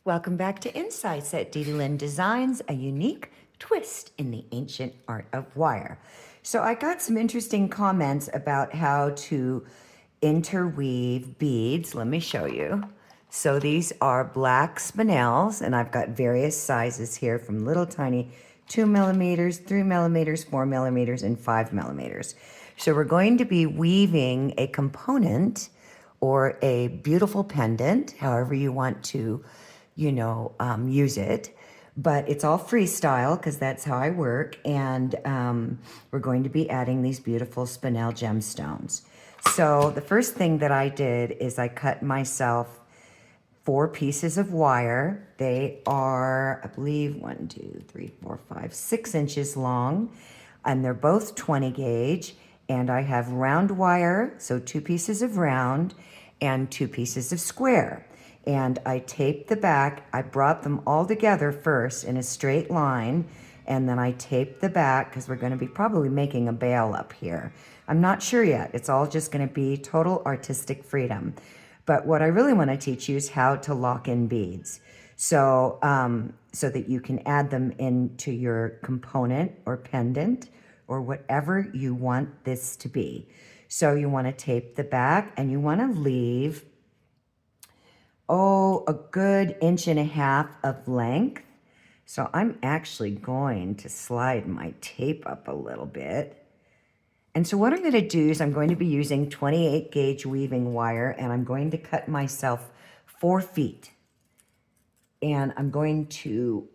Welcome back to Insights at DDLynn Designs, a unique twist in the ancient art of wire. So I got some interesting comments about how to interweave beads. Let me show you. So these are black spinels, and I've got various sizes here from little tiny 2 millimeters, 3 millimeters, 4 millimeters, and 5 millimeters. So we're going to be weaving a component or a beautiful pendant, however you want to use it, but it's all freestyle because that's how I work. And we're going to be adding these beautiful spinel gemstones. So the first thing that I did is I cut myself 4 pieces of wire. They are, I believe, 1, 2, 3, 4, 5, 6 inches long, and they're both 20 gauge. And I have round wire, so 2 pieces of round and 2 pieces of square. And I taped the back. I brought them all together first in a straight line, and then I taped the back because we're going to be probably making a bail up here. I'm not sure yet. It's all just going to be total artistic freedom. But what I really want to teach you is how to lock in beads. So, so that you can add them into your component or pendant or whatever you want this to be. So you want to tape the back, and you want to leave a good 1.5 inches of length. So I'm actually going to slide my tape up a little bit. And so what I'm going to do is I'm going to be using 28 gauge weaving wire, and I'm going to cut myself 4 feet. And I'm going to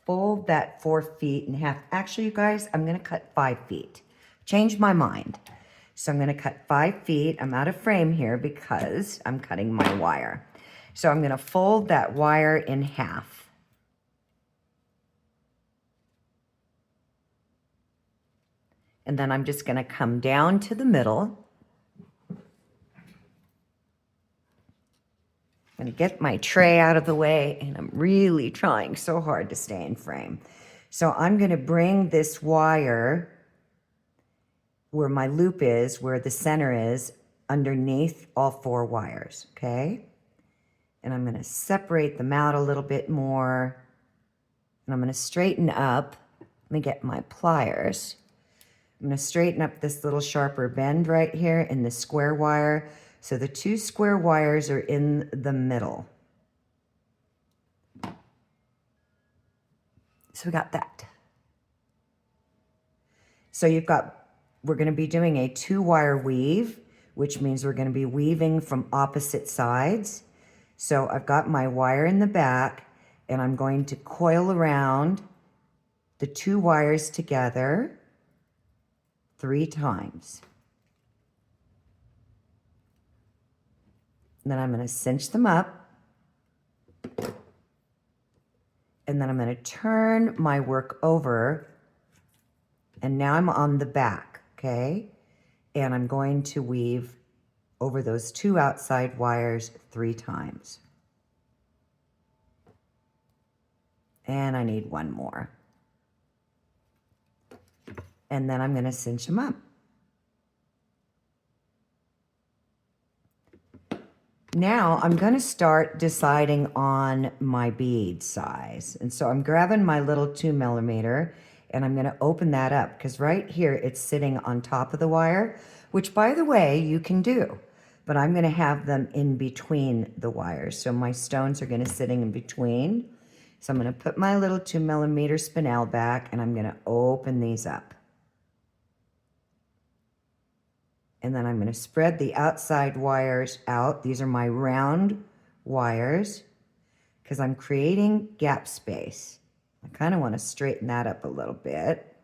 fold that 4 feet in half. Actually, you guys, I'm going to cut 5 feet. Change my mind. So I'm going to cut 5 feet. I'm out of frame here because I'm cutting my wire. So I'm going to fold that wire in half. And then I'm just going to come down to the middle. I'm going to get my tray out of the way, and I'm really trying so hard to stay in frame. So I'm going to bring this wire where my loop is, where the center is, underneath all 4 wires, okay? And I'm going to separate them out a little bit more. And I'm going to straighten up. Let me get my pliers. I'm going to straighten up this little sharper bend right here in the square wire. So the 2 square wires are in the middle. So we got that. So we're going to be doing a 2-wire weave, which means we're going to be weaving from opposite sides. So I've got my wire in the back, and I'm going to coil around the 2 wires together 3 times. And then I'm going to cinch them up. And then I'm going to turn my work over. And now I'm on the back, okay? And I'm going to weave over those 2 outside wires 3 times. And I need 1 more. And then I'm going to cinch them up. Now I'm going to start deciding on my bead size. And so I'm grabbing my little 2 millimeter, and I'm going to open that up because right here it's sitting on top of the wire, which, by the way, you can do. But I'm going to have them in between the wires. So my stones are going to sit in between. So I'm going to put my little 2 millimeter spinel back, and I'm going to open these up. And then I'm going to spread the outside wires out. These are my round wires because I'm creating gap space. I kind of want to straighten that up a little bit.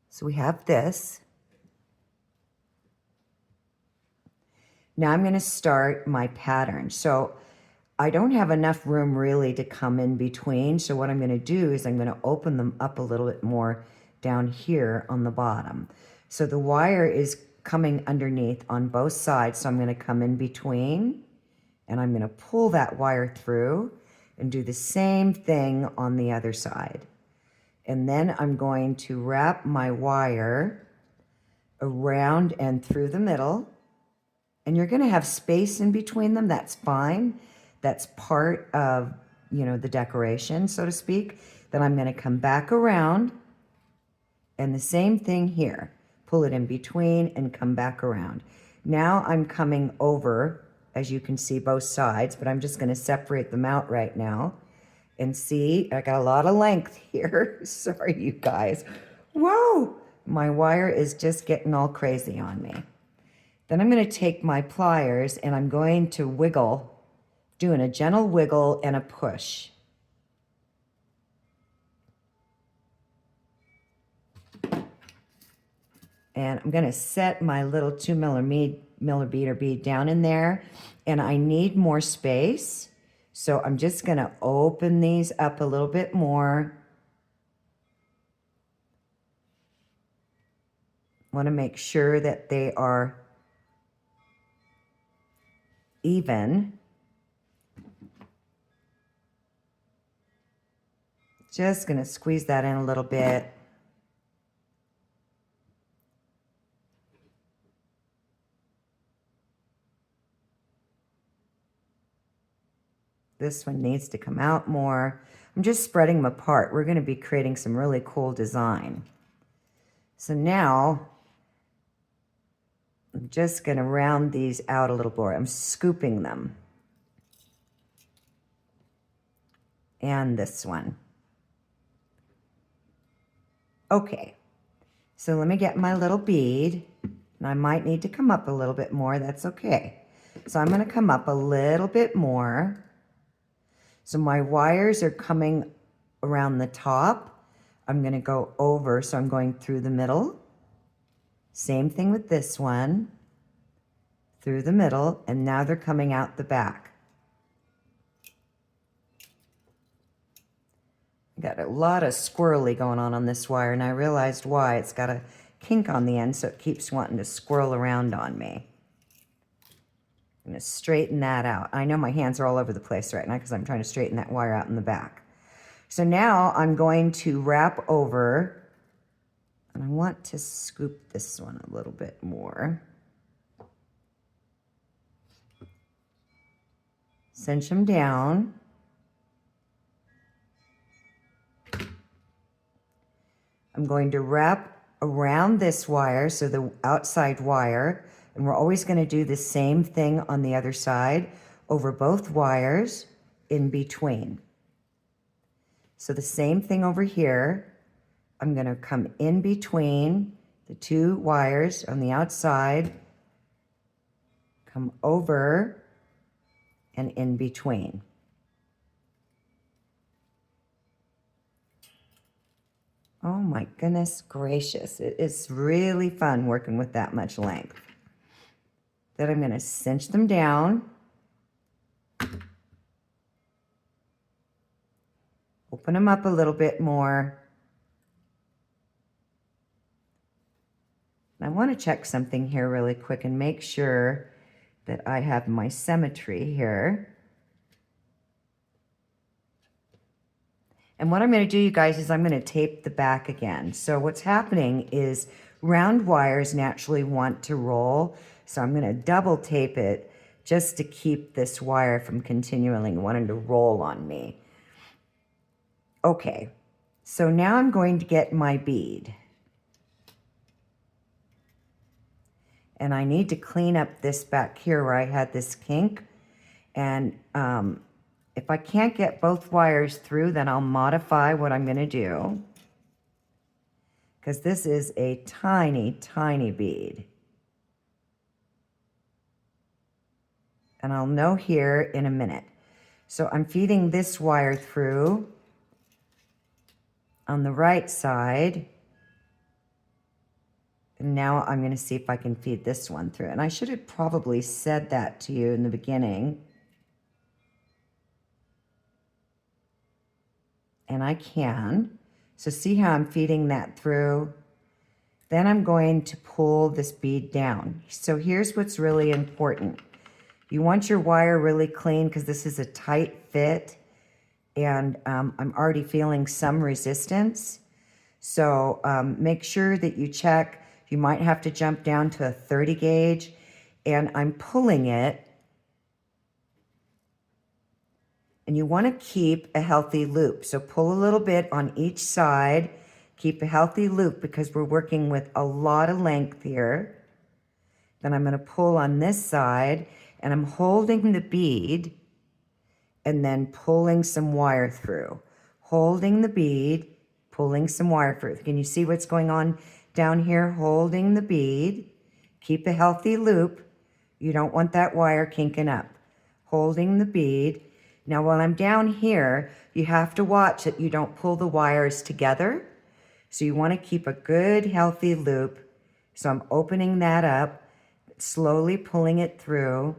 So we have this. Now I'm going to start my pattern. So I don't have enough room really to come in between. So what I'm going to do is I'm going to open them up a little bit more down here on the bottom. So the wire is coming underneath on both sides. So I'm going to come in between, and I'm going to pull that wire through and do the same thing on the other side. And then I'm going to wrap my wire around and through the middle. And you're going to have space in between them. That's fine. that's part of, you know, the decoration, so to speak. Then I'm going to come back around, and the same thing here. Pull it in between and come back around. Now I'm coming over, as you can see, both sides, but I'm just going to separate them out right now. And see, I got a lot of length here. Sorry, you guys. Whoa! My wire is just getting all crazy on me. Then I'm going to take my pliers and I'm going to wiggle, doing a gentle wiggle and a push. And I'm going to set my little 2 millimeter bead down in there. And I need more space. So I'm just going to open these up a little bit more. Want to make sure that they are even. Just going to squeeze that in a little bit. This one needs to come out more. I'm just spreading them apart. We're going to be creating some really cool design. So now I'm just going to round these out a little more. I'm scooping them. And this one. Okay. So let me get my little bead. And I might need to come up a little bit more. That's okay. So I'm going to come up a little bit more. So my wires are coming around the top. I'm going to go over, so I'm going through the middle. Same thing with this one. Through the middle, and now they're coming out the back. Got a lot of squirrely going on this wire, and I realized why. It's got a kink on the end, so it keeps wanting to swirl around on me. I'm going to straighten that out. I know my hands are all over the place right now because I'm trying to straighten that wire out in the back. So now I'm going to wrap over, and I want to scoop this one a little bit more. Cinch them down. I'm going to wrap around this wire, so the outside wire, and we're always going to do the same thing on the other side, over both wires, in between. So the same thing over here. I'm going to come in between the two wires on the outside, come over, and in between. Oh my goodness gracious. It is really fun working with that much length. Then I'm going to cinch them down. Open them up a little bit more. I want to check something here really quick and make sure that I have my symmetry here. And what I'm going to do, you guys, is I'm going to tape the back again. So what's happening is round wires naturally want to roll. So I'm going to double tape it just to keep this wire from continually wanting to roll on me. Okay, so now I'm going to get my bead. And I need to clean up this back here where I had this kink. And if I can't get both wires through, then I'll modify what I'm going to do. Because this is a tiny, tiny bead. And I'll know here in a minute. So I'm feeding this wire through on the right side. And now I'm going to see if I can feed this one through. And I should have probably said that to you in the beginning. And I can. So see how I'm feeding that through? Then I'm going to pull this bead down. So here's what's really important. You want your wire really clean because this is a tight fit. And I'm already feeling some resistance. So make sure that you check. You might have to jump down to a 30 gauge. And I'm pulling it And you want to keep a healthy loop. So pull a little bit on each side. Keep a healthy loop because we're working with a lot of length here. Then I'm going to pull on this side and I'm holding the bead and then pulling some wire through. Holding the bead, pulling some wire through. Can you see what's going on down here? Holding the bead. Keep a healthy loop. You don't want that wire kinking up. Holding the bead. Now while I'm down here, you have to watch that you don't pull the wires together. So you want to keep a good healthy loop. So I'm opening that up, slowly pulling it through.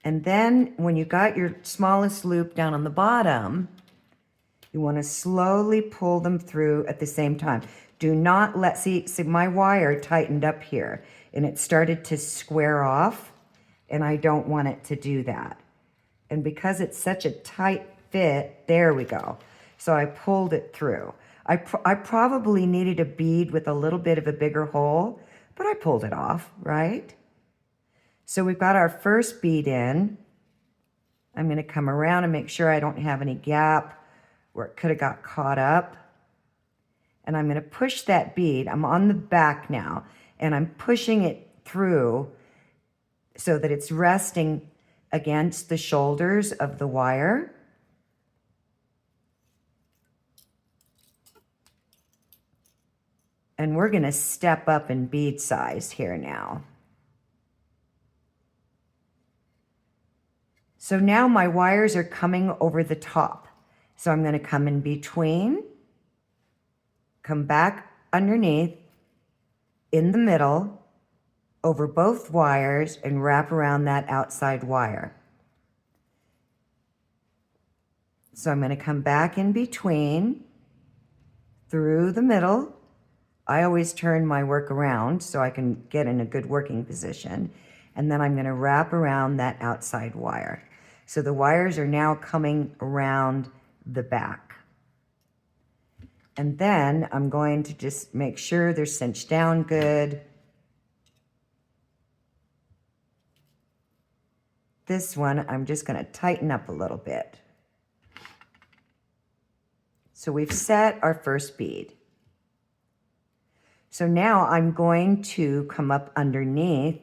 And then when you got your smallest loop down on the bottom, you want to slowly pull them through at the same time. Do not let, see my wire tightened up here and it started to square off and I don't want it to do that. And because it's such a tight fit, there we go. So I pulled it through. I probably needed a bead with a little bit of a bigger hole, but I pulled it off, right? So we've got our first bead in. I'm going to come around and make sure I don't have any gap where it could have got caught up. And I'm going to push that bead. I'm on the back now, and I'm pushing it through so that it's resting against the shoulders of the wire. And we're going to step up in bead size here now. So now my wires are coming over the top. So I'm going to come in between, come back underneath, in the middle, over both wires, and wrap around that outside wire. So I'm going to come back in between, through the middle. I always turn my work around so I can get in a good working position. And then I'm going to wrap around that outside wire. So the wires are now coming around the back. And then I'm going to just make sure they're cinched down good. This one, I'm just going to tighten up a little bit. So we've set our first bead. So now I'm going to come up underneath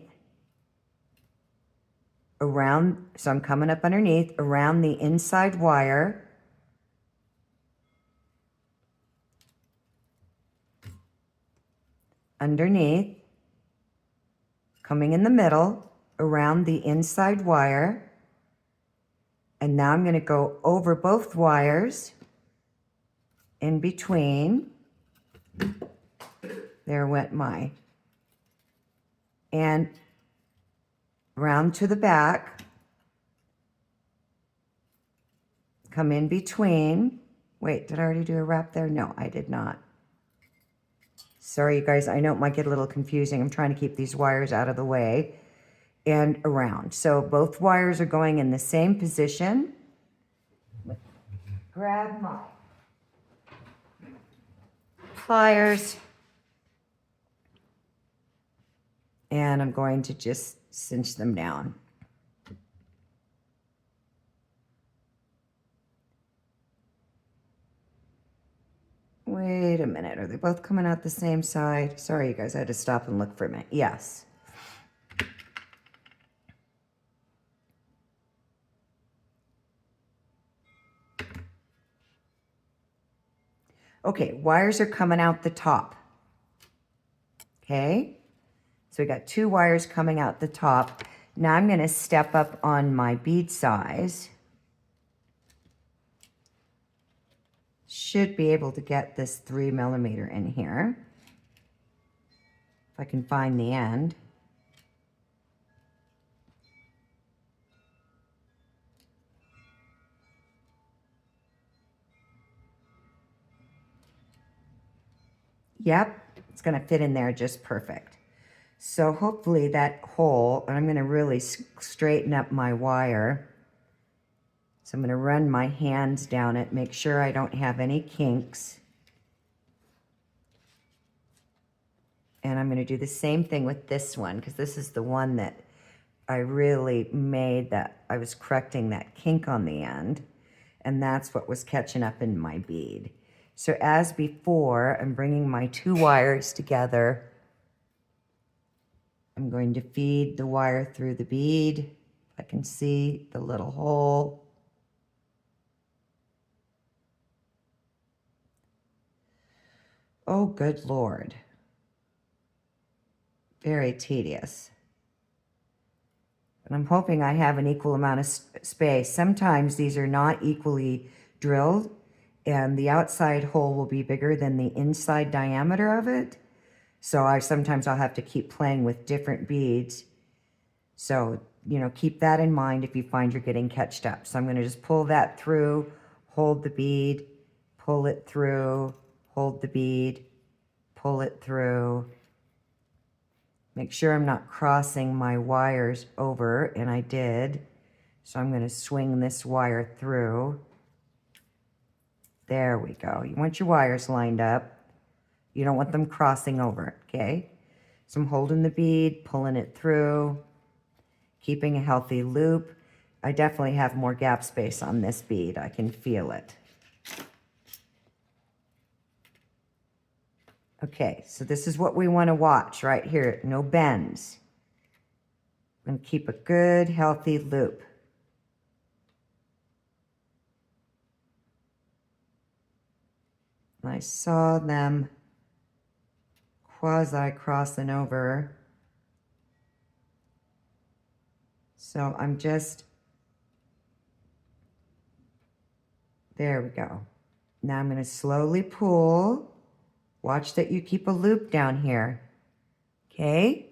around, so I'm coming up underneath around the inside wire. Underneath, coming in the middle around the inside wire. And now I'm going to go over both wires in between. There went my, and round to the back, come in between. Wait, did I already do a wrap there? No, I did not. Sorry, you guys, I know it might get a little confusing. I'm trying to keep these wires out of the way, and around. So both wires are going in the same position. Grab my pliers. And I'm going to just cinch them down. Wait a minute, are they both coming out the same side? Sorry, you guys, I had to stop and look for a minute. Yes. Okay, wires are coming out the top. Okay. So we got two wires coming out the top. Now I'm going to step up on my bead size. Should be able to get this 3 millimeter in here. If I can find the end. Yep, it's going to fit in there just perfect. So hopefully that hole, and I'm going to really straighten up my wire. So I'm going to run my hands down it, make sure I don't have any kinks. And I'm going to do the same thing with this one, because this is the one that I really made that, I was correcting that kink on the end, and that's what was catching up in my bead. So as before, I'm bringing my 2 wires together. I'm going to feed the wire through the bead. I can see the little hole. Oh, good Lord. Very tedious. And I'm hoping I have an equal amount of space. Sometimes these are not equally drilled, and the outside hole will be bigger than the inside diameter of it. So sometimes I'll have to keep playing with different beads. So, you know, keep that in mind if you find you're getting catched up. So I'm going to just pull that through, hold the bead, pull it through, hold the bead, pull it through. Make sure I'm not crossing my wires over, and I did. So I'm going to swing this wire through. There we go. You want your wires lined up. You don't want them crossing over, okay? So I'm holding the bead, pulling it through, keeping a healthy loop. I definitely have more gap space on this bead. I can feel it. Okay, so this is what we want to watch right here. No bends. I'm going to keep a good, healthy loop. I saw them quasi-crossing over. So I'm just, there we go. Now I'm going to slowly pull. Watch that you keep a loop down here. Okay?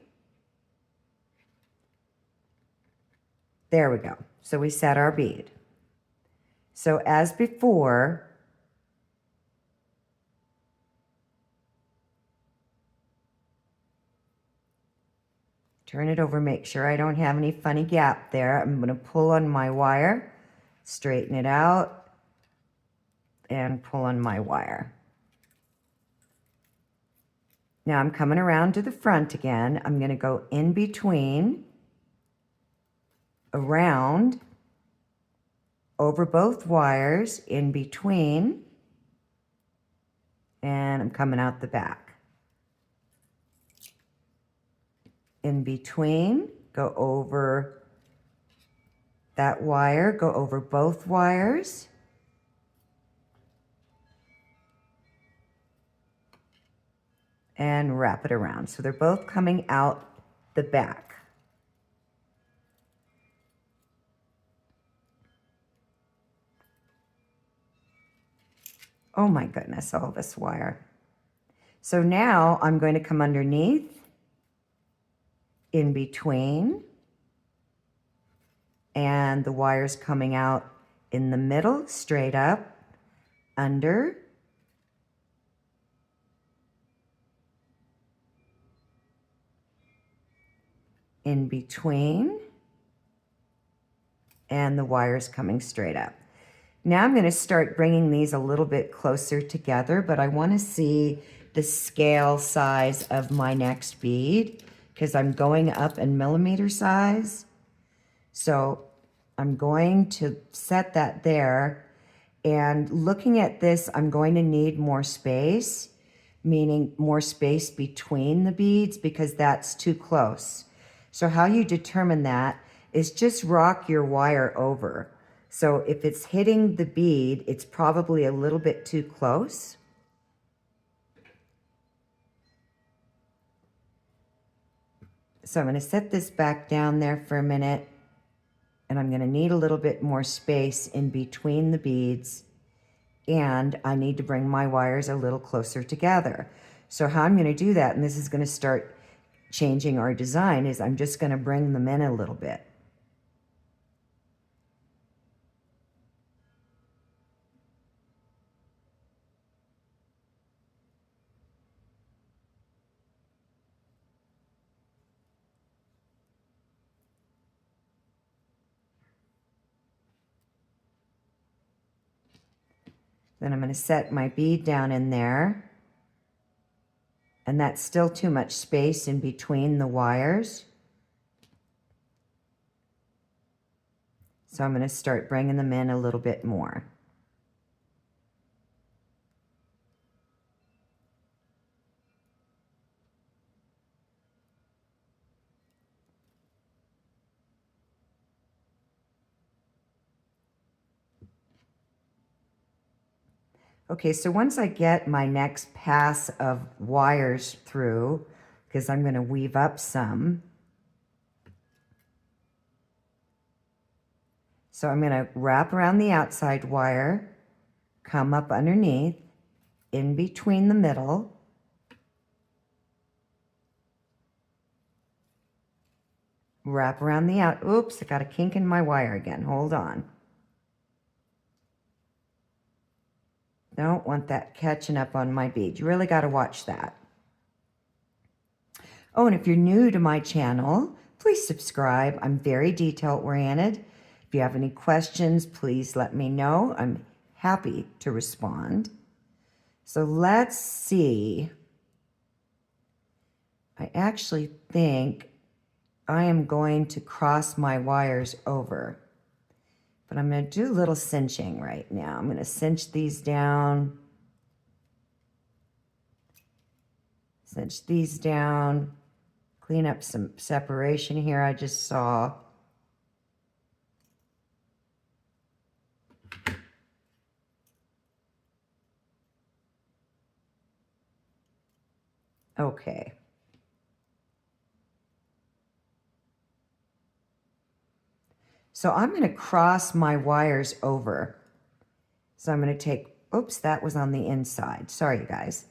There we go. So we set our bead. So as before, turn it over, make sure I don't have any funny gap there. I'm going to pull on my wire, straighten it out, and pull on my wire. Now I'm coming around to the front again. I'm going to go in between, around, over both wires, in between, and I'm coming out the back. In between, go over that wire, go over both wires. And wrap it around. So they're both coming out the back. Oh my goodness, all this wire. So now I'm going to come underneath, in between, and the wire's coming out in the middle, straight up, under, in between, and the wire's coming straight up. Now I'm going to start bringing these a little bit closer together, but I want to see the scale size of my next bead because I'm going up in millimeter size. So I'm going to set that there, and looking at this, I'm going to need more space, meaning more space between the beads because that's too close. So how you determine that is just rock your wire over. So if it's hitting the bead, it's probably a little bit too close. So I'm going to set this back down there for a minute, and I'm going to need a little bit more space in between the beads, and I need to bring my wires a little closer together. So how I'm going to do that, and this is going to start changing our design, is I'm just going to bring them in a little bit. Then I'm going to set my bead down in there. And that's still too much space in between the wires. So I'm going to start bringing them in a little bit more. Okay, so once I get my next pass of wires through, because I'm going to weave up some, so I'm going to wrap around the outside wire, come up underneath, in between the middle, wrap around the out. Oops, I got a kink in my wire again. Hold on. Don't want that catching up on my bead. You really got to watch that. Oh, and if you're new to my channel, please subscribe. I'm very detail oriented. If you have any questions, please let me know. I'm happy to respond. So let's see. I actually think I am going to cross my wires over. But I'm going to do a little cinching right now. I'm going to cinch these down. Cinch these down. Clean up some separation here I just saw. Okay. So I'm going to cross my wires over. So I'm going to take, oops, that was on the inside. Sorry, you guys.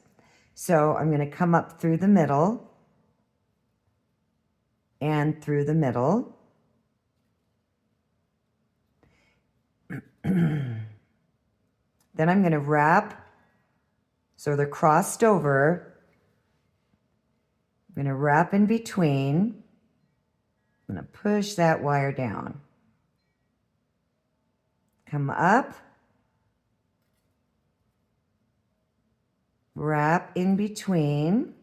So I'm going to come up through the middle and through the middle. Then I'm going to wrap, so they're crossed over. I'm going to wrap in between. I'm going to push that wire down. Come up. Wrap in between.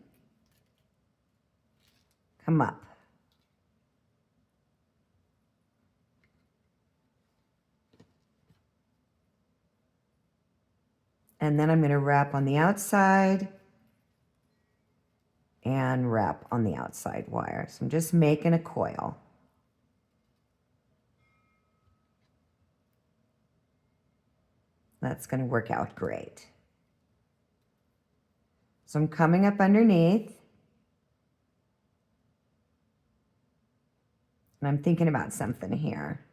Come up. And then I'm going to wrap on the outside and wrap on the outside wire. So I'm just making a coil. That's going to work out great. So I'm coming up underneath. And I'm thinking about something here.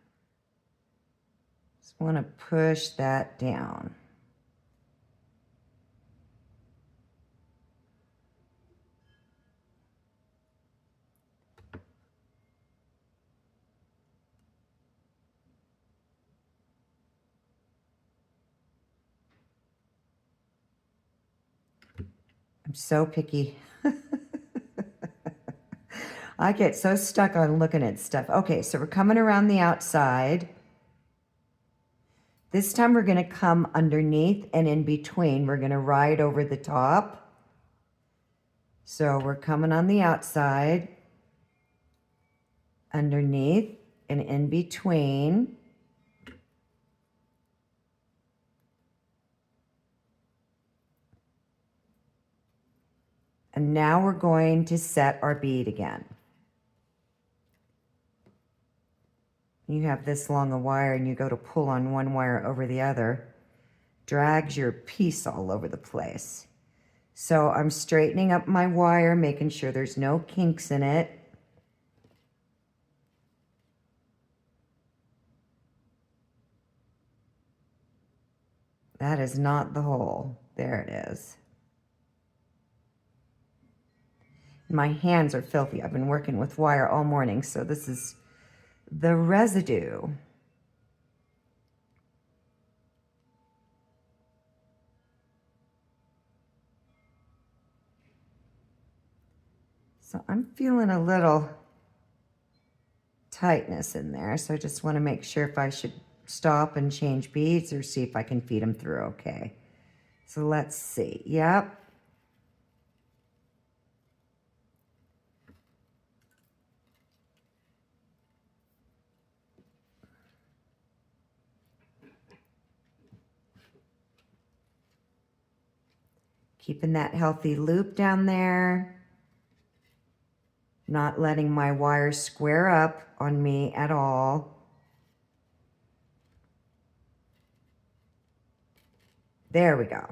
Just want to push that down. I'm so picky. I get so stuck on looking at stuff. Okay, so we're coming around the outside. This time we're going to come underneath and in between. We're going to ride over the top. So we're coming on the outside, underneath, and in between. And now we're going to set our bead again. You have this long a wire and you go to pull on one wire over the other, drags your piece all over the place. So I'm straightening up my wire, making sure there's no kinks in it. That is not the hole. There it is. My hands are filthy. I've been working with wire all morning, so this is the residue. So I'm feeling a little tightness in there, so I just want to make sure if I should stop and change beads or see if I can feed them through okay. So let's see. Yep. Keeping that healthy loop down there. Not letting my wires square up on me at all. There we go.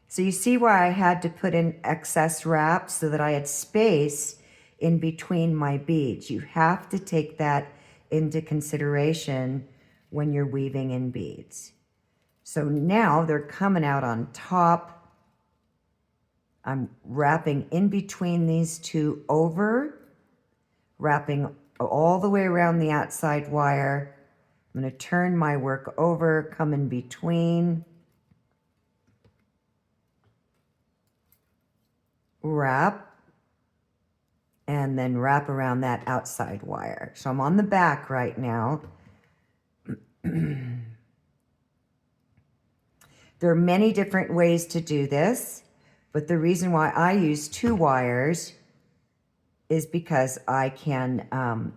So you see why I had to put in excess wrap so that I had space in between my beads. You have to take that into consideration when you're weaving in beads. So now they're coming out on top. I'm wrapping in between these two over, wrapping all the way around the outside wire. I'm going to turn my work over, come in between, wrap, and then wrap around that outside wire. So I'm on the back right now. There are many different ways to do this, but the reason why I use 2 wires is because I can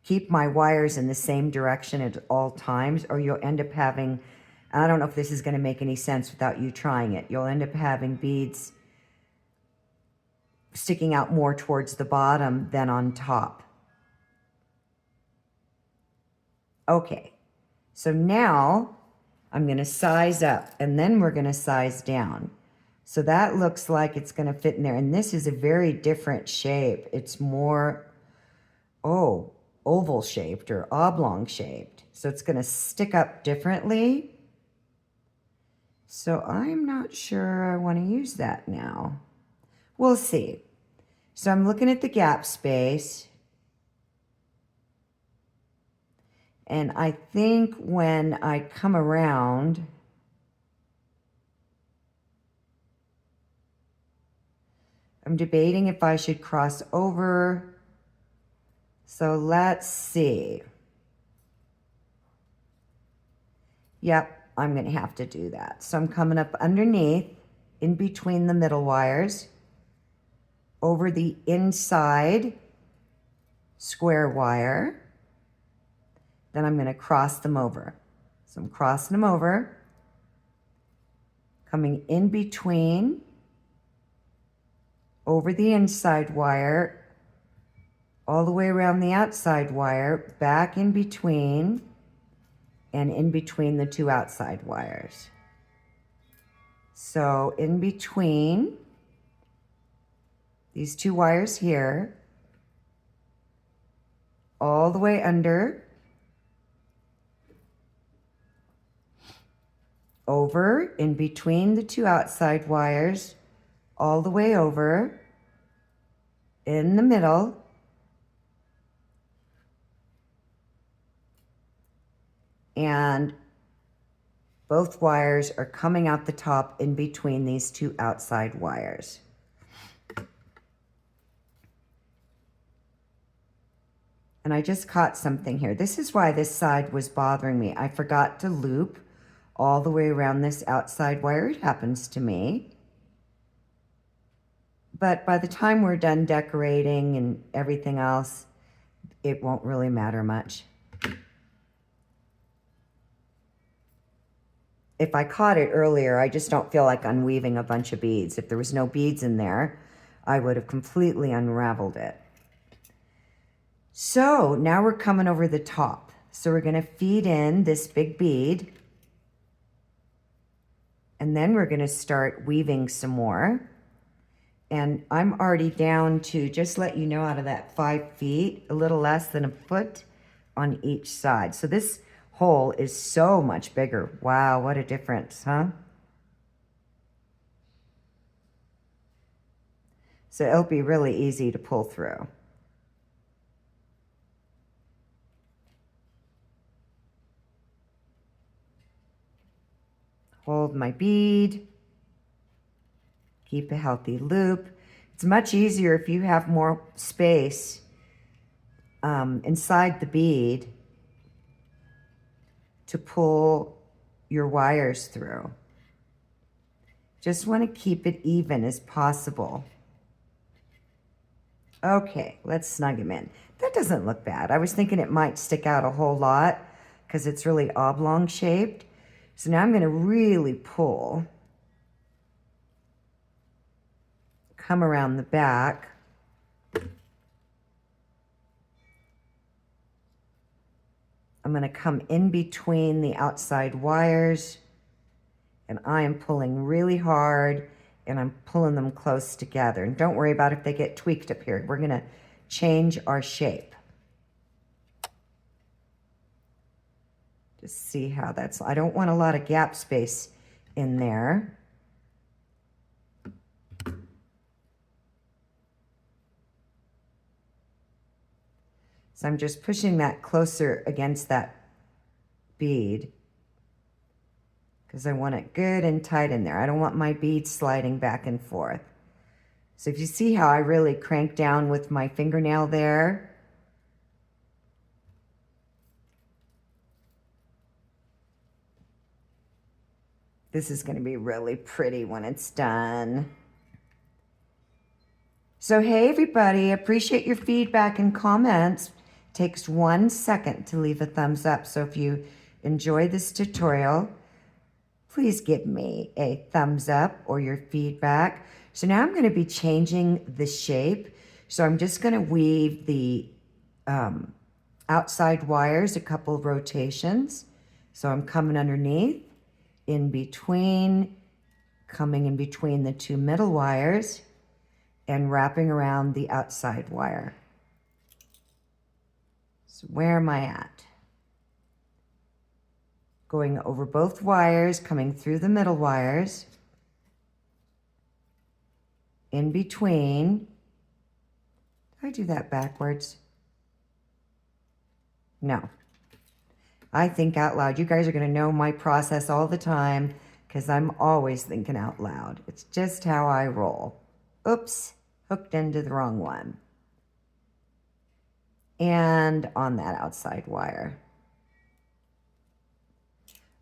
keep my wires in the same direction at all times, or you'll end up having, I don't know if this is going to make any sense without you trying it, you'll end up having beads sticking out more towards the bottom than on top. Okay, so now I'm going to size up, and then we're going to size down. So that looks like it's going to fit in there. And this is a very different shape. It's more, oval shaped or oblong shaped. So it's going to stick up differently. So I'm not sure I want to use that now. We'll see. So I'm looking at the gap space. And I think when I come around, I'm debating if I should cross over. So let's see. Yep, I'm going to have to do that. So I'm coming up underneath, in between the middle wires, over the inside square wire. Then I'm going to cross them over. So I'm crossing them over, coming in between, over the inside wire, all the way around the outside wire, back in between, and in between the 2 outside wires. So in between these 2 wires here, all the way under, over, in between the 2 outside wires, all the way over, in the middle, and both wires are coming out the top in between these 2 outside wires. And I just caught something here. This is why this side was bothering me. I forgot to loop all the way around this outside wire. It happens to me. But by the time we're done decorating and everything else, it won't really matter much. If I caught it earlier, I just don't feel like unweaving a bunch of beads. If there was no beads in there, I would have completely unraveled it. So now we're coming over the top. So we're going to feed in this big bead. And then we're going to start weaving some more. And I'm already down to, just let you know, out of that 5 feet, a little less than a foot on each side. So this hole is so much bigger. Wow, what a difference, huh? So it'll be really easy to pull through. Hold my bead. Keep a healthy loop. It's much easier if you have more space inside the bead to pull your wires through. Just want to keep it even as possible. Okay, let's snug him in. That doesn't look bad. I was thinking it might stick out a whole lot because it's really oblong shaped. So now I'm going to really pull. come around the back. I'm going to come in between the outside wires, and I am pulling really hard, and I'm pulling them close together. And don't worry about if they get tweaked up here. We're going to change our shape. Just see how that's, I don't want a lot of gap space in there. So I'm just pushing that closer against that bead because I want it good and tight in there. I don't want my bead sliding back and forth. So if you see how I really crank down with my fingernail there, this is going to be really pretty when it's done. So hey everybody, appreciate your feedback and comments. Takes 1 second to leave a thumbs up. So if you enjoyed this tutorial, please give me a thumbs up or your feedback. So now I'm going to be changing the shape. So I'm just going to weave the outside wires a couple of rotations. So I'm coming underneath, in between, coming in between the two middle wires, and wrapping around the outside wire. So where am I at? Going over both wires, coming through the middle wires, in between. Did I do that backwards? No. I think out loud. You guys are going to know my process all the time because I'm always thinking out loud. It's just how I roll. Oops, hooked into the wrong one. And on that outside wire.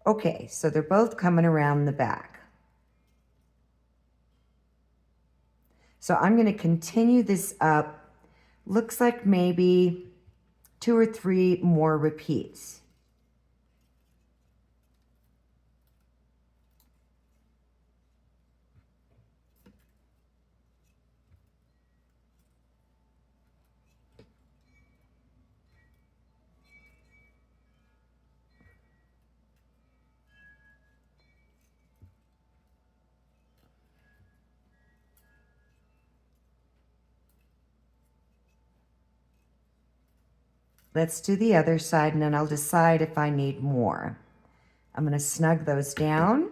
Okay, so they're both coming around the back. So I'm going to continue this up. Looks like maybe 2 or 3 more repeats. Let's do the other side, and then I'll decide if I need more. I'm going to snug those down.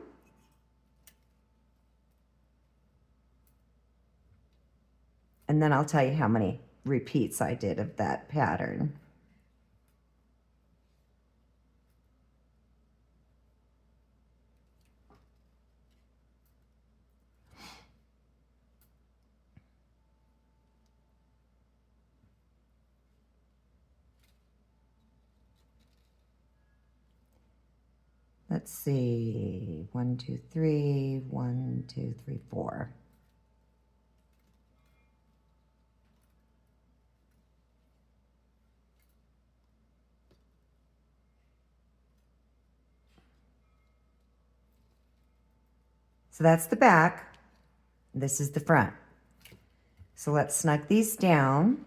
And then I'll tell you how many repeats I did of that pattern. Let's see, 1, 2, 3, 1, 2, 3, 4. So that's the back. This is the front. So let's snug these down.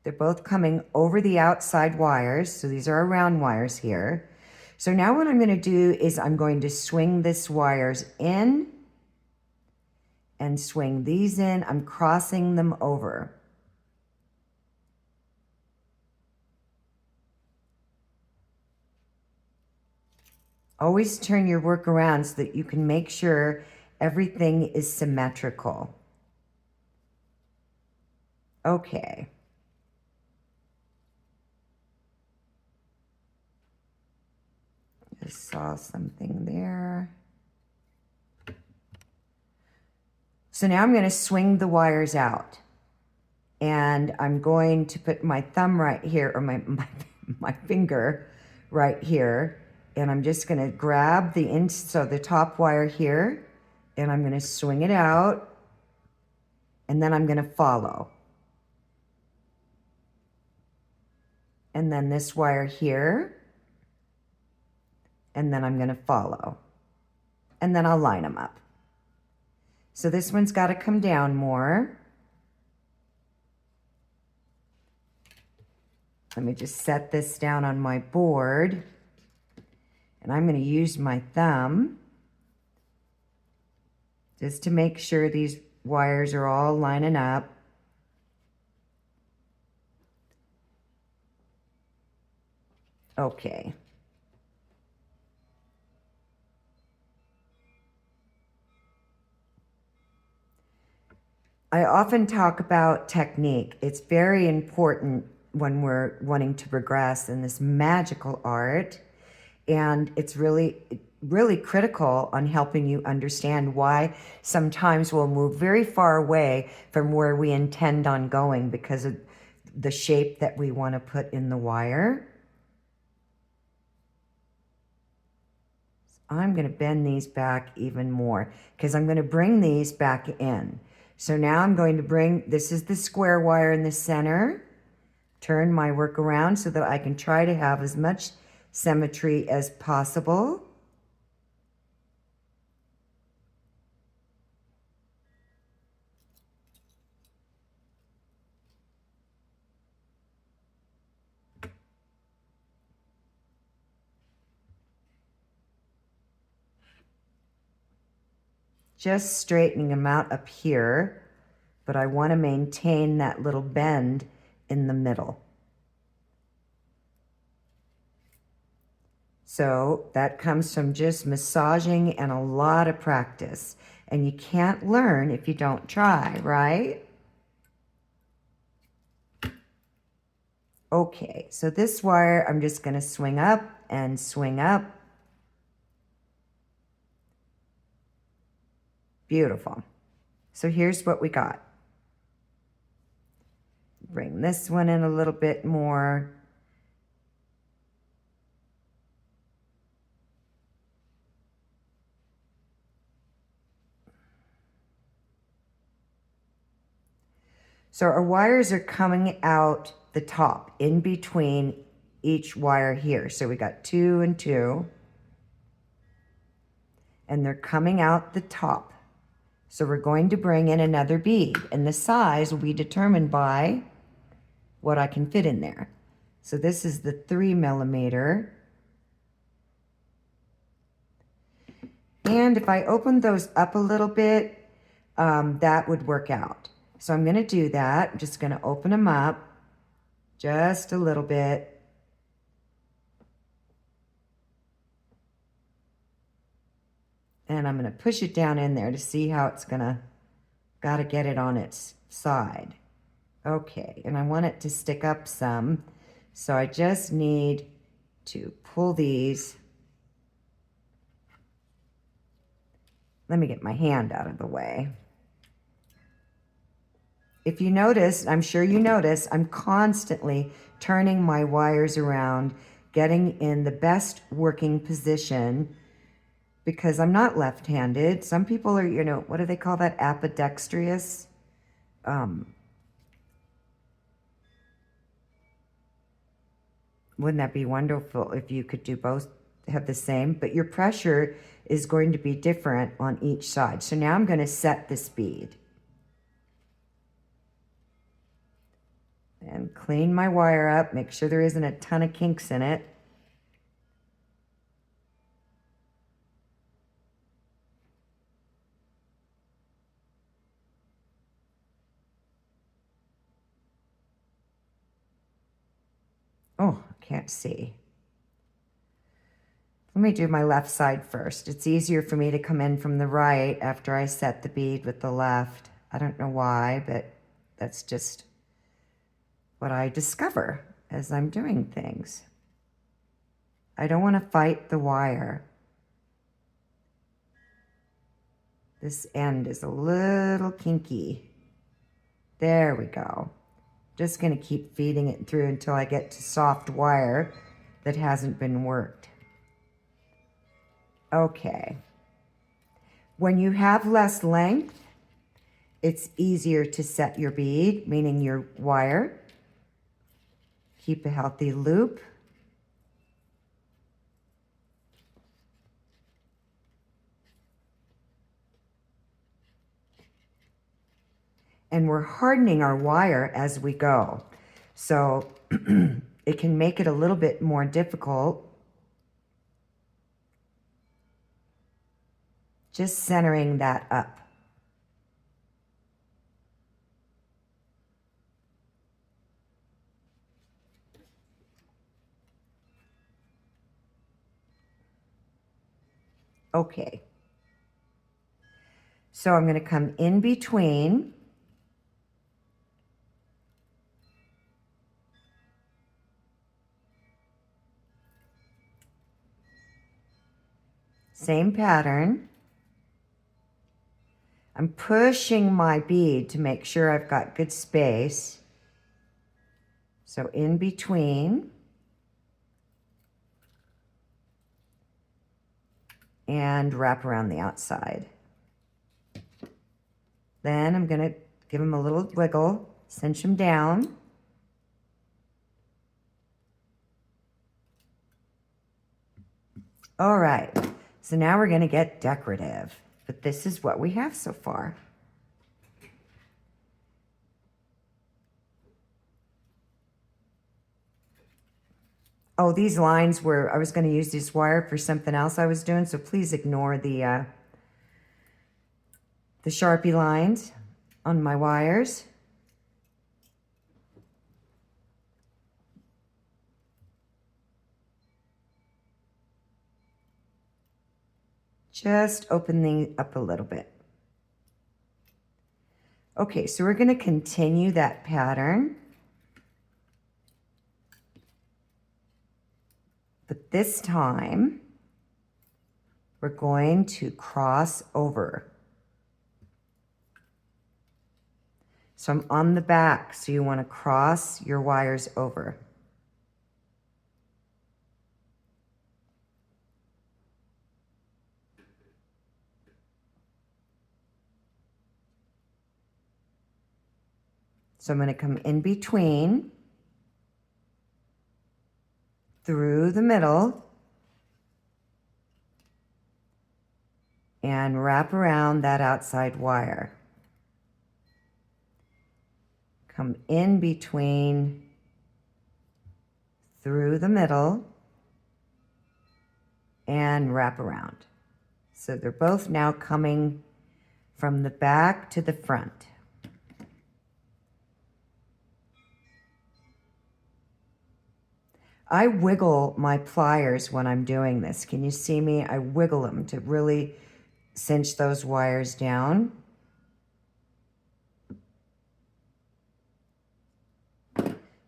They're both coming over the outside wires. So these are our round wires here. So now what I'm going to do is I'm going to swing this wires in and swing these in. I'm crossing them over. Always turn your work around so that you can make sure everything is symmetrical. Okay. Just saw something there. So now I'm going to swing the wires out. And I'm going to put my thumb right here, or my finger right here. And I'm just going to grab the top wire here, and I'm going to swing it out, and then I'm going to follow. And then this wire here, and then I'm going to follow. and then I'll line them up. So this one's got to come down more. Let me just set this down on my board, and I'm going to use my thumb just to make sure these wires are all lining up. Okay. I often talk about technique. It's very important when we're wanting to progress in this magical art. And it's really critical on helping you understand why sometimes we'll move very far away from where we intend on going because of the shape that we want to put in the wire. I'm going to bend these back even more because I'm going to bring these back in. So now I'm going to bring, this is the square wire in the center, turn my work around so that I can try to have as much symmetry as possible. Just straightening them out up here, but I want to maintain that little bend in the middle. So that comes from just massaging and a lot of practice. And you can't learn if you don't try, right? Okay, so this wire I'm just going to swing up and swing up. Beautiful. So here's what we got. Bring this one in a little bit more. So our wires are coming out the top in between each wire here. So we got 2 and 2. And they're coming out the top. So we're going to bring in another bead, and the size will be determined by what I can fit in there. So this is the 3 millimeter. And if I open those up a little bit, that would work out. So I'm going to do that. I'm just going to open them up just a little bit. And I'm going to push it down in there to see how it's going to, got to get it on its side. Okay, and I want it to stick up some. So I just need to pull these. Let me get my hand out of the way. If you notice, I'm sure you notice, I'm constantly turning my wires around, getting in the best working position, because I'm not left-handed. Some people are, you know, what do they call that? Ambidextrous. Wouldn't that be wonderful if you could do both, have the same? But your pressure is going to be different on each side. So now I'm going to set the speed. And clean my wire up, make sure there isn't a ton of kinks in it. Oh, I can't see. Let me do my left side first. It's easier for me to come in from the right after I set the bead with the left. I don't know why, but that's just what I discover as I'm doing things. I don't want to fight the wire. This end is a little kinky. There we go. Just going to keep feeding it through until I get to soft wire that hasn't been worked. Okay. When you have less length, it's easier to set your bead, meaning your wire. Keep a healthy loop. And we're hardening our wire as we go. So it can make it a little bit more difficult. Just centering that up. Okay. So I'm going to come in between. Same pattern. I'm pushing my bead to make sure I've got good space. So in between. And wrap around the outside. Then I'm going to give them a little wiggle, cinch them down. All right, so now we're going to get decorative, but this is what we have so far. Oh, these lines were, I was going to use this wire for something else I was doing, so please ignore the Sharpie lines on my wires. Just opening up a little bit. Okay, so we're going to continue that pattern. But this time, we're going to cross over. So I'm on the back, so you want to cross your wires over. So I'm going to come in between, through the middle, and wrap around that outside wire. Come in between, through the middle, and wrap around. So they're both now coming from the back to the front. I wiggle my pliers when I'm doing this. Can you see me? I wiggle them to really cinch those wires down.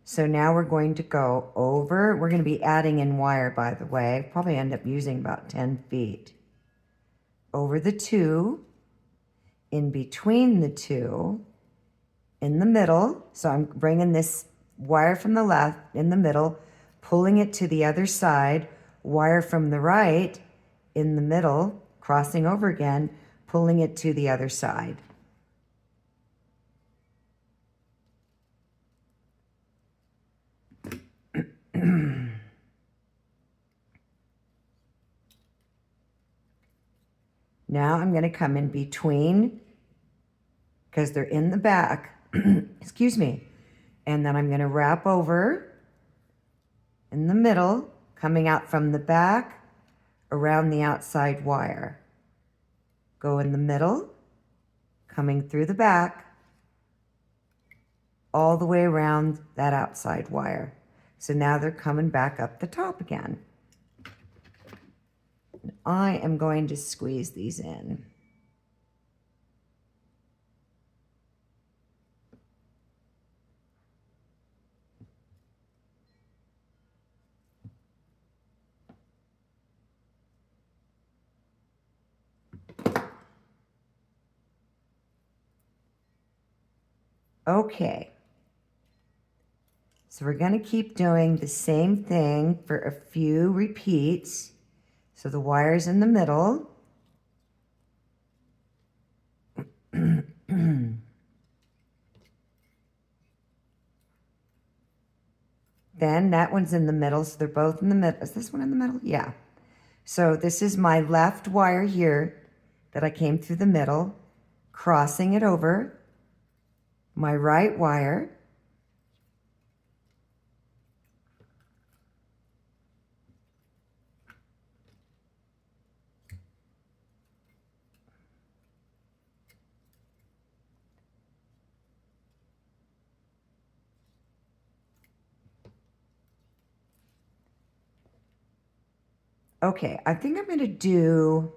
So now we're going to go over. We're going to be adding in wire, by the way. Probably end up using about 10 feet. Over the two, in between the two, in the middle. So I'm bringing this wire from the left in the middle, pulling it to the other side, wire from the right in the middle, crossing over again, pulling it to the other side. Now I'm going to come in between, because they're in the back, excuse me, and then I'm going to wrap over in the middle, coming out from the back, around the outside wire. Go in the middle, coming through the back, all the way around that outside wire. So now they're coming back up the top again. I am going to squeeze these in. Okay. So we're going to keep doing the same thing for a few repeats. So the wire's in the middle. Then that one's in the middle, so they're both in the middle. Is this one in the middle? Yeah. So this is my left wire here that I came through the middle, crossing it over. my right wire. Okay, I think I'm going to do,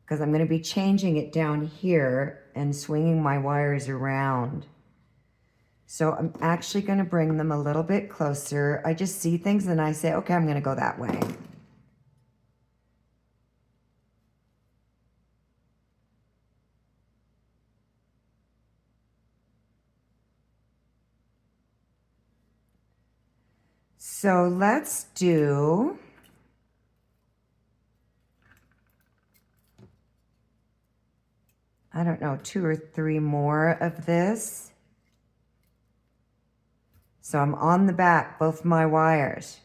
because I'm going to be changing it down here and swinging my wires around. So I'm actually going to bring them a little bit closer. I just see things and I say, okay, I'm going to go that way. So let's do, I don't know, 2 or 3 more of this. So I'm on the back, both my wires,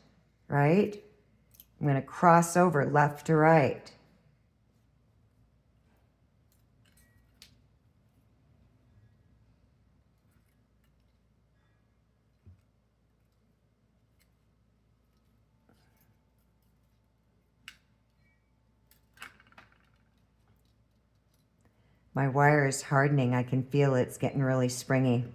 right? I'm going to cross over left to right. My wire is hardening. I can feel it. It's getting really springy.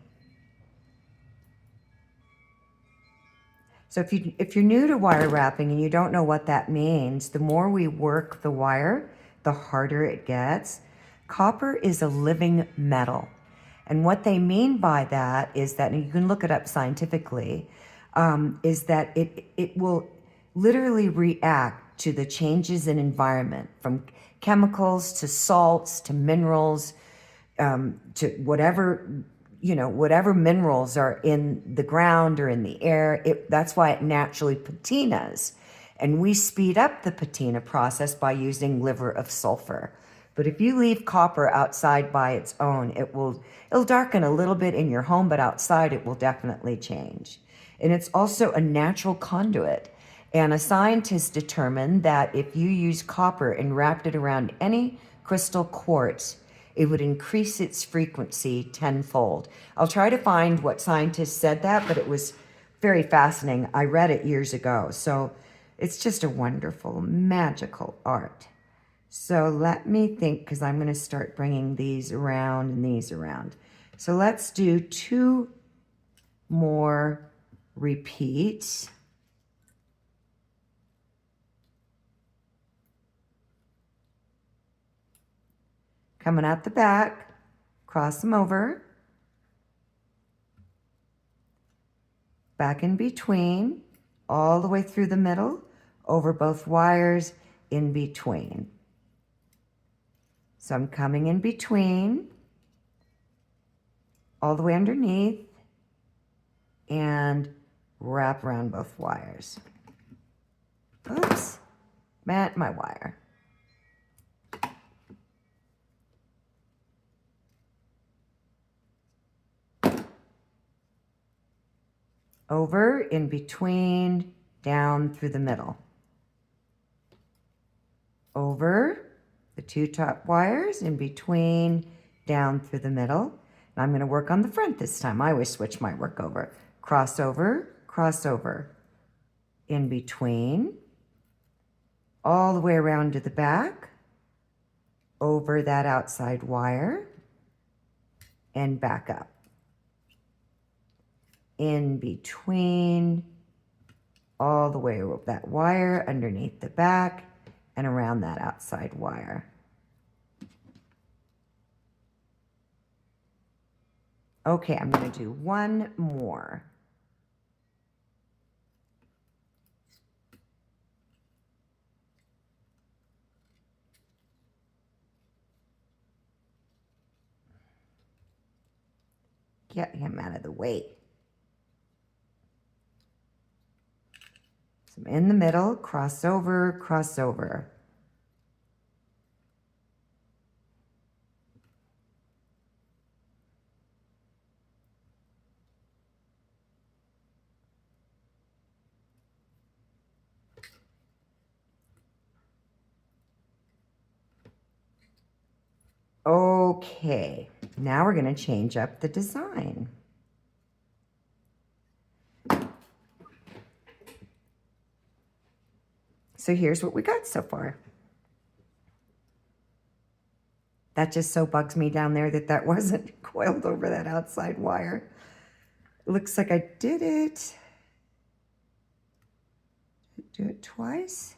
So if you're new to wire wrapping and you don't know what that means, the more we work the wire, the harder it gets. Copper is a living metal. And what they mean by that is that, and you can look it up scientifically, is that it will literally react to the changes in environment, from chemicals to salts to minerals, to whatever, whatever minerals are in the ground or in the air. That's why it naturally patinas. And we speed up the patina process by using liver of sulfur. But if you leave copper outside by its own, it'll darken a little bit in your home, but outside it will definitely change. And it's also a natural conduit. And a scientist determined that if you use copper and wrapped it around any crystal quartz, it would increase its frequency tenfold. I'll try to find what scientists said that, but it was very fascinating. I read it years ago. So it's just a wonderful, magical art. So let me think, because I'm going to start bringing these around and these around. So let's do 2 more repeats. Coming out the back, cross them over, back in between, all the way through the middle, over both wires, in between. So I'm coming in between, all the way underneath, and wrap around both wires. Oops, met my wire. Over, in between, down through the middle. Over the 2 top wires, in between, down through the middle. And I'm going to work on the front this time. I always switch my work over. Cross over, in between, all the way around to the back, over that outside wire, and back up. In between, all the way over that wire, underneath the back, and around that outside wire. Okay, I'm going to do 1 more. Get him out of the way. So I'm in the middle, cross over, cross over. Okay. Now we're going to change up the design. So here's what we got so far. That just so bugs me down there that that wasn't coiled over that outside wire. It looks like I did it. Do it twice.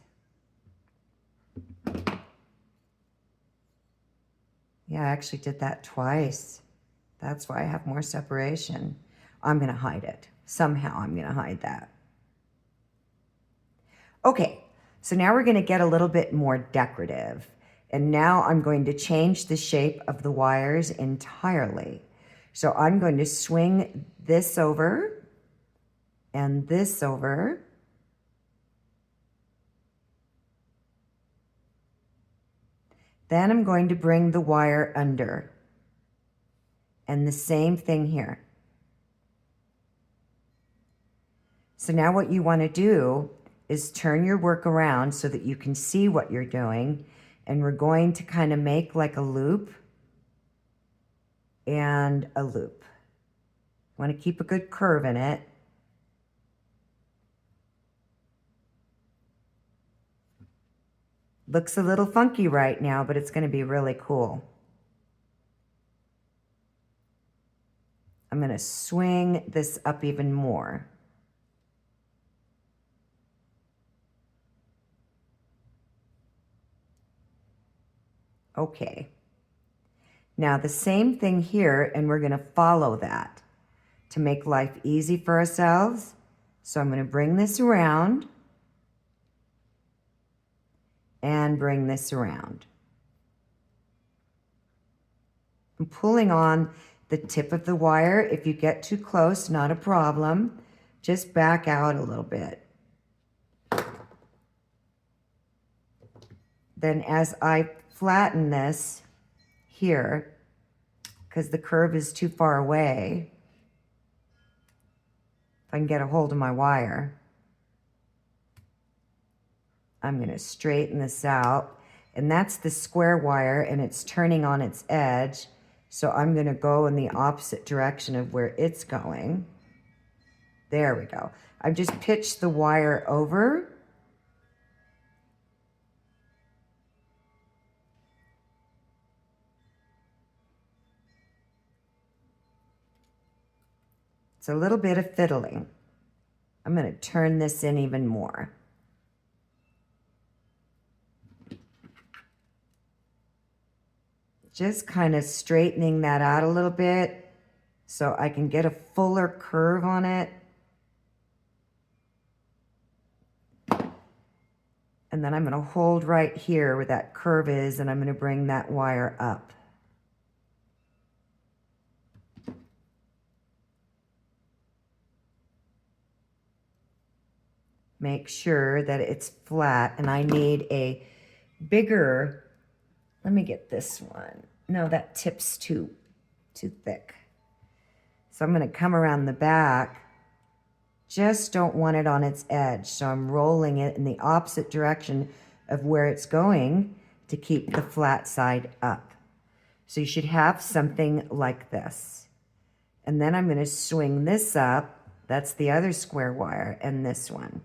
Yeah, I actually did that twice. That's why I have more separation. I'm going to hide it. Somehow I'm going to hide that. Okay, so now we're going to get a little bit more decorative. And now I'm going to change the shape of the wires entirely. So I'm going to swing this over and this over. Then I'm going to bring the wire under. And the same thing here. So now what you want to do is turn your work around so that you can see what you're doing. And we're going to kind of make like a loop and a loop. You want to keep a good curve in it. Looks a little funky right now, but it's going to be really cool. I'm going to swing this up even more. Okay. Now the same thing here, and we're going to follow that to make life easy for ourselves. So I'm going to bring this around and bring this around. I'm pulling on the tip of the wire. If you get too close, not a problem. Just back out a little bit. Then as I flatten this here, because the curve is too far away, if I can get a hold of my wire, I'm going to straighten this out. And that's the square wire, and it's turning on its edge. So I'm going to go in the opposite direction of where it's going. There we go. I've just pitched the wire over. It's a little bit of fiddling. I'm going to turn this in even more. Just kind of straightening that out a little bit so I can get a fuller curve on it. And then I'm going to hold right here where that curve is, and I'm going to bring that wire up. Make sure that it's flat, and I need a bigger, let me get this one. No, that tip's too thick. So I'm going to come around the back. Just don't want it on its edge. So I'm rolling it in the opposite direction of where it's going to keep the flat side up. So you should have something like this. And then I'm going to swing this up. That's the other square wire, and this one.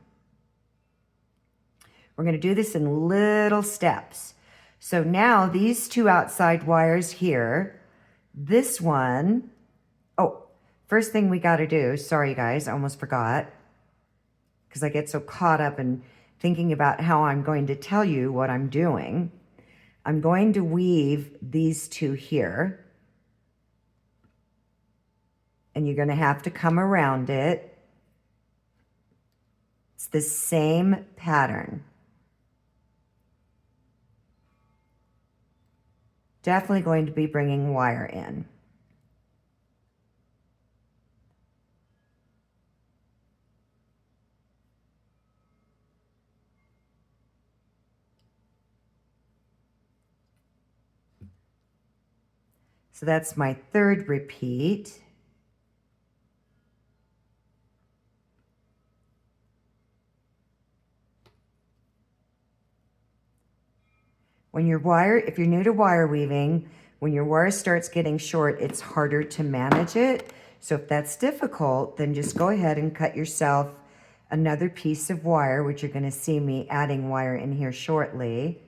We're going to do this in little steps. So now these two outside wires here, this one, oh, first thing we got to do, sorry guys, I almost forgot, because I get so caught up in thinking about how I'm going to tell you what I'm doing. I'm going to weave these two here, and you're going to have to come around it. It's the same pattern. Definitely going to be bringing wire in. So that's my third repeat. When you're if you're new to wire weaving, When your wire starts getting short, it's harder to manage it. So if that's difficult, then just go ahead and cut yourself another piece of wire, which you're going to see me adding wire in here shortly,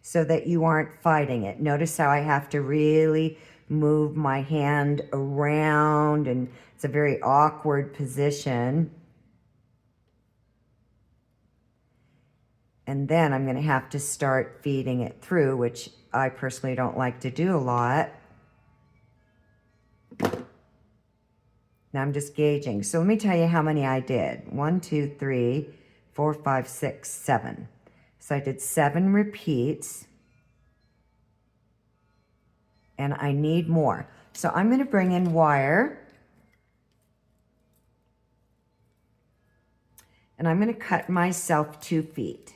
so that you aren't fighting it. Notice how I have to really move my hand around, and it's a very awkward position. And then I'm going to have to start feeding it through, which I personally don't like to do a lot. Now I'm just gauging. So let me tell you how many I did. 1, 2, 3, 4, 5, 6, 7. So I did 7 repeats. And I need more. So I'm going to bring in wire. And I'm going to cut myself 2 feet.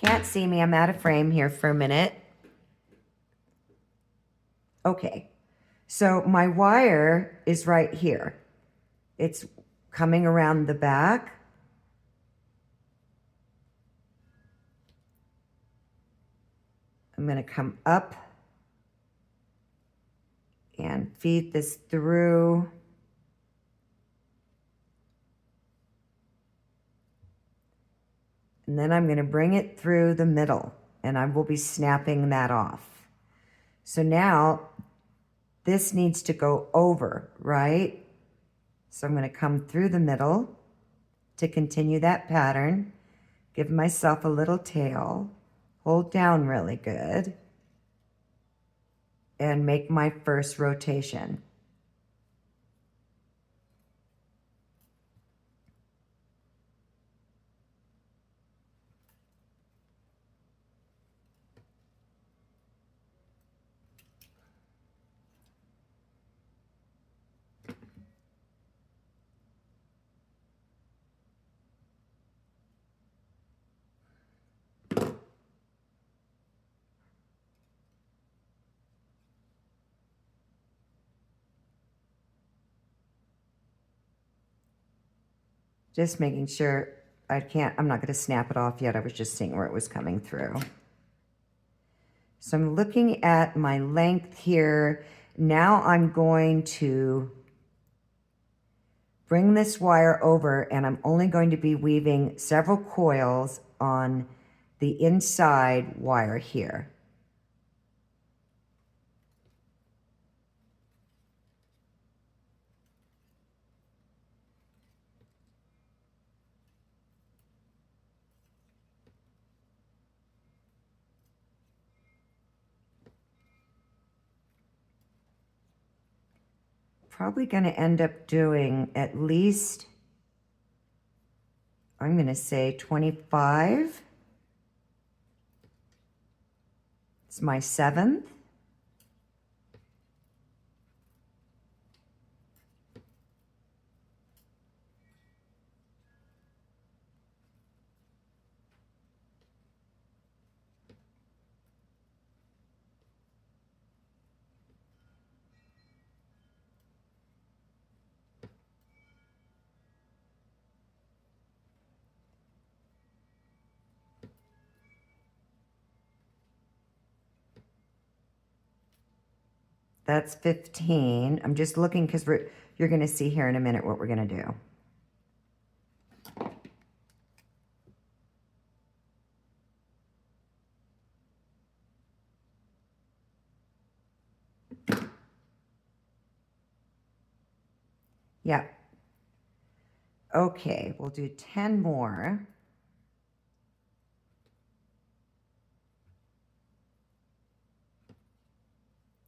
Can't see me, I'm out of frame here for a minute. Okay, so my wire is right here. It's coming around the back. I'm going to come up and feed this through. And then I'm going to bring it through the middle, and I will be snapping that off. So now this needs to go over, right? So I'm going to come through the middle to continue that pattern. Give myself a little tail. Hold down really good. And make my first rotation. Just making sure I'm not going to snap it off yet. I was just seeing where it was coming through. So I'm looking at my length here. Now I'm going to bring this wire over, and I'm only going to be weaving several coils on the inside wire here. Probably going to end up doing at least, I'm going to say 25. It's my 7th. That's 15. I'm just looking because you're going to see here in a minute what we're going to do. Yeah. Okay, we'll do 10 more.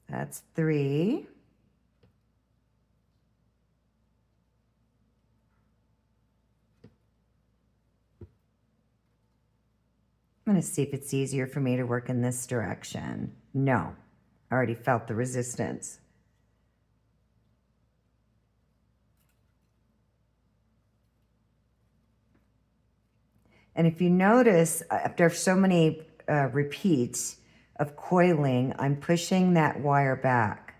That's 3. I'm going to see if it's easier for me to work in this direction. No, I already felt the resistance. And if you notice, after so many repeats of coiling, I'm pushing that wire back.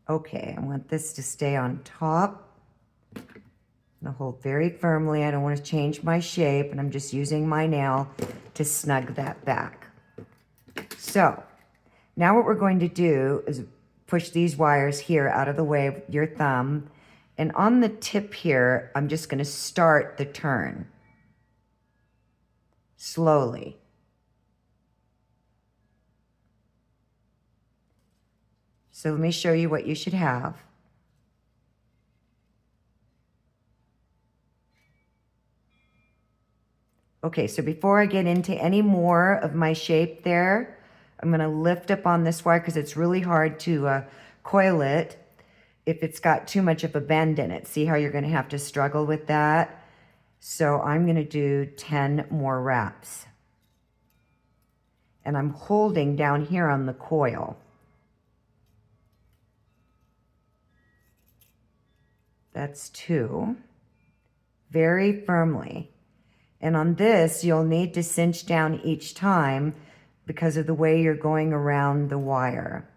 Okay, I want this to stay on top. I'm gonna hold very firmly. I don't want to change my shape, and I'm just using my nail to snug that back. So now what we're going to do is push these wires here out of the way of your thumb. And on the tip here, I'm just going to start the turn slowly. So let me show you what you should have. Okay, so before I get into any more of my shape there, I'm going to lift up on this wire because it's really hard to coil it if it's got too much of a bend in it. See how you're going to have to struggle with that? So I'm going to do 10 more wraps. And I'm holding down here on the coil. That's 2. Very firmly. And on this, you'll need to cinch down each time because of the way you're going around the wire.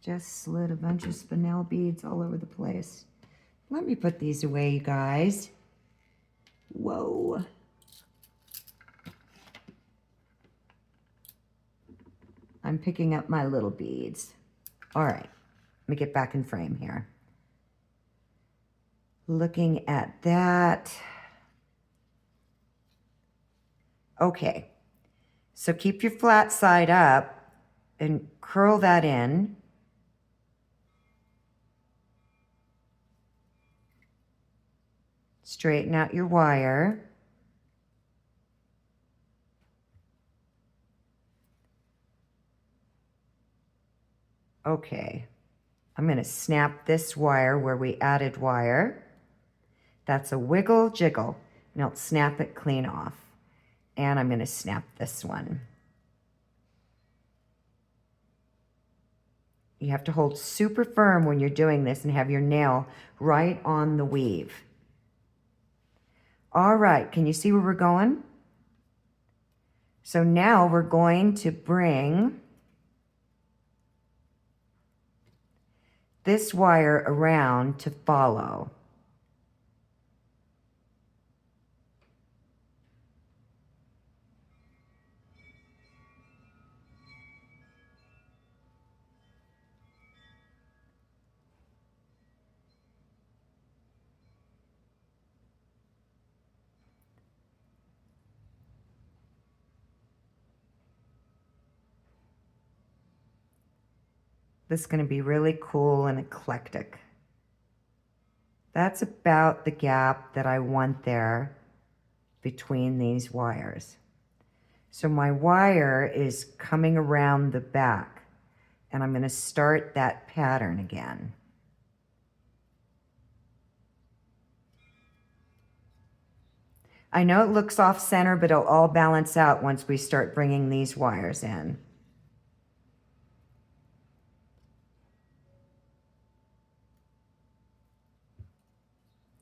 Just slid a bunch of spinel beads all over the place. Let me put these away, you guys. Whoa. I'm picking up my little beads. All right, let me get back in frame here. Looking at that. Okay, so keep your flat side up and curl that in. Straighten out your wire. Okay, I'm going to snap this wire where we added wire. That's a wiggle jiggle, and I'll snap it clean off. And I'm going to snap this one. You have to hold super firm when you're doing this and have your nail right on the weave. All right, can you see where we're going? So now we're going to bring this wire around to follow. This is going to be really cool and eclectic. That's about the gap that I want there between these wires. So my wire is coming around the back, and I'm going to start that pattern again. I know it looks off center, but it'll all balance out once we start bringing these wires in.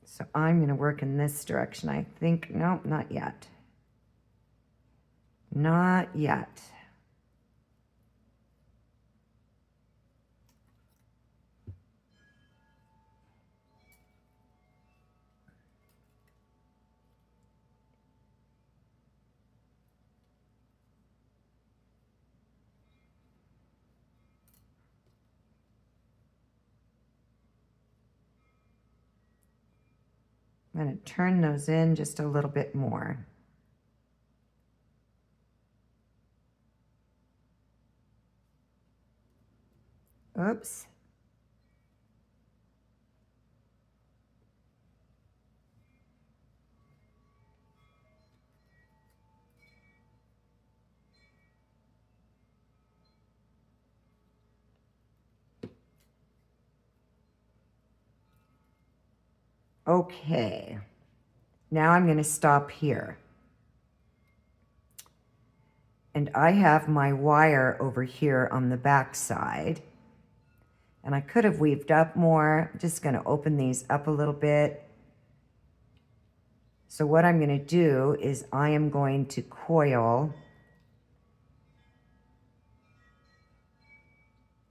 So I'm going to work in this direction. I think, no, not yet. Not yet. I'm going to turn those in just a little bit more. Oops. Okay. Now I'm going to stop here. And I have my wire over here on the back side. And I could have weaved up more. I'm just going to open these up a little bit. So what I'm going to do is I am going to coil.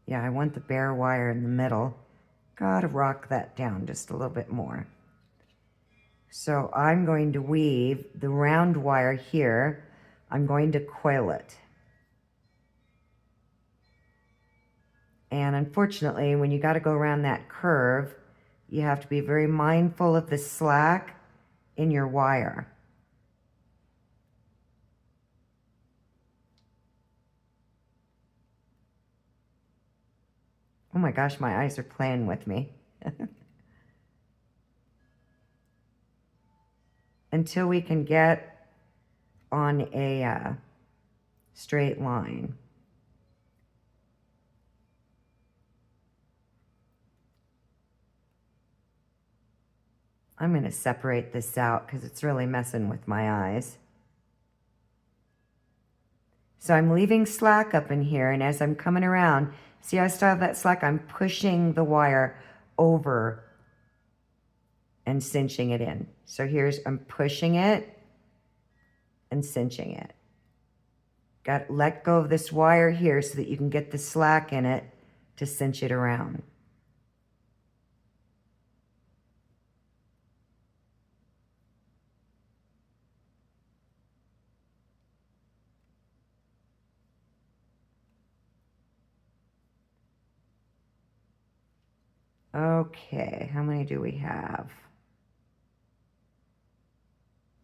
Yeah, I want the bare wire in the middle. Gotta rock that down just a little bit more. So I'm going to weave the round wire here. I'm going to coil it. And unfortunately, when you got to go around that curve, you have to be very mindful of the slack in your wire. Oh my gosh, my eyes are playing with me. Until we can get on a straight line. I'm going to separate this out because it's really messing with my eyes. So I'm leaving slack up in here, and as I'm coming around, see how I still have that slack? I'm pushing the wire over and cinching it in. So I'm pushing it and cinching it. Got to let go of this wire here so that you can get the slack in it to cinch it around. Okay, how many do we have?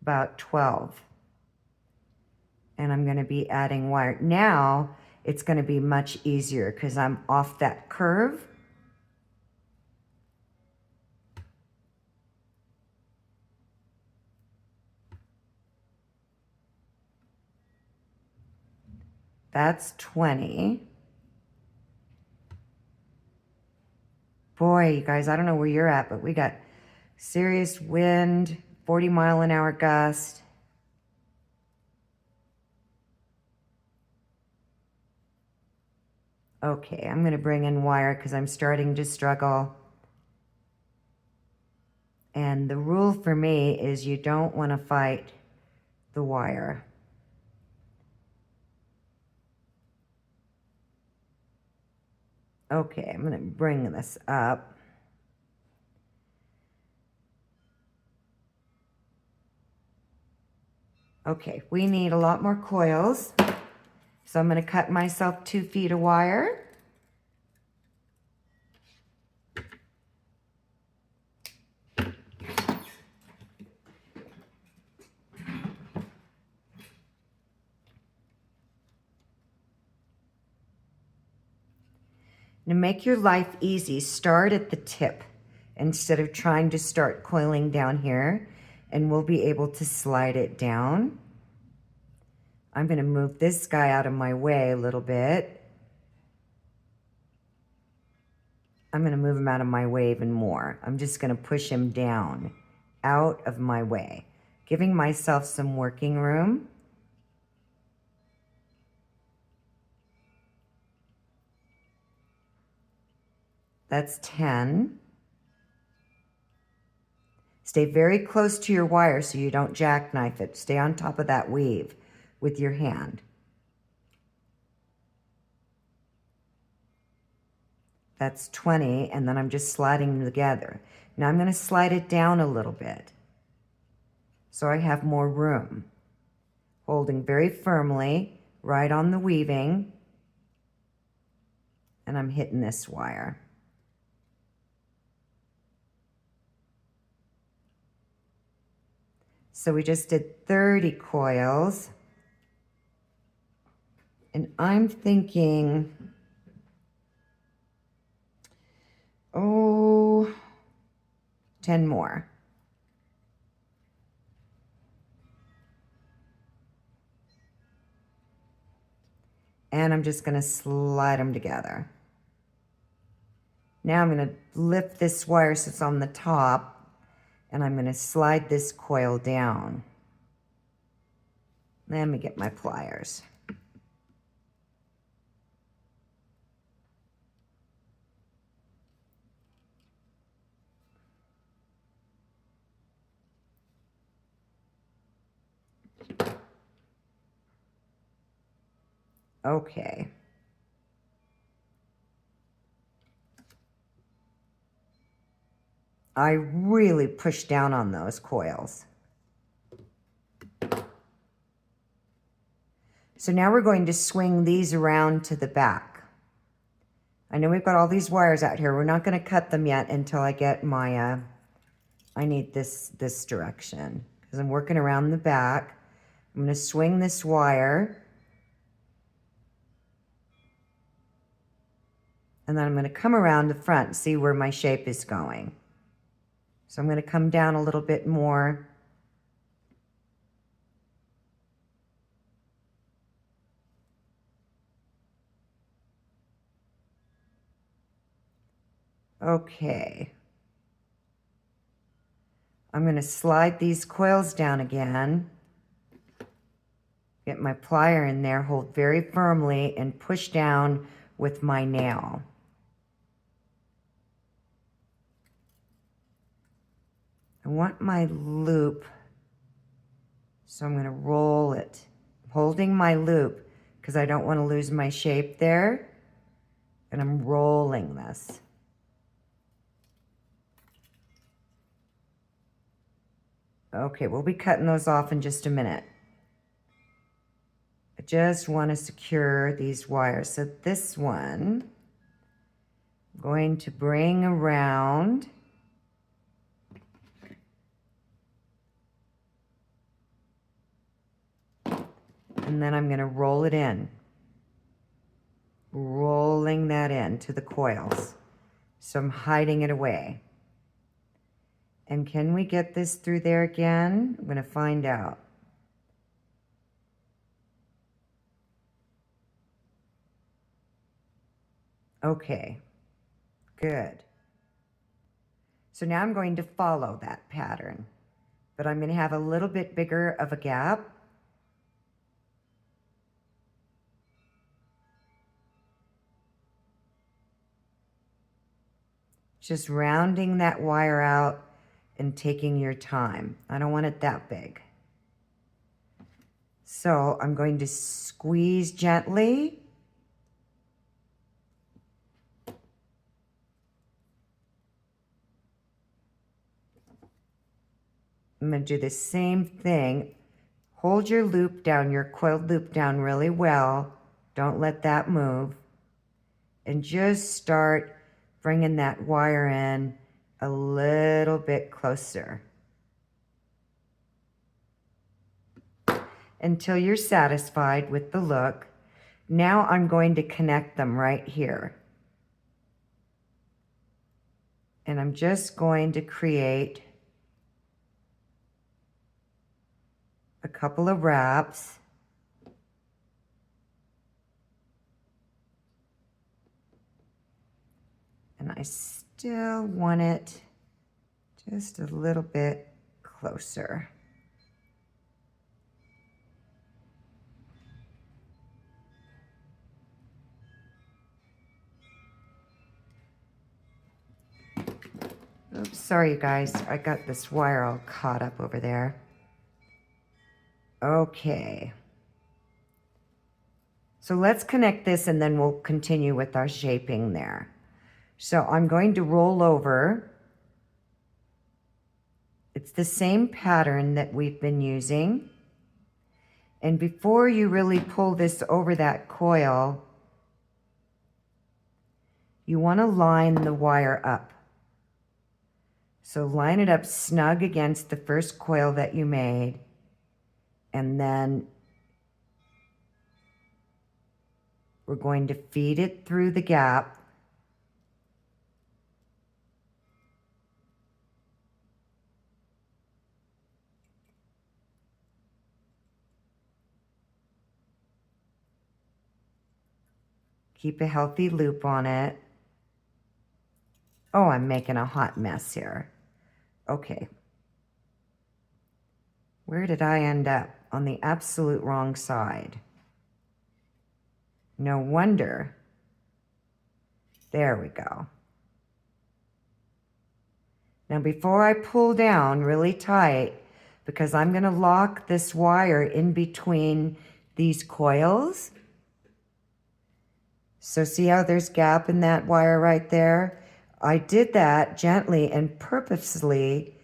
About 12. And I'm going to be adding wire. Now it's going to be much easier because I'm off that curve. That's 20. Boy, you guys, I don't know where you're at, but we got serious wind, 40-mile-an-hour gust. Okay, I'm going to bring in wire because I'm starting to struggle. And the rule for me is you don't want to fight the wire. Okay, I'm going to bring this up. Okay, we need a lot more coils. So I'm going to cut myself 2 feet of wire. To make your life easy, start at the tip instead of trying to start coiling down here, and we'll be able to slide it down. I'm going to move this guy out of my way a little bit. I'm going to move him out of my way even more. I'm just going to push him down, out of my way, giving myself some working room. That's 10. Stay very close to your wire so you don't jackknife it. Stay on top of that weave with your hand. That's 20, and then I'm just sliding them together. Now I'm going to slide it down a little bit so I have more room. Holding very firmly right on the weaving, and I'm hitting this wire. So we just did 30 coils, and I'm thinking, 10 more. And I'm just going to slide them together. Now I'm going to lift this wire so it's on the top, and I'm going to slide this coil down. Let me get my pliers. Okay. I really push down on those coils. So now we're going to swing these around to the back. I know we've got all these wires out here. We're not going to cut them yet until I get my, I need this direction because I'm working around the back. I'm going to swing this wire. And then I'm going to come around the front and see where my shape is going. So I'm going to come down a little bit more. Okay. I'm going to slide these coils down again. Get my plier in there, hold very firmly, and push down with my nail. I want my loop, so I'm going to roll it, holding my loop because I don't want to lose my shape there, and I'm rolling this. Okay, we'll be cutting those off in just a minute. I just want to secure these wires. So this one, I'm going to bring around. And then I'm going to roll it in. Rolling that in to the coils. So I'm hiding it away. And can we get this through there again? I'm going to find out. Okay, good. So now I'm going to follow that pattern, but I'm going to have a little bit bigger of a gap. Just rounding that wire out and taking your time. I don't want it that big. So I'm going to squeeze gently. I'm going to do the same thing. Hold your loop down, your coiled loop down really well. Don't let that move. And just start bringing that wire in a little bit closer until you're satisfied with the look. Now I'm going to connect them right here. And I'm just going to create a couple of wraps. And I still want it just a little bit closer. Oops, sorry you guys, I got this wire all caught up over there. Okay. So let's connect this and then we'll continue with our shaping there. So I'm going to roll over. It's the same pattern that we've been using. And before you really pull this over that coil, you want to line the wire up. So line it up snug against the first coil that you made, and then we're going to feed it through the gap. Keep a healthy loop on it. Oh, I'm making a hot mess here. Okay. Where did I end up? On the absolute wrong side. No wonder. There we go. Now before I pull down really tight, because I'm going to lock this wire in between these coils, So see how there's gap in that wire right there? I did that gently and purposely,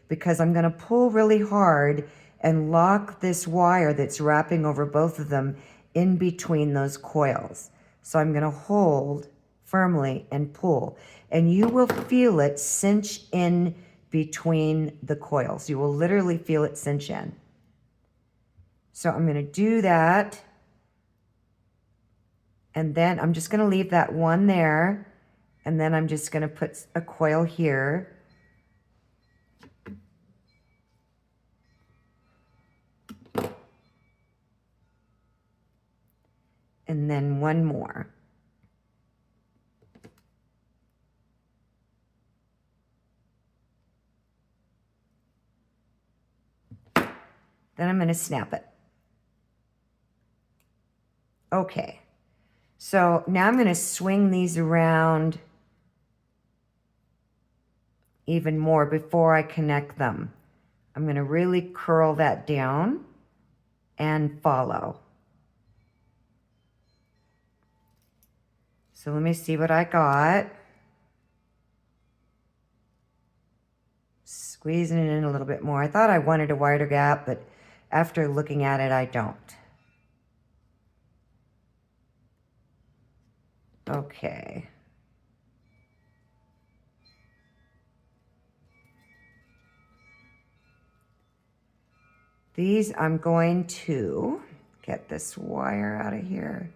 because I'm gonna pull really hard and lock this wire that's wrapping over both of them in between those coils. So I'm gonna hold firmly and pull, and you will feel it cinch in between the coils. You will literally feel it cinch in. So I'm gonna do that, and then I'm just gonna leave that one there, and then I'm just gonna put a coil here. And then one more. Then I'm gonna snap it. Okay, so now I'm gonna swing these around even more before I connect them. I'm gonna really curl that down and follow. So let me see what I got. Squeezing it in a little bit more. I thought I wanted a wider gap, but after looking at it, I don't. Okay. These, I'm going to get this wire out of here.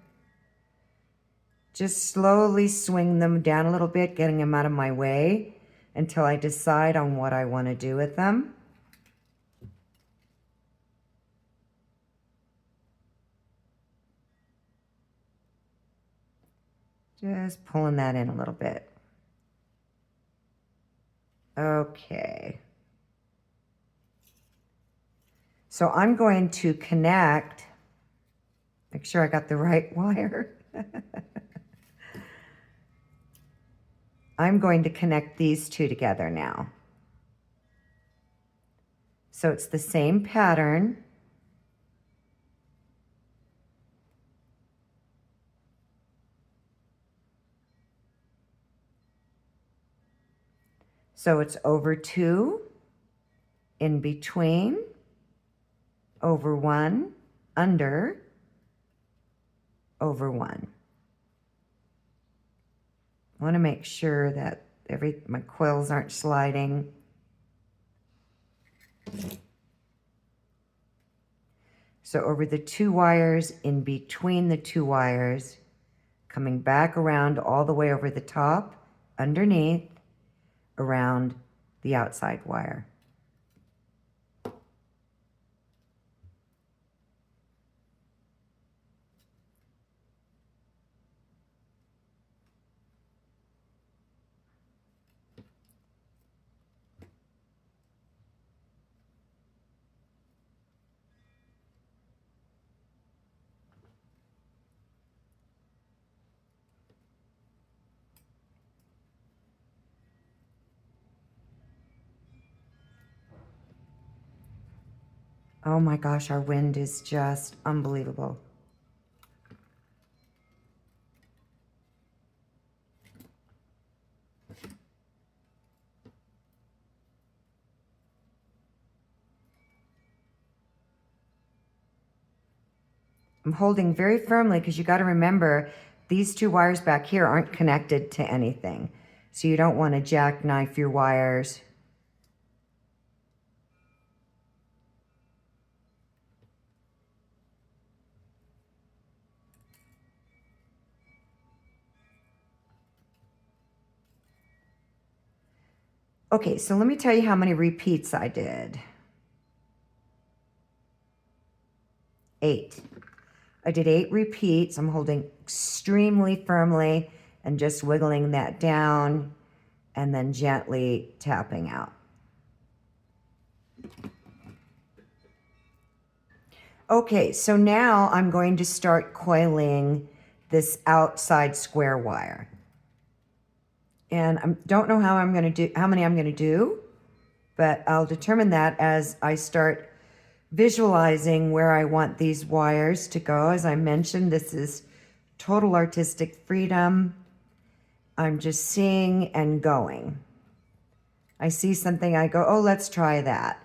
Just slowly swing them down a little bit, getting them out of my way until I decide on what I want to do with them. Just pulling that in a little bit. Okay. So I'm going to connect, make sure I got the right wire. I'm going to connect these two together now. So it's the same pattern. So it's over 2, in between, over 1, under, over 1. I want to make sure that my coils aren't sliding. So over the 2 wires, in between the 2 wires, coming back around all the way over the top, underneath, around the outside wire. Oh my gosh, our wind is just unbelievable. I'm holding very firmly because you got to remember these 2 wires back here aren't connected to anything. So you don't want to jackknife your wires. Okay, so let me tell you how many repeats I did. 8. I did 8 repeats. I'm holding extremely firmly and just wiggling that down and then gently tapping out. Okay, so now I'm going to start coiling this outside square wire. And I don't know how many I'm going to do, but I'll determine that as I start visualizing where I want these wires to go. As I mentioned, this is total artistic freedom. I'm just seeing and going. I see something, I go, oh, let's try that.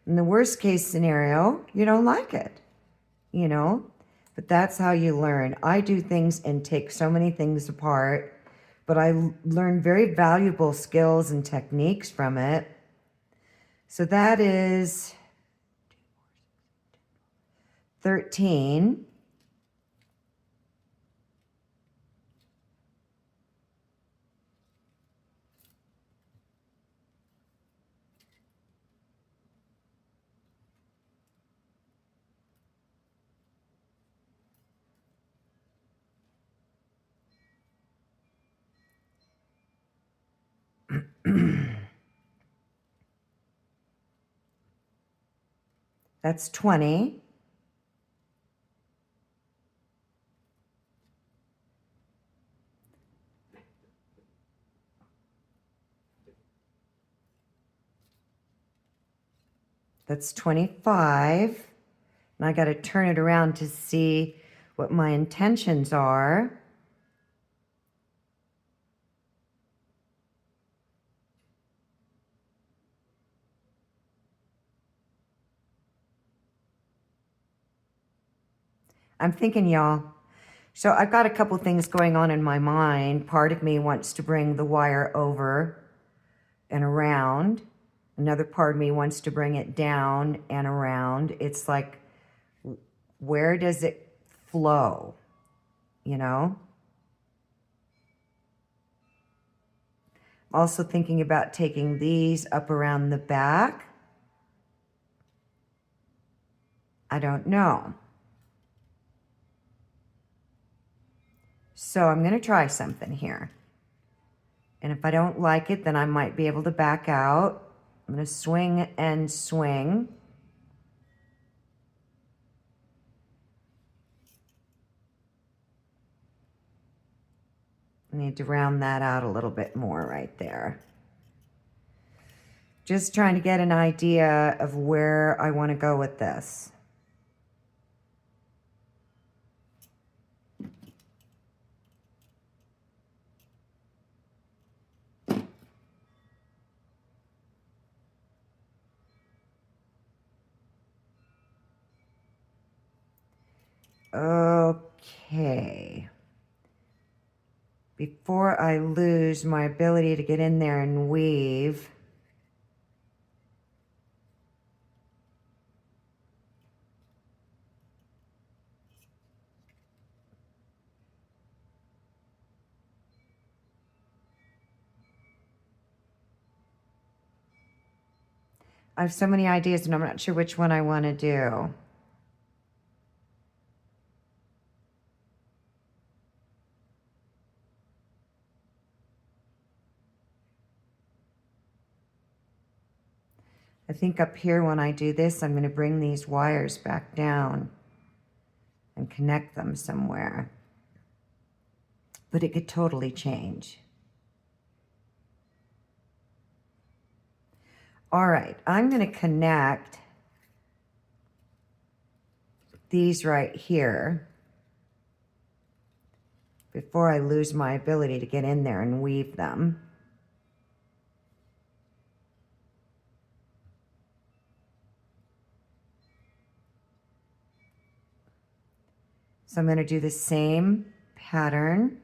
In the worst case scenario, you don't like it, you know? But that's how you learn. I do things and take so many things apart, but I learn very valuable skills and techniques from it. So that is 13. That's 20. That's 25. And I got to turn it around to see what my intentions are. I'm thinking, y'all. So I've got a couple things going on in my mind. Part of me wants to bring the wire over and around. Another part of me wants to bring it down and around. It's like, where does it flow? You know? Also thinking about taking these up around the back. I don't know. So I'm going to try something here. And if I don't like it, then I might be able to back out. I'm going to swing and swing. I need to round that out a little bit more right there. Just trying to get an idea of where I want to go with this. Okay. Before I lose my ability to get in there and weave, I have so many ideas and I'm not sure which one I want to do. I think up here when I do this, I'm going to bring these wires back down and connect them somewhere. But it could totally change. All right, I'm going to connect these right here before I lose my ability to get in there and weave them. So I'm going to do the same pattern.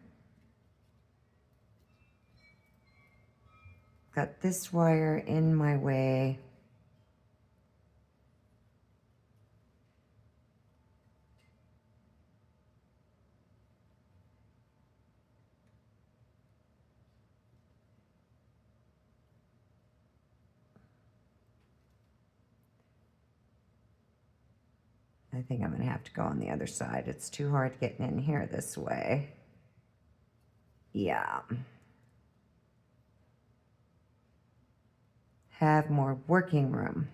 Got this wire in my way. I think I'm going to have to go on the other side. It's too hard getting in here this way. Yeah. Have more working room.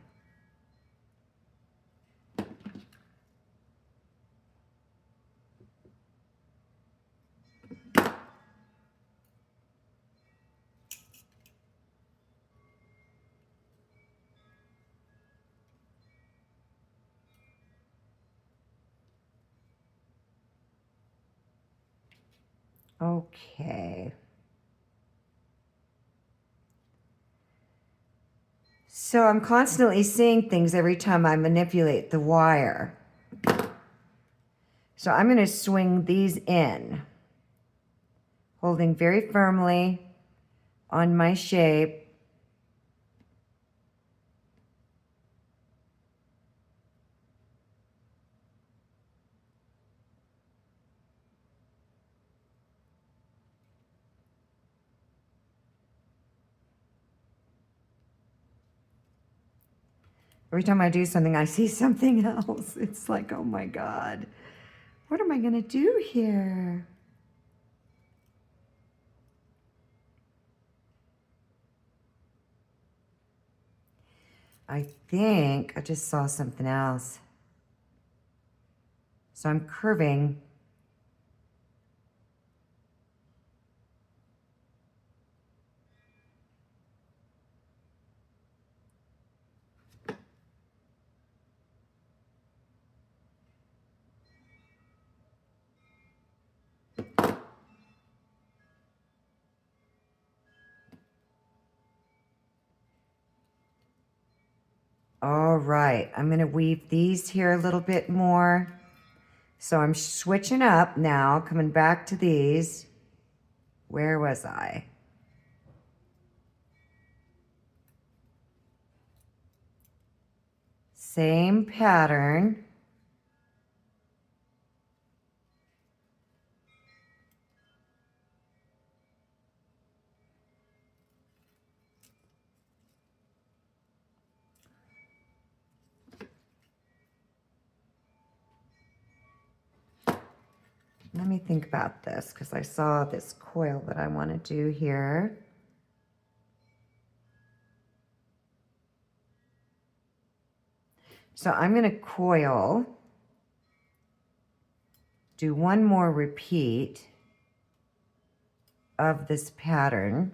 Okay. So I'm constantly seeing things every time I manipulate the wire. So I'm going to swing these in, holding very firmly on my shape. Every time I do something, I see something else. It's like, oh my God, what am I going to do here? I think I just saw something else. So I'm curving. All right, I'm going to weave these here a little bit more. So I'm switching up now, coming back to these. Where was I? Same pattern. Let me think about this because I saw this coil that I want to do here. So I'm going to coil, do one more repeat of this pattern.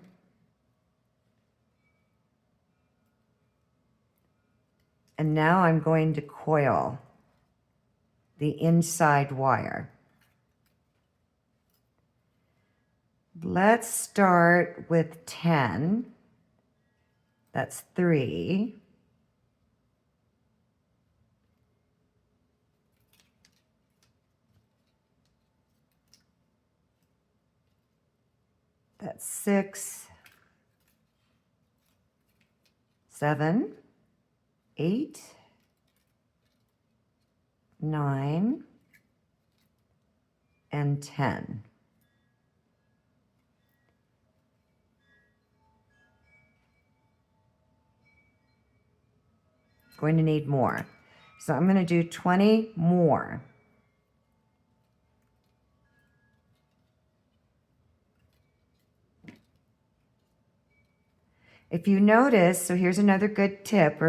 And now I'm going to coil the inside wire. Let's start with 10. That's 3. That's 6, 7, 8, 9, and 10. Going to need more. So I'm going to do 20 more. If you notice, so here's another good tip,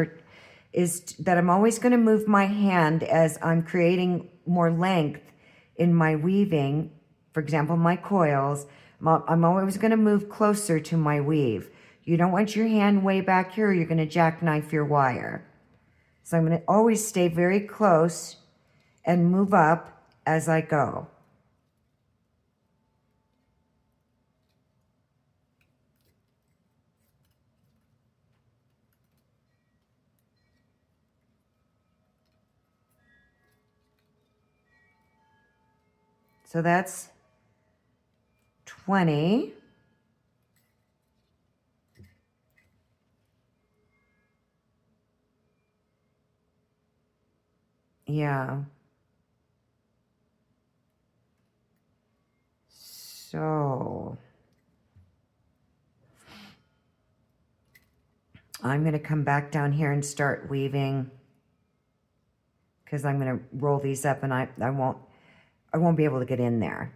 is that I'm always going to move my hand as I'm creating more length in my weaving. For example, my coils, I'm always going to move closer to my weave. You don't want your hand way back here, or you're going to jackknife your wire. So I'm going to always stay very close and move up as I go. So that's 20. Yeah. So I'm going to come back down here and start weaving because I'm going to roll these up and I won't be able to get in there.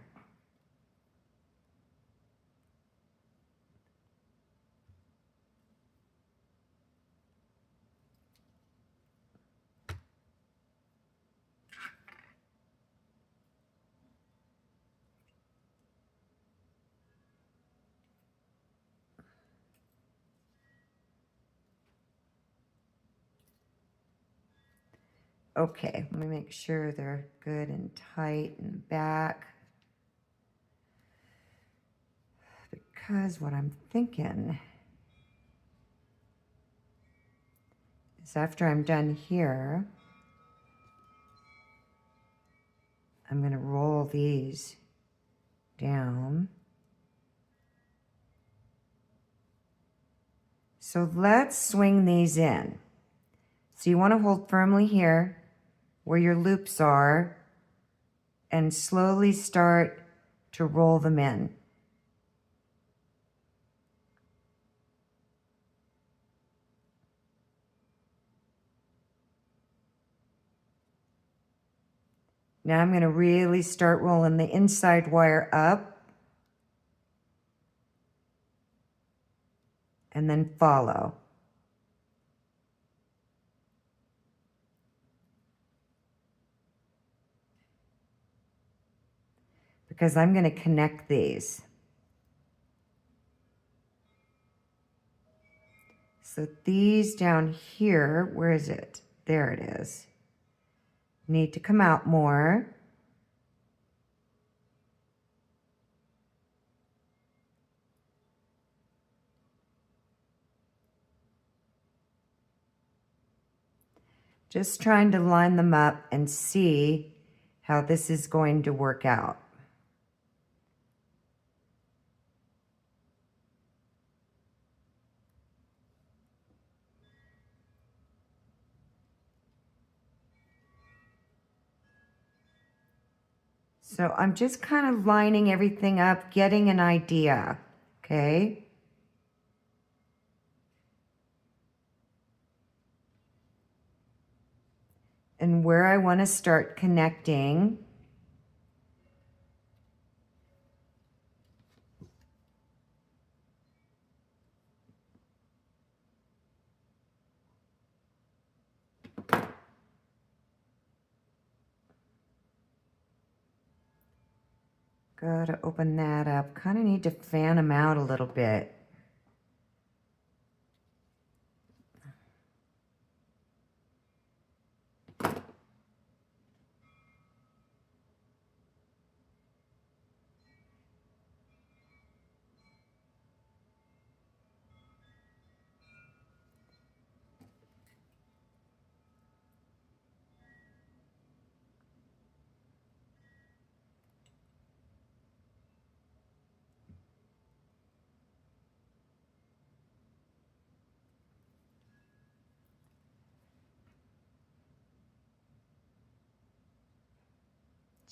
Okay, let me make sure they're good and tight and back. Because what I'm thinking is after I'm done here, I'm going to roll these down. So let's swing these in. So you want to hold firmly here where your loops are and slowly start to roll them in. Now I'm going to really start rolling the inside wire up and then follow. Because I'm going to connect these. So these down here, where is it? There it is. Need to come out more. Just trying to line them up and see how this is going to work out. So I'm just kind of lining everything up, getting an idea, okay? And where I want to start connecting. Gotta open that up. Kind of need to fan them out a little bit.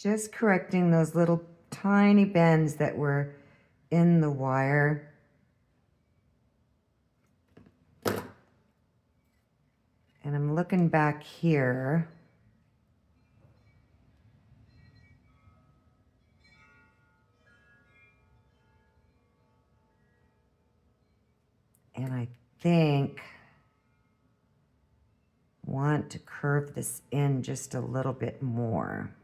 Just correcting those little tiny bends that were in the wire. And I'm looking back here. And I think want to curve this in just a little bit more.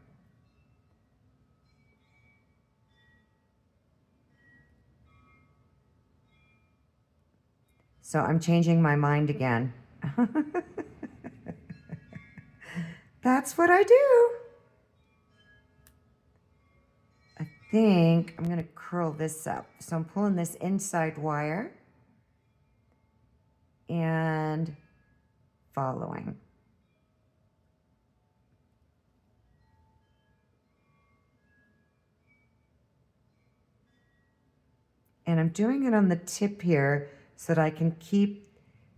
So I'm changing my mind again. That's what I do. I think I'm going to curl this up. So I'm pulling this inside wire and following. And I'm doing it on the tip here so that I can keep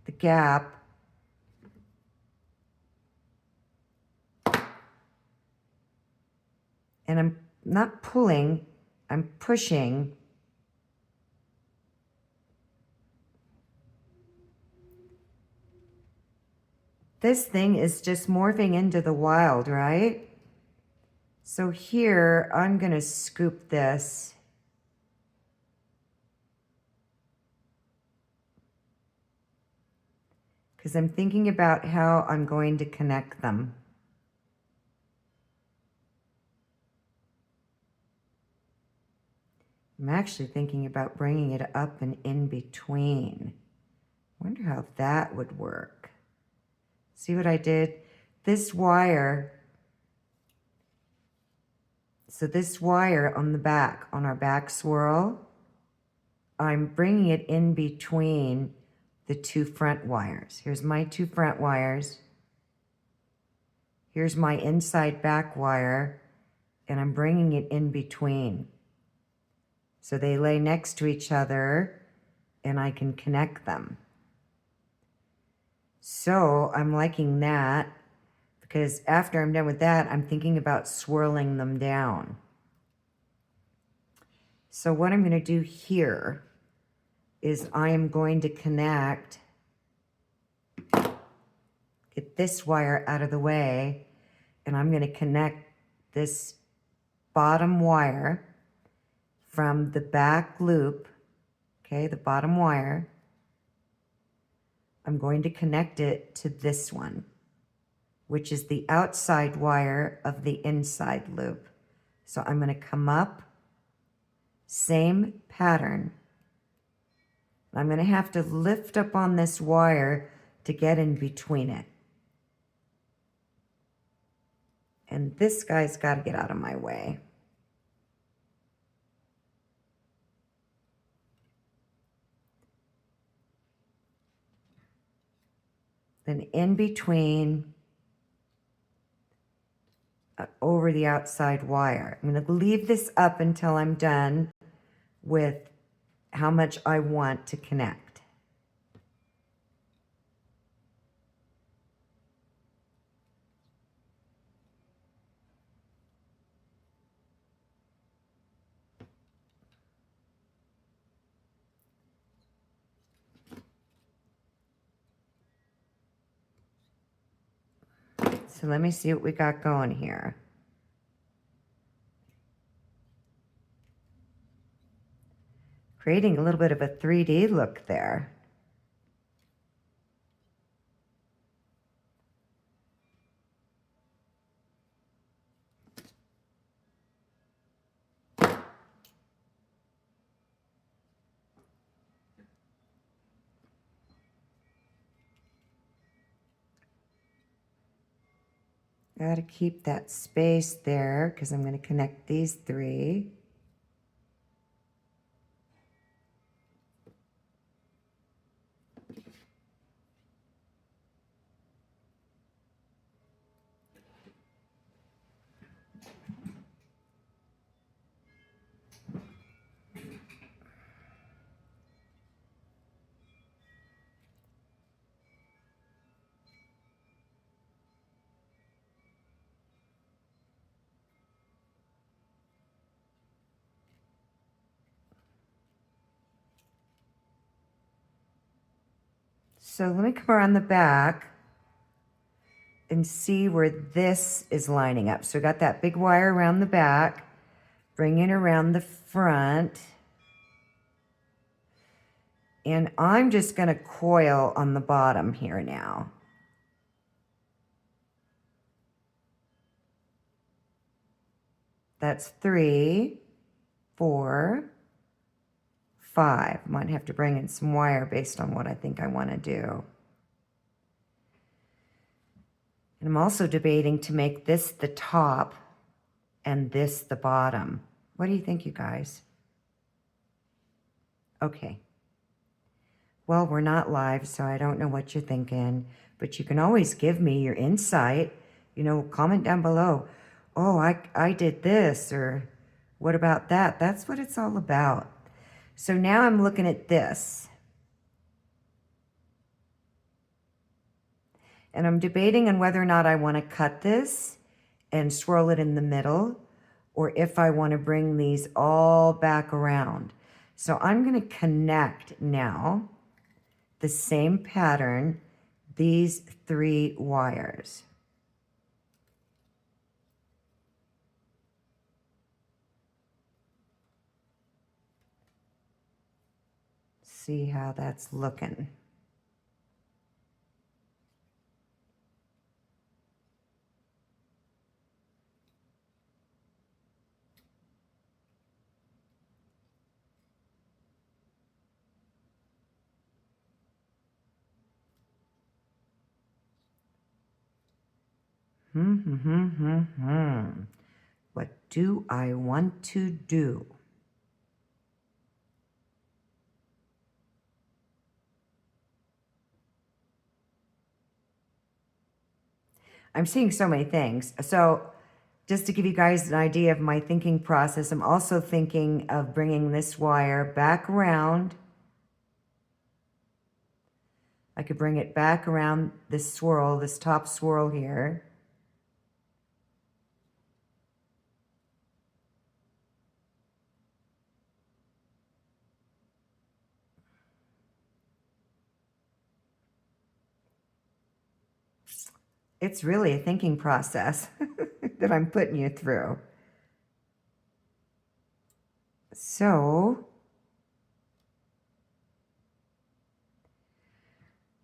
the gap. And I'm not pulling, I'm pushing. This thing is just morphing into the wild, right? So here, I'm going to scoop this. Because I'm thinking about how I'm going to connect them. I'm actually thinking about bringing it up and in between. Wonder how that would work. See what I did? This wire, so this wire on the back, on our back swirl, I'm bringing it in between the two front wires. Here's my two front wires. Here's my inside back wire, and I'm bringing it in between. So they lay next to each other, and I can connect them. So I'm liking that, because after I'm done with that, I'm thinking about swirling them down. So what I'm going to do here is I am going to connect, get this wire out of the way, and I'm going to connect this bottom wire from the back loop, okay, the bottom wire. I'm going to connect it to this one, which is the outside wire of the inside loop. So I'm going to come up, same pattern. I'm going to have to lift up on this wire to get in between it. And this guy's got to get out of my way. Then in between, over the outside wire. I'm going to leave this up until I'm done with how much I want to connect. So let me see what we got going here. Creating a little bit of a 3D look there. Got to keep that space there because I'm going to connect these three. So let me come around the back and see where this is lining up. So I got that big wire around the back, bring it around the front, and I'm just going to coil on the bottom here now. That's 3, 4, 5. Might have to bring in some wire based on what I think I want to do. And I'm also debating to make this the top and this the bottom. What do you think, you guys? Okay. Well, we're not live, so I don't know what you're thinking, but you can always give me your insight. You know, comment down below. Oh, I did this, or what about that? That's what it's all about. So now I'm looking at this. And I'm debating on whether or not I want to cut this and swirl it in the middle, or if I want to bring these all back around. So I'm going to connect now the same pattern, these 3 wires. See how that's looking. What do I want to do? I'm seeing so many things. So just to give you guys an idea of my thinking process, I'm also thinking of bringing this wire back around. I could bring it back around this swirl, this top swirl here. It's really a thinking process that I'm putting you through. So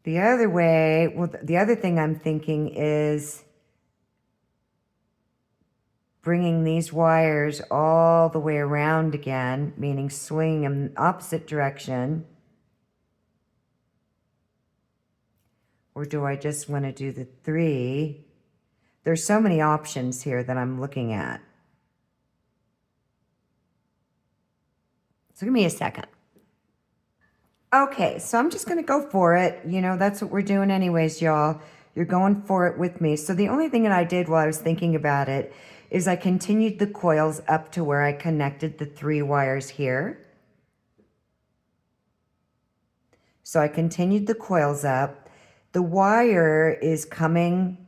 the other way, well, the other thing I'm thinking is bringing these wires all the way around again, meaning swinging them opposite direction. Or do I just want to do the 3? There's so many options here that I'm looking at. So give me a second. Okay, so I'm just going to go for it. You know, that's what we're doing anyways, y'all. You're going for it with me. So the only thing that I did while I was thinking about it is I continued the coils up to where I connected the 3 wires here. So I continued the coils up. The wire is coming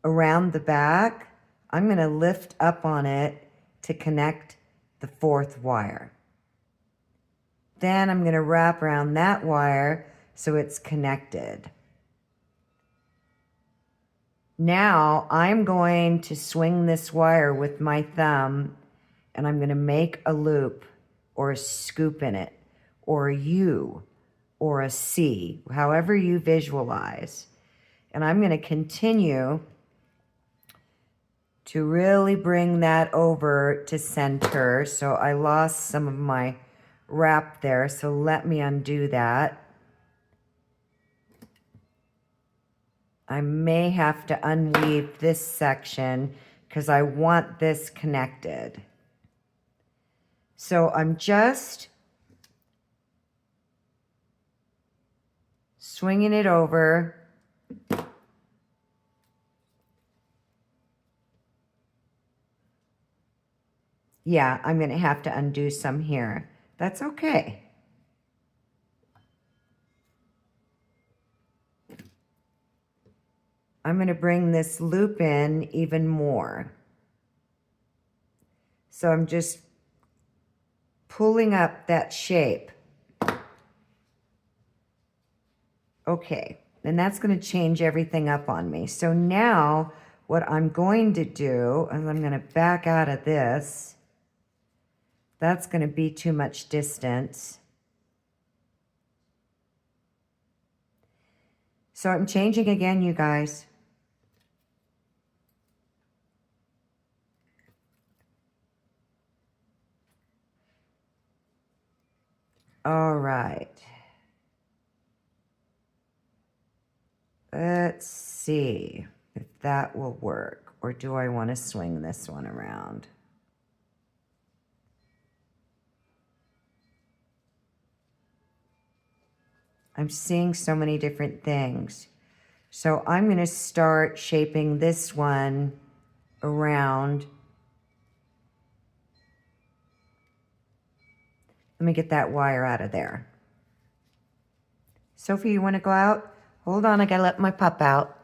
around the back. I'm going to lift up on it to connect the 4th wire. Then I'm going to wrap around that wire so it's connected. Now I'm going to swing this wire with my thumb and I'm going to make a loop or a scoop in it or a U or a C, however you visualize. And I'm going to continue to really bring that over to center. So I lost some of my wrap there, so let me undo that. I may have to unweave this section because I want this connected. So I'm just swinging it over. Yeah, I'm going to have to undo some here. That's okay. I'm going to bring this loop in even more. So I'm just pulling up that shape. Okay, and that's going to change everything up on me. So now what I'm going to do is I'm going to back out of this. That's going to be too much distance. So I'm changing again, you guys. All right. Let's see if that will work. Or do I want to swing this one around? I'm seeing so many different things. So I'm going to start shaping this one around. Let me get that wire out of there. Sophie, you want to go out? Hold on, I got to let my pup out.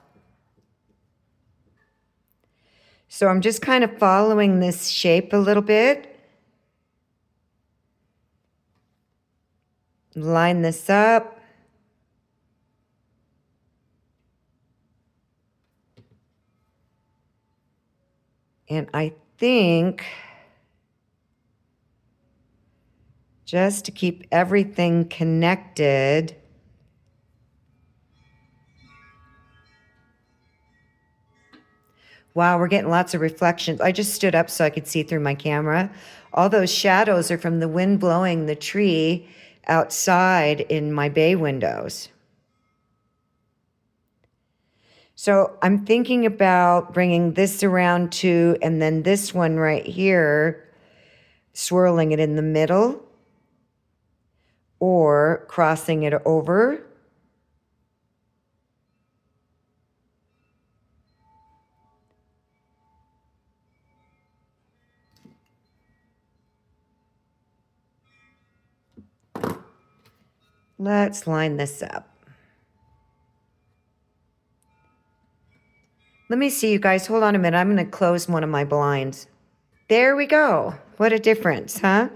So I'm just kind of following this shape a little bit. Line this up. And I think just to keep everything connected, wow, we're getting lots of reflections. I just stood up so I could see through my camera. All those shadows are from the wind blowing the tree outside in my bay windows. So I'm thinking about bringing this around too, and then this one right here, swirling it in the middle or crossing it over. Let's line this up. Let me see, you guys. Hold on a minute. I'm going to close one of my blinds. There we go. What a difference, huh?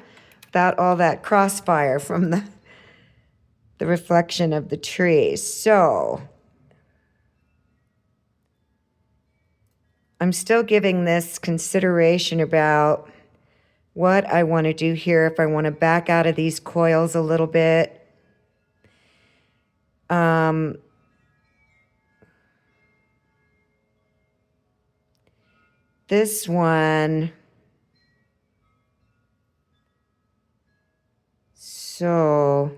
Without all that crossfire from the reflection of the trees. So I'm still giving this consideration about what I want to do here, if I want to back out of these coils a little bit. This one, so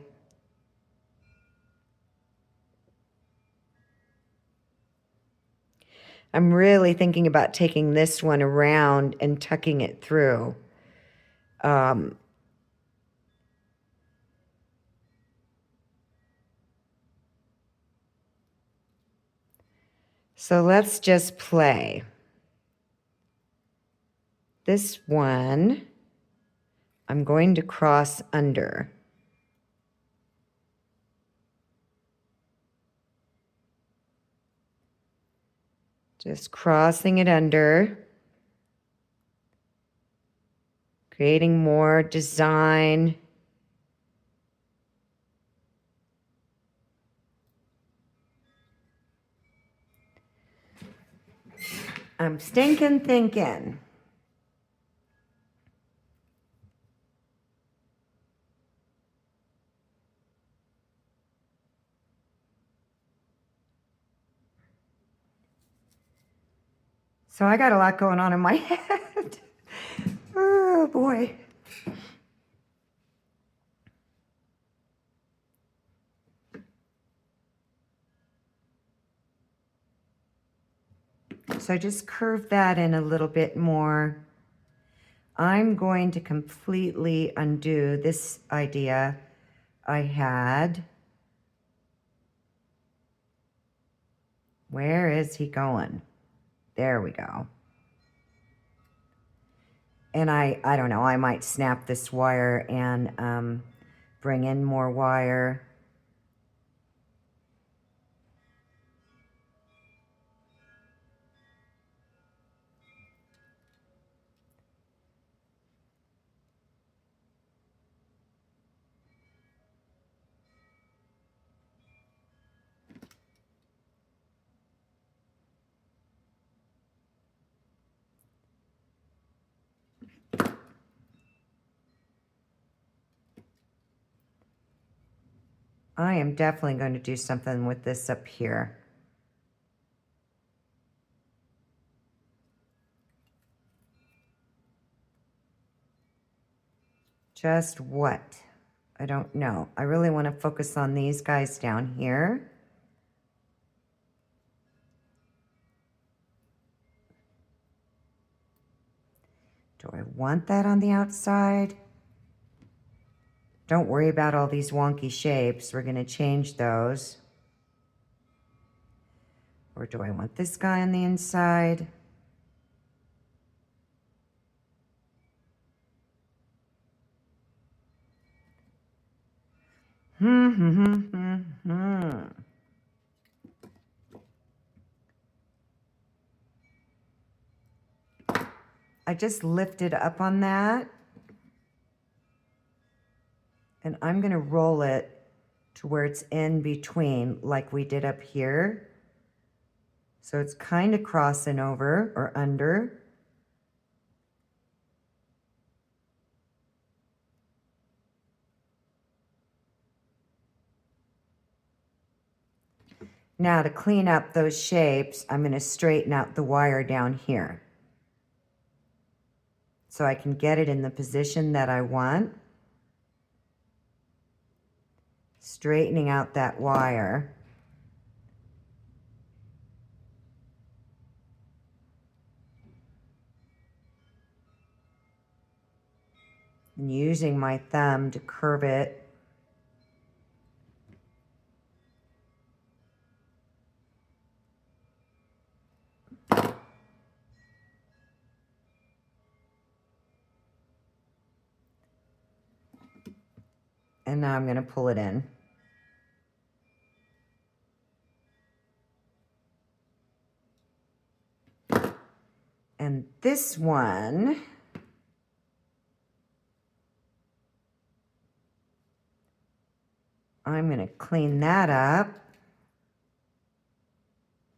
I'm really thinking about taking this one around and tucking it through. So let's just play. This one, I'm going to cross under. Just crossing it under. Creating more design. I'm stinking thinking. So I got a lot going on in my head. Oh boy. So I just curve that in a little bit more. I'm going to completely undo this idea I had. Where is he going? There we go. And I don't know, I might snap this wire and bring in more wire. I am definitely going to do something with this up here. Just what? I don't know. I really want to focus on these guys down here. Do I want that on the outside? Don't worry about all these wonky shapes. We're going to change those. Or do I want this guy on the inside? I just lifted up on that. And I'm going to roll it to where it's in between, like we did up here. So it's kind of crossing over or under. Now to clean up those shapes, I'm going to straighten out the wire down here, so I can get it in the position that I want. Straightening out that wire. And using my thumb to curve it. And now I'm going to pull it in. this one, I'm going to clean that up.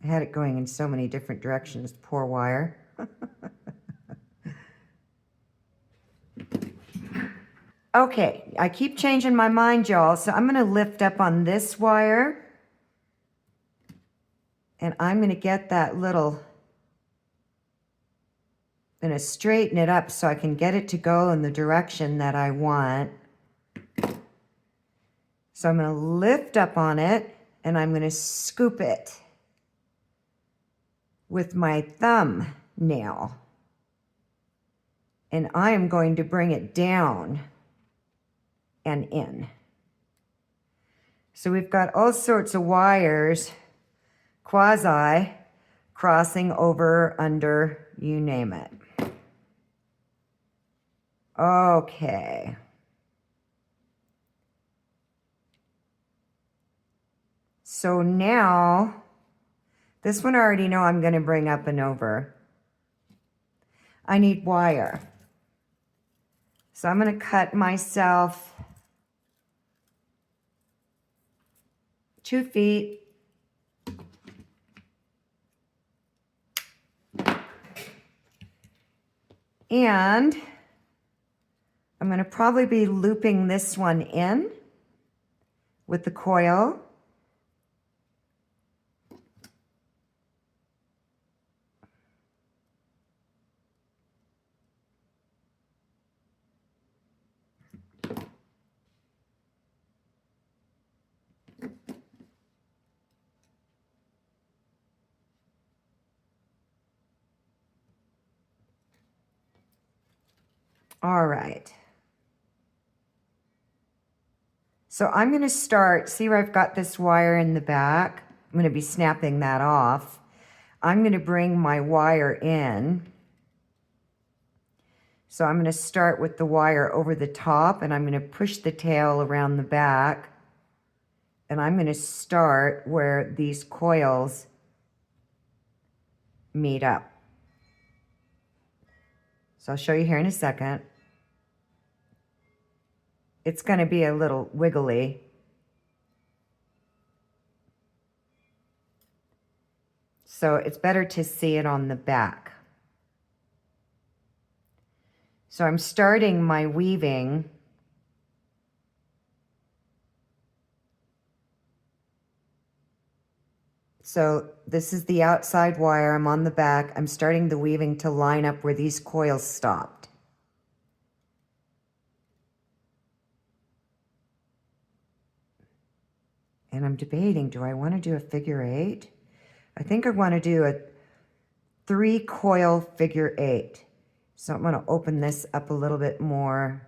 I had it going in so many different directions, poor wire. Okay, I keep changing my mind, y'all, so I'm going to lift up on this wire. And I'm going to get that little, I'm going to straighten it up so I can get it to go in the direction that I want. So I'm going to lift up on it, and I'm going to scoop it with my thumb nail. And I am going to bring it down and in. So we've got all sorts of wires, quasi, crossing over, under, you name it. Okay. So now, this one I already know I'm going to bring up and over. I need wire. So I'm going to cut myself 2 feet. And I'm going to probably be looping this one in with the coil. All right. So I'm going to start, see where I've got this wire in the back? I'm going to be snapping that off. I'm going to bring my wire in. So I'm going to start with the wire over the top, and I'm going to push the tail around the back. And I'm going to start where these coils meet up. So I'll show you here in a second. It's going to be a little wiggly. So it's better to see it on the back. So I'm starting my weaving . So this is the outside wire. I'm on the back. I'm starting the weaving to line up where these coils stopped. And I'm debating, do I want to do a figure 8? I think I want to do a 3-coil figure 8. So I'm going to open this up a little bit more,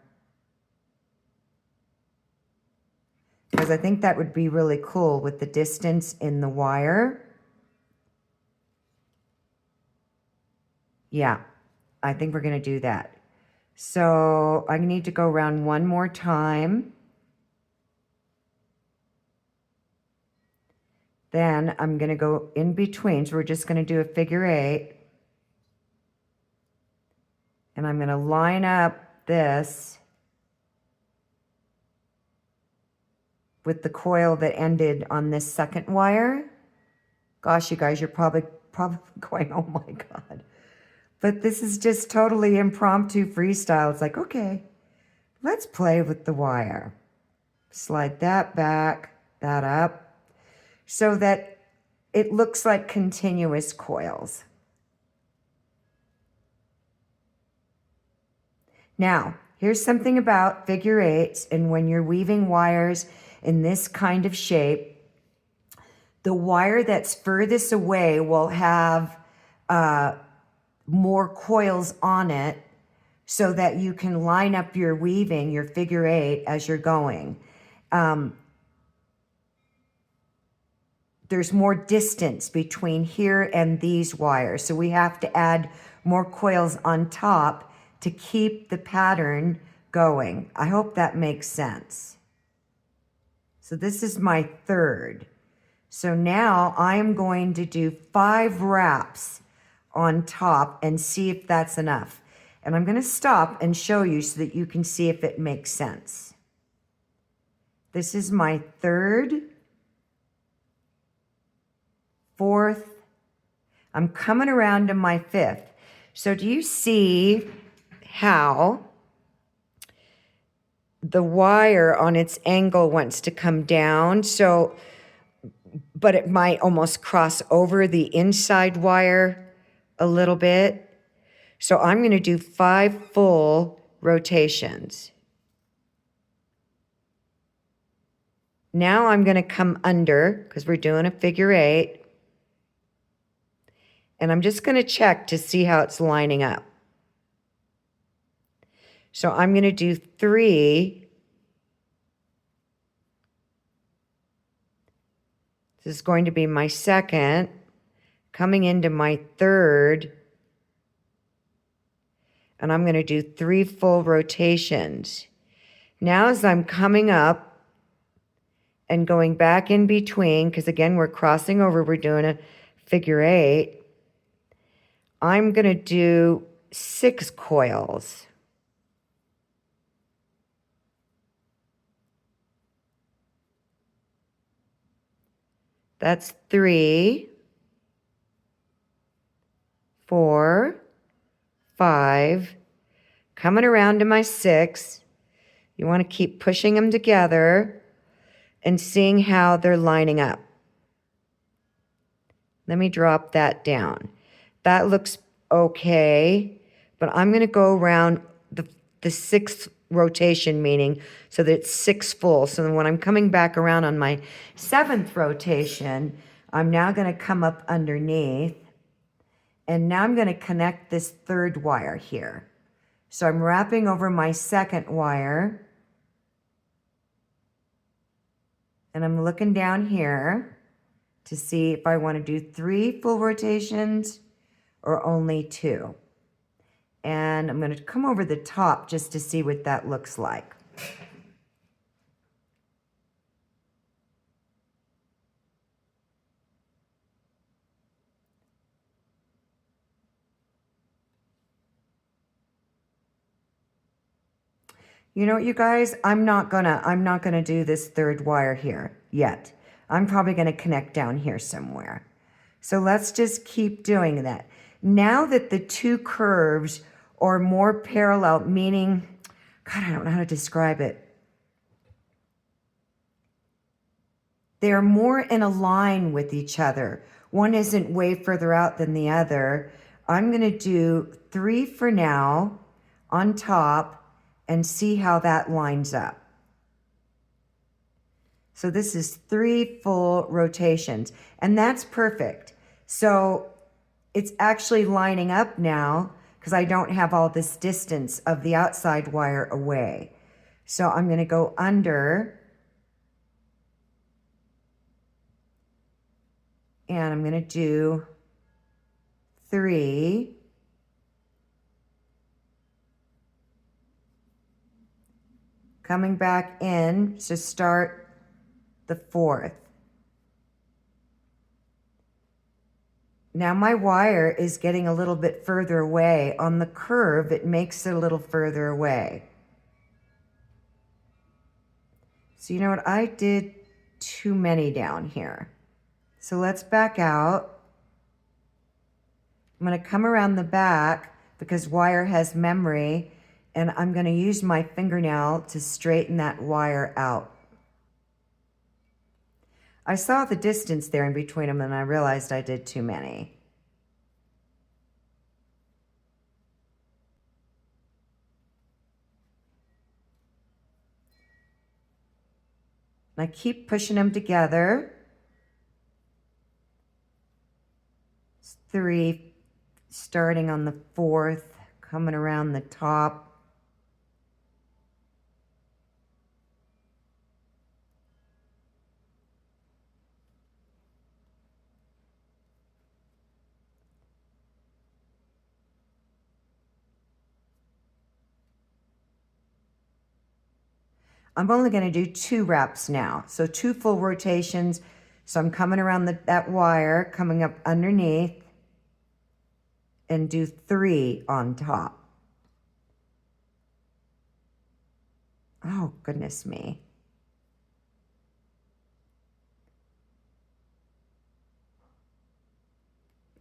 because I think that would be really cool with the distance in the wire. Yeah, I think we're going to do that. So I need to go around one more time. Then I'm going to go in between. So we're just going to do a figure 8. And I'm going to line up this with the coil that ended on this second wire. Gosh, you guys, you're probably going, oh my God. But this is just totally impromptu freestyle. It's like, okay, let's play with the wire. Slide that back, that up, so that it looks like continuous coils. Now, here's something about figure 8s, and when you're weaving wires in this kind of shape, the wire that's furthest away will have more coils on it so that you can line up your weaving, your figure 8, as you're going. There's more distance between here and these wires, so we have to add more coils on top to keep the pattern going. I hope that makes sense. So this is my 3rd. So now I am going to do 5 wraps on top and see if that's enough. And I'm going to stop and show you so that you can see if it makes sense. This is my third, fourth. I'm coming around to my fifth. So do you see how the wire on its angle wants to come down? So, but it might almost cross over the inside wire a little bit. So I'm going to do 5 full rotations. Now I'm going to come under because we're doing a figure 8. And I'm just going to check to see how it's lining up. So I'm going to do 3. This is going to be my second, coming into my third. And I'm going to do 3 full rotations. Now as I'm coming up and going back in between, because again, we're crossing over, we're doing a figure 8, I'm going to do 6 coils. That's 3, 4, 5, coming around to my 6. You want to keep pushing them together and seeing how they're lining up. Let me drop that down. That looks okay, but I'm going to go around the 6th rotation, meaning so that it's 6 full. So then when I'm coming back around on my 7th rotation, I'm now going to come up underneath. And now I'm going to connect this 3rd wire here. So I'm wrapping over my 2nd wire. And I'm looking down here to see if I want to do 3 full rotations or only 2. And I'm going to come over the top just to see what that looks like. You know what, you guys, I'm not gonna do this 3rd wire here yet. I'm probably gonna connect down here somewhere. So let's just keep doing that. Now that the 2 curves are more parallel, meaning, God, I don't know how to describe it. They're more in a line with each other. One isn't way further out than the other. I'm gonna do 3 for now on top and see how that lines up. So this is 3 full rotations, and that's perfect. So it's actually lining up now because I don't have all this distance of the outside wire away. So I'm going to go under, and I'm going to do 3. Coming back in to start the 4th. Now my wire is getting a little bit further away. On the curve, it makes it a little further away. So you know what? I did too many down here. So let's back out. I'm going to come around the back because wire has memory. And I'm going to use my fingernail to straighten that wire out. I saw the distance there in between them and I realized I did too many. And I keep pushing them together. It's 3, starting on the 4th, coming around the top. I'm only going to do 2 wraps now. So 2 full rotations. So I'm coming around that wire, coming up underneath. and do 3 on top. Oh, goodness me.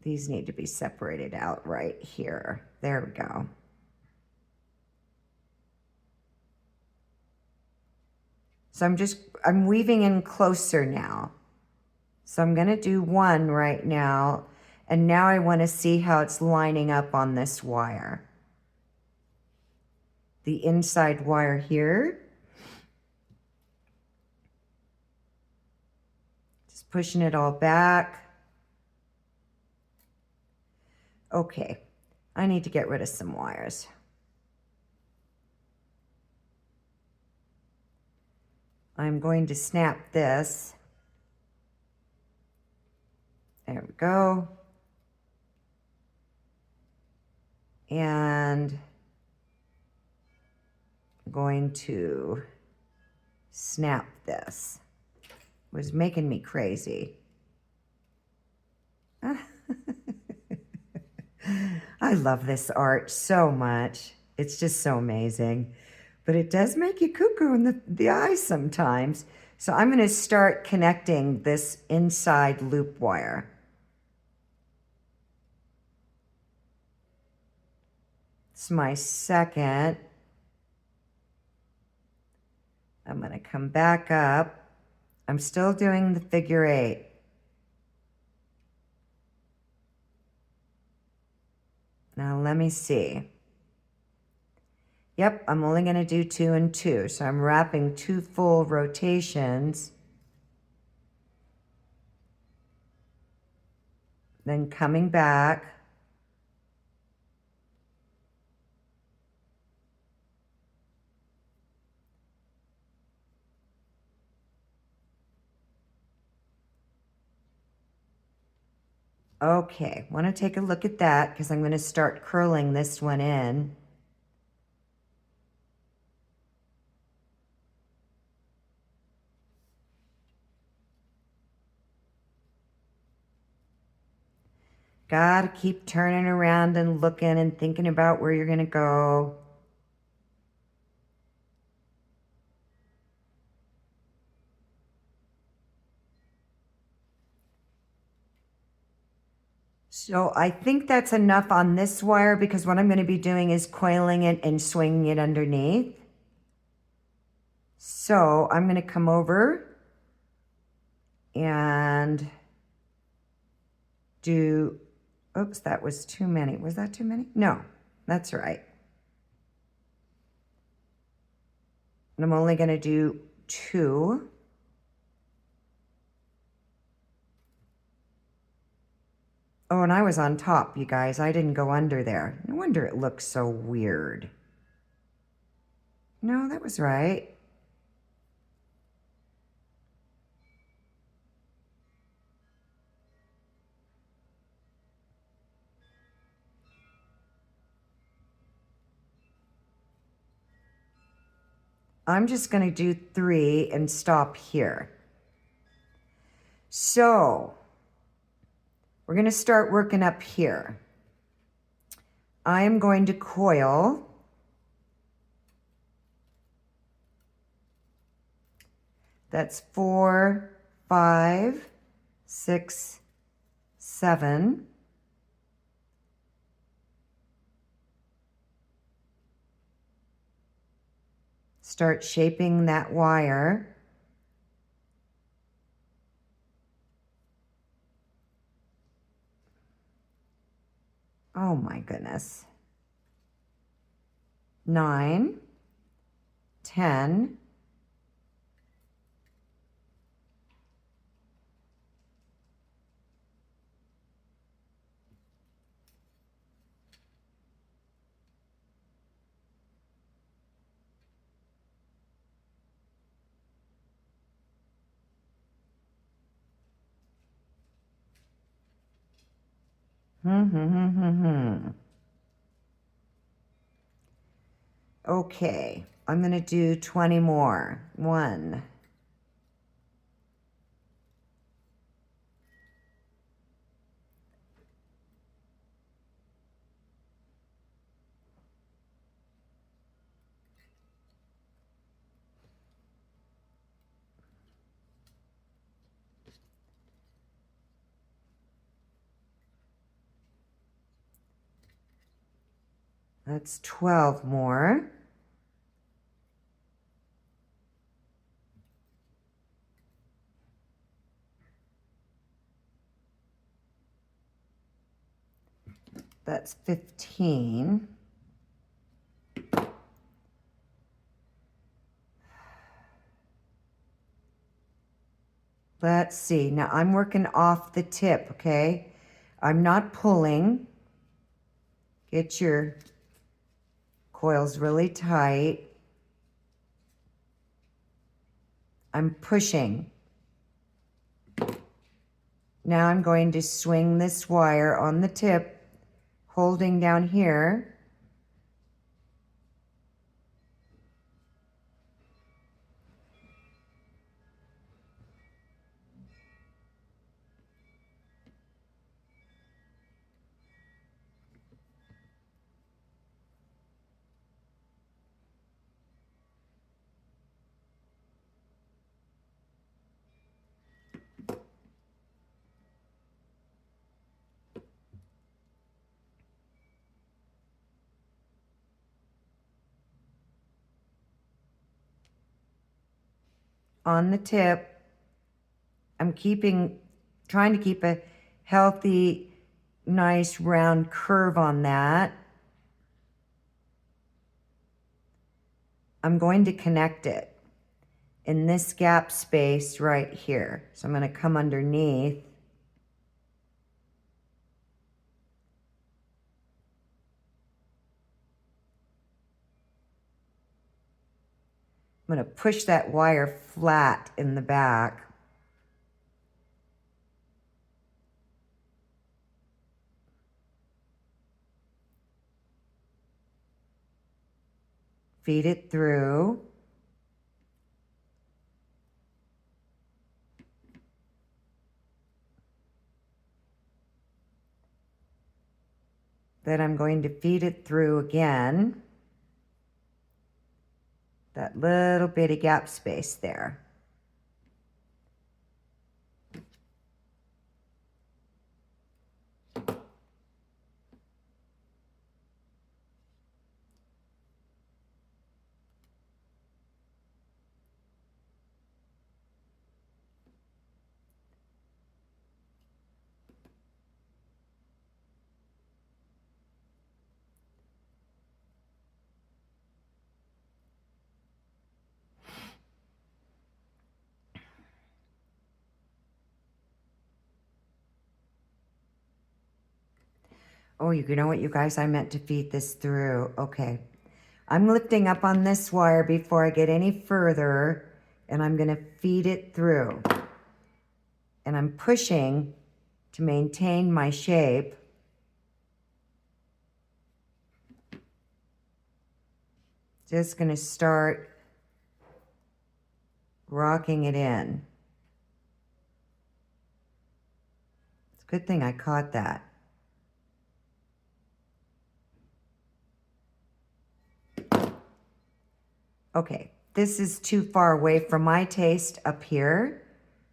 These need to be separated out right here. There we go. So I'm weaving in closer now. So I'm going to do 1 right now. And now I want to see how it's lining up on this wire. The inside wire here. Just pushing it all back. Okay, I need to get rid of some wires. I'm going to snap this. There we go. And I'm going to snap this. It was making me crazy. I love this art so much. It's just so amazing. But it does make you cuckoo in the eyes sometimes. So I'm going to start connecting this inside loop wire. It's my second. I'm going to come back up. I'm still doing the figure 8. Now let me see. Yep, I'm only going to do 2 and 2. So I'm wrapping 2 full rotations. Then coming back. Okay, want to take a look at that because I'm going to start curling this one in. Gotta keep turning around and looking and thinking about where you're going to go. So I think that's enough on this wire because what I'm going to be doing is coiling it and swinging it underneath. So I'm going to come over and do, oops, that was too many. Was that too many? No, that's right. And I'm only going to do 2. Oh, and I was on top, you guys. I didn't go under there. No wonder it looks so weird. No, that was right. I'm just going to do 3 and stop here. So we're going to start working up here. I am going to coil. That's 4, 5, 6, 7. Start shaping that wire. Oh my goodness. 9, 10, 11. Okay, I'm going to do 20 more. 1, That's 12 more. That's 15. Let's see. Now I'm working off the tip, okay? I'm not pulling. Get your coils really tight. I'm pushing. Now I'm going to swing this wire on the tip, holding down here. On the tip. I'm trying to keep a healthy, nice round curve on that. I'm going to connect it in this gap space right here. So I'm going to come underneath. I'm going to push that wire flat in the back. Feed it through. Then I'm going to feed it through again. That little bitty gap space there. Oh, you know what, you guys? I meant to feed this through. Okay. I'm lifting up on this wire before I get any further, and I'm going to feed it through. And I'm pushing to maintain my shape. Just going to start rocking it in. It's a good thing I caught that. Okay, this is too far away from my taste up here.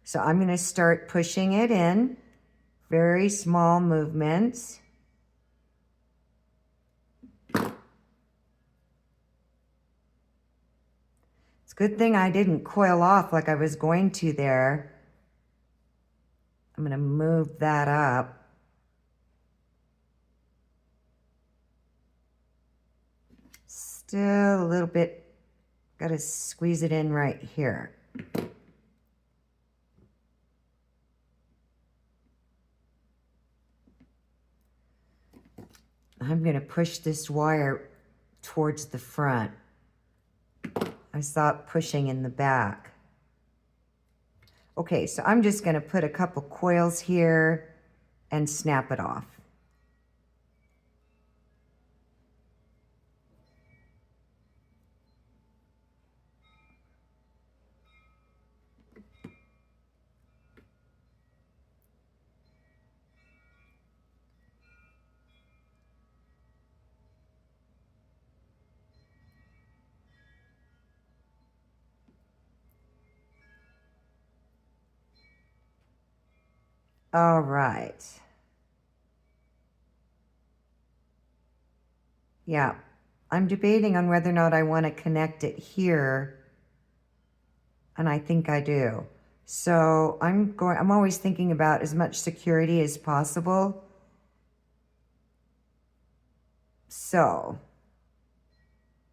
So I'm going to start pushing it in. Very small movements. It's a good thing I didn't coil off like I was going to there. I'm going to move that up. Still a little bit. Got to squeeze it in right here. I'm going to push this wire towards the front. I stopped pushing in the back. Okay, so I'm just going to put a couple coils here and snap it off. All right. Yeah, I'm debating on whether or not I want to connect it here, and I think I do. So I'm always thinking about as much security as possible. So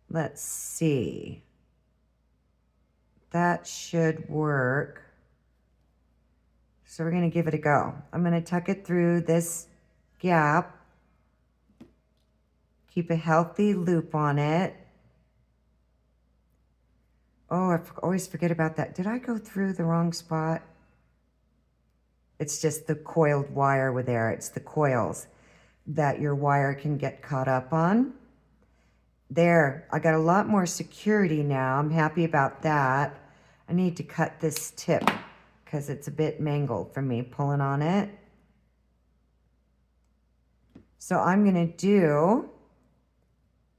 let's see. That should work. So we're going to give it a go. I'm going to tuck it through this gap. Keep a healthy loop on it. Oh, I always forget about that. Did I go through the wrong spot? It's just the coiled wire with there. It's the coils that your wire can get caught up on. There, I got a lot more security now. I'm happy about that. I need to cut this tip because it's a bit mangled from me pulling on it. So I'm going to do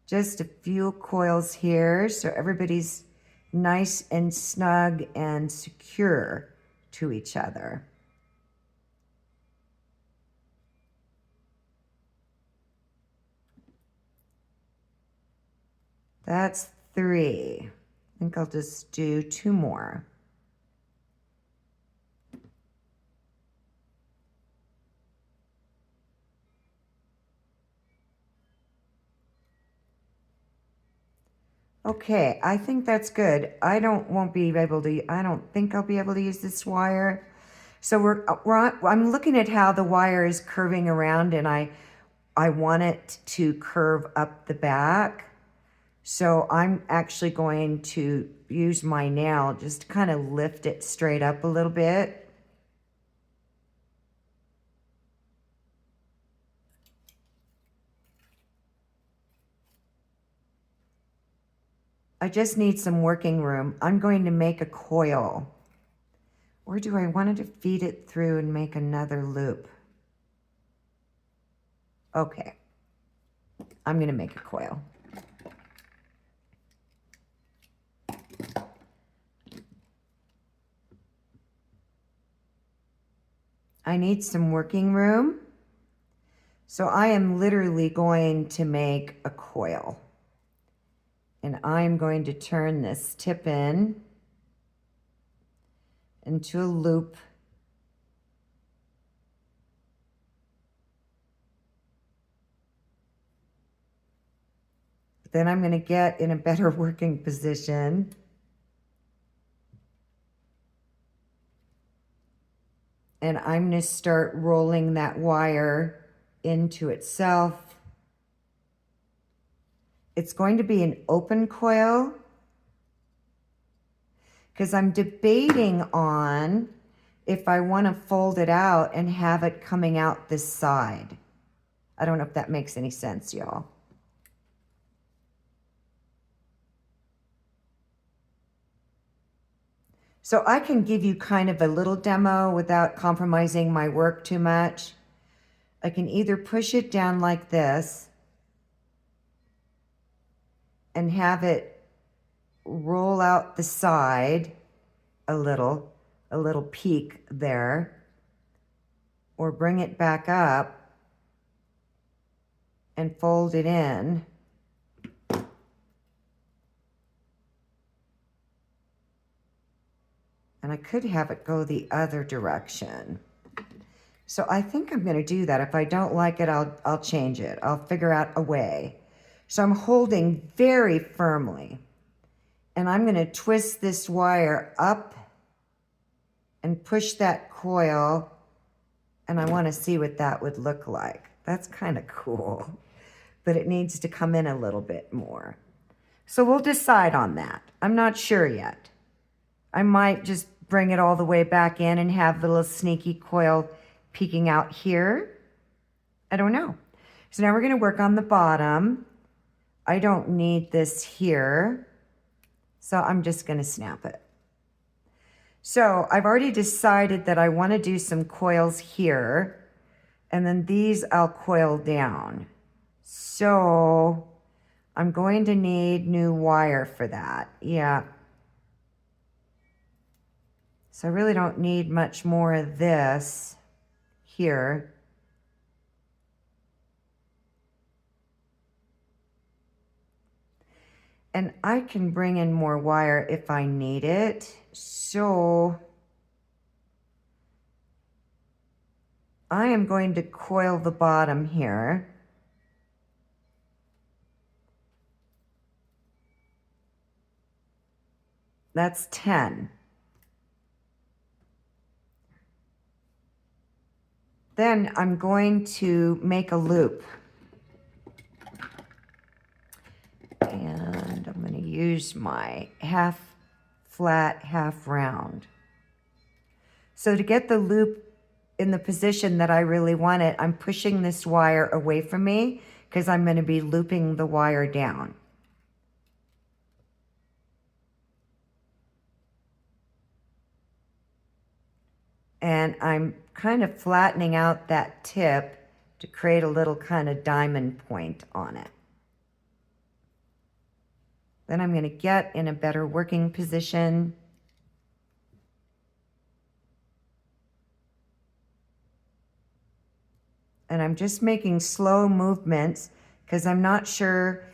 just a few coils here so everybody's nice and snug and secure to each other. That's 3. I think I'll just do 2 more. Okay, I think that's good. I don't think I'll be able to use this wire. So I'm looking at how the wire is curving around, and I want it to curve up the back. So I'm actually going to use my nail just to kind of lift it straight up a little bit. I just need some working room. I'm going to make a coil. Or do I want to feed it through and make another loop? Okay. I'm going to make a coil. I need some working room. So I am literally going to make a coil. And I'm going to turn this tip in into a loop. Then I'm going to get in a better working position. And I'm going to start rolling that wire into itself. It's going to be an open coil because I'm debating on if I want to fold it out and have it coming out this side. I don't know if that makes any sense, y'all. So I can give you kind of a little demo without compromising my work too much. I can either push it down like this and have it roll out the side a little peak there, or bring it back up and fold it in. And I could have it go the other direction. So I think I'm going to do that. If I don't like it, I'll change it. I'll figure out a way. So I'm holding very firmly. And I'm going to twist this wire up and push that coil. And I want to see what that would look like. That's kind of cool. But it needs to come in a little bit more. So we'll decide on that. I'm not sure yet. I might just bring it all the way back in and have the little sneaky coil peeking out here. I don't know. So now we're going to work on the bottom. I don't need this here, so I'm just going to snap it. So I've already decided that I want to do some coils here, and then these I'll coil down. So I'm going to need new wire for that. Yeah. So I really don't need much more of this here. And I can bring in more wire if I need it. So I am going to coil the bottom here. That's 10. Then I'm going to make a loop. And I'm going to use my half flat, half round. So to get the loop in the position that I really want it, I'm pushing this wire away from me because I'm going to be looping the wire down. And I'm kind of flattening out that tip to create a little kind of diamond point on it. Then I'm going to get in a better working position. And I'm just making slow movements because I'm not sure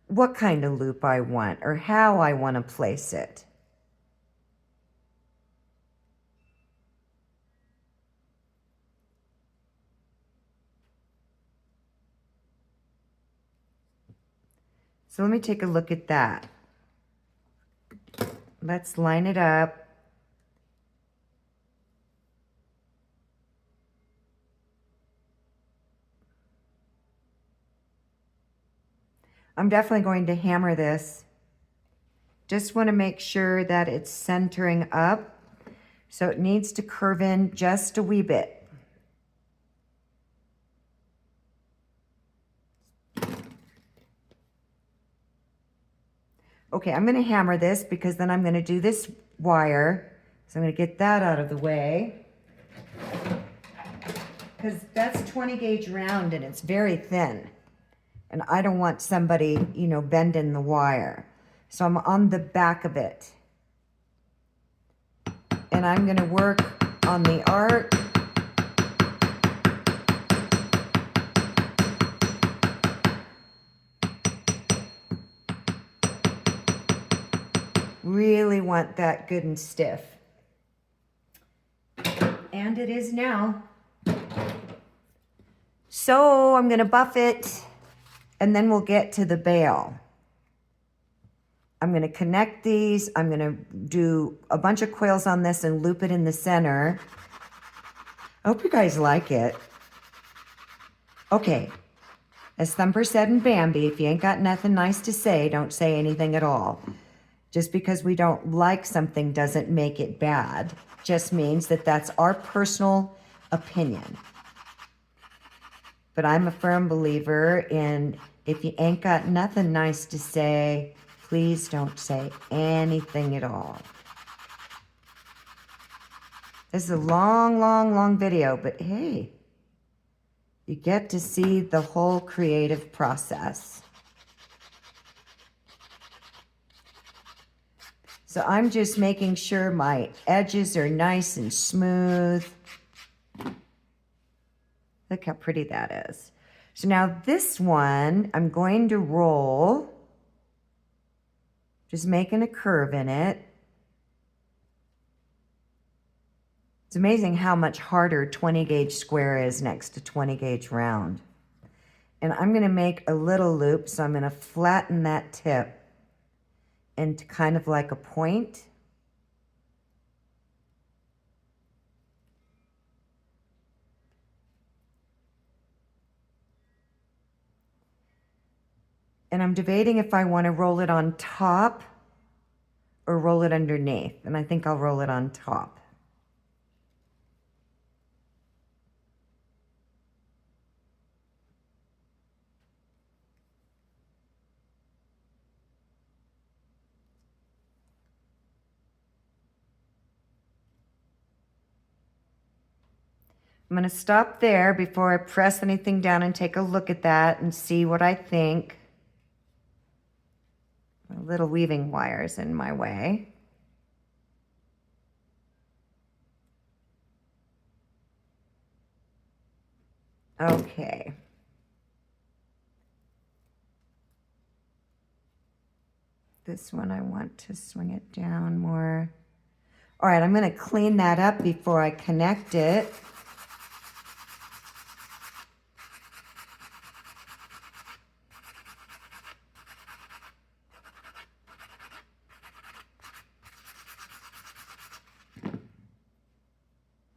what kind of loop I want or how I want to place it. So let me take a look at that. Let's line it up. I'm definitely going to hammer this. Just want to make sure that it's centering up. So it needs to curve in just a wee bit. Okay, I'm going to hammer this because then I'm going to do this wire. So I'm going to get that out of the way. Because that's 20 gauge round and it's very thin. And I don't want somebody, you know, bending the wire. So I'm on the back of it. And I'm going to work on the arc. Really want that good and stiff. And it is now. So I'm going to buff it and then we'll get to the bail. I'm going to connect these. I'm going to do a bunch of coils on this and loop it in the center. I hope you guys like it. Okay. As Thumper said in Bambi, if you ain't got nothing nice to say, don't say anything at all. Just because we don't like something doesn't make it bad. Just means that that's our personal opinion. But I'm a firm believer in if you ain't got nothing nice to say, please don't say anything at all. This is a long, long, long video, but hey, you get to see the whole creative process. So I'm just making sure my edges are nice and smooth. Look how pretty that is. So now this one, I'm going to roll, just making a curve in it. It's amazing how much harder 20 gauge square is next to 20 gauge round. And I'm going to make a little loop, so I'm going to flatten that tip into kind of like a point. And I'm debating if I want to roll it on top or roll it underneath. And I think I'll roll it on top. I'm going to stop there before I press anything down and take a look at that and see what I think. A little weaving wires in my way. Okay. This one I want to swing it down more. All right, I'm going to clean that up before I connect it.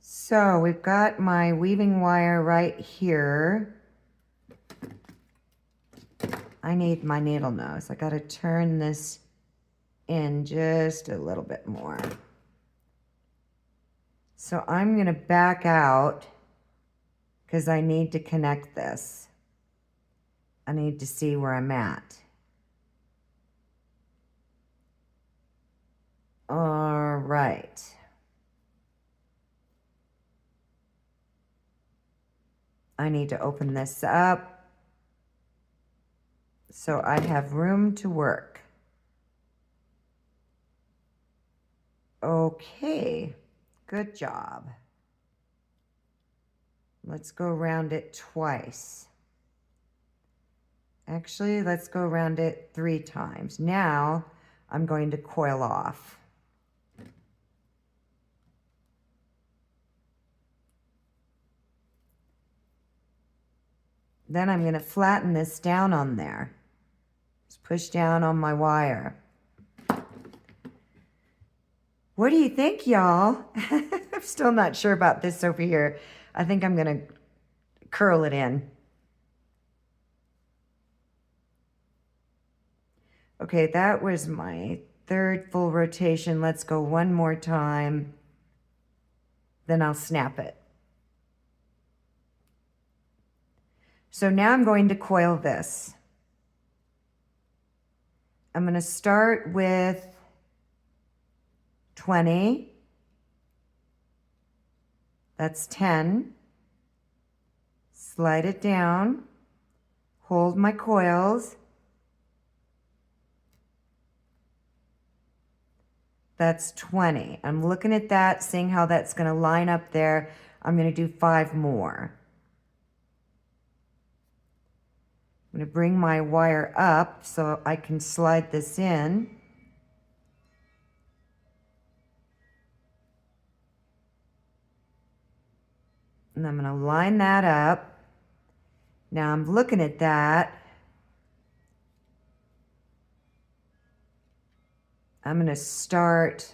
So we've got my weaving wire right here. I need my needle nose. I got to turn this in just a little bit more. So I'm going to back out because I need to connect this. I need to see where I'm at. All right. I need to open this up so I have room to work. Okay, good job. Let's go around it twice. Actually, let's go around it 3 times. Now I'm going to coil off. Then I'm going to flatten this down on there. Just push down on my wire. What do you think, y'all? I'm still not sure about this over here. I think I'm going to curl it in. Okay, that was my 3rd full rotation. Let's go one more time. Then I'll snap it. So now I'm going to coil this. I'm going to start with 20. That's 10. Slide it down. Hold my coils. That's 20. I'm looking at that, seeing how that's going to line up there. I'm going to do 5 more. I'm going to bring my wire up so I can slide this in. And I'm going to line that up. Now I'm looking at that. I'm going to start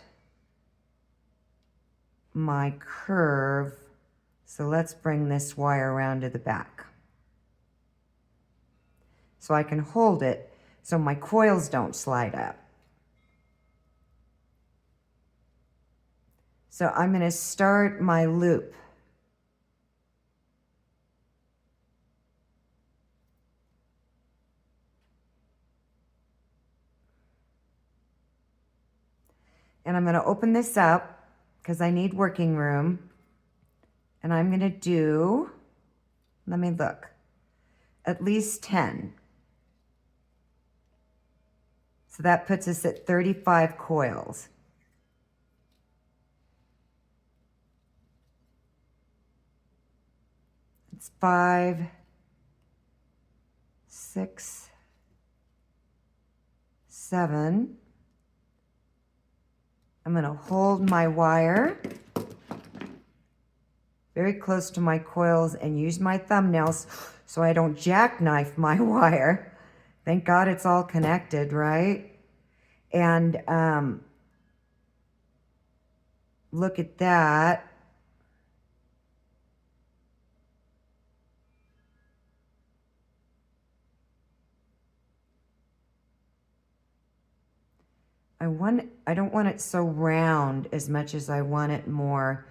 my curve. So let's bring this wire around to the back. So I can hold it so my coils don't slide up. So I'm going to start my loop. And I'm going to open this up because I need working room. And I'm going to do, let me look, at least 10. So that puts us at 35 coils. It's 5, 6, 7. I'm going to hold my wire very close to my coils and use my thumbnails so I don't jackknife my wire. Thank God it's all connected, right? And look at that. I don't want it so round as much as I want it more.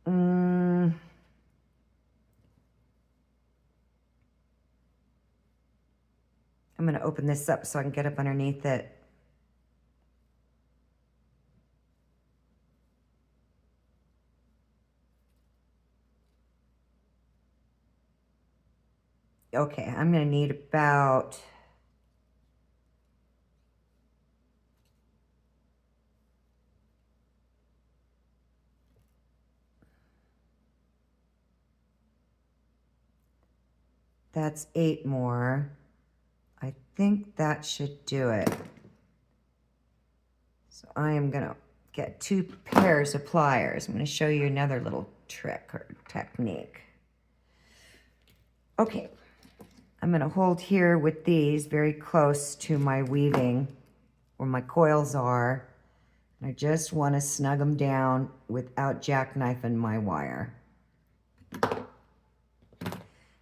I'm going to open this up so I can get up underneath it. Okay, I'm going to need about that's 8 more. I think that should do it. So I am gonna get 2 pairs of pliers. I'm gonna show you another little trick or technique. Okay, I'm gonna hold here with these very close to my weaving where my coils are. I just want to snug them down without jackknifing my wire.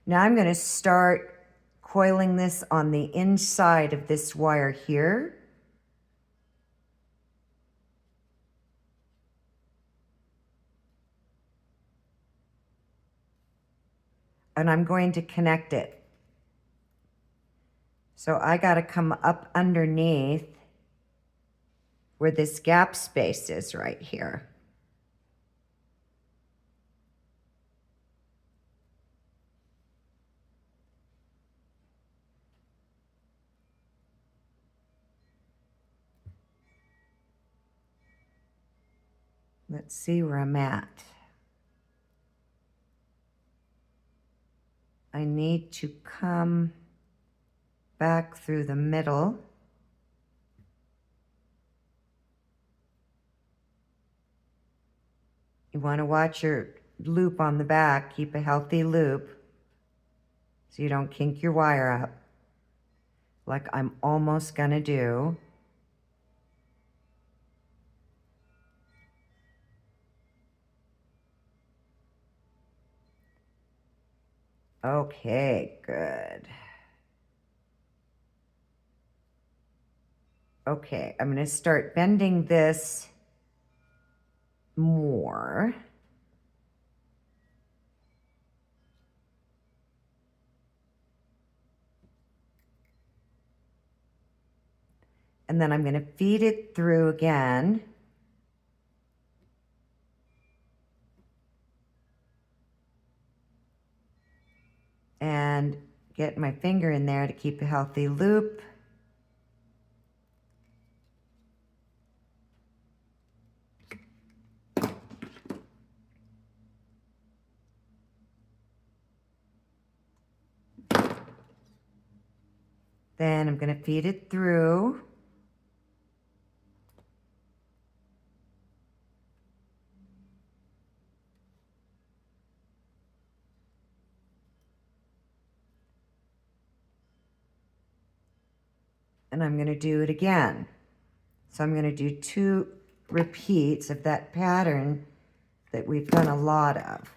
Now I'm going to start coiling this on the inside of this wire here. And I'm going to connect it. So I got to come up underneath where this gap space is right here. Let's see where I'm at. I need to come back through the middle. You want to watch your loop on the back. Keep a healthy loop so you don't kink your wire up, like I'm almost gonna do. Okay, good. Okay, I'm gonna start bending this more. And then I'm gonna feed it through again. And get my finger in there to keep a healthy loop. Then I'm going to feed it through. And I'm going to do it again. So I'm going to do 2 repeats of that pattern that we've done a lot of.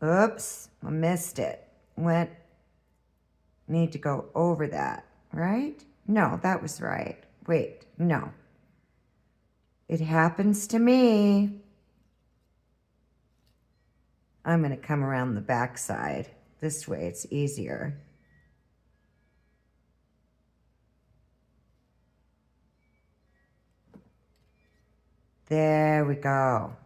Oops, I missed it. Need to go over that, right? No, that was right. Wait, no. It happens to me. I'm going to come around the back side. This way it's easier. There we go.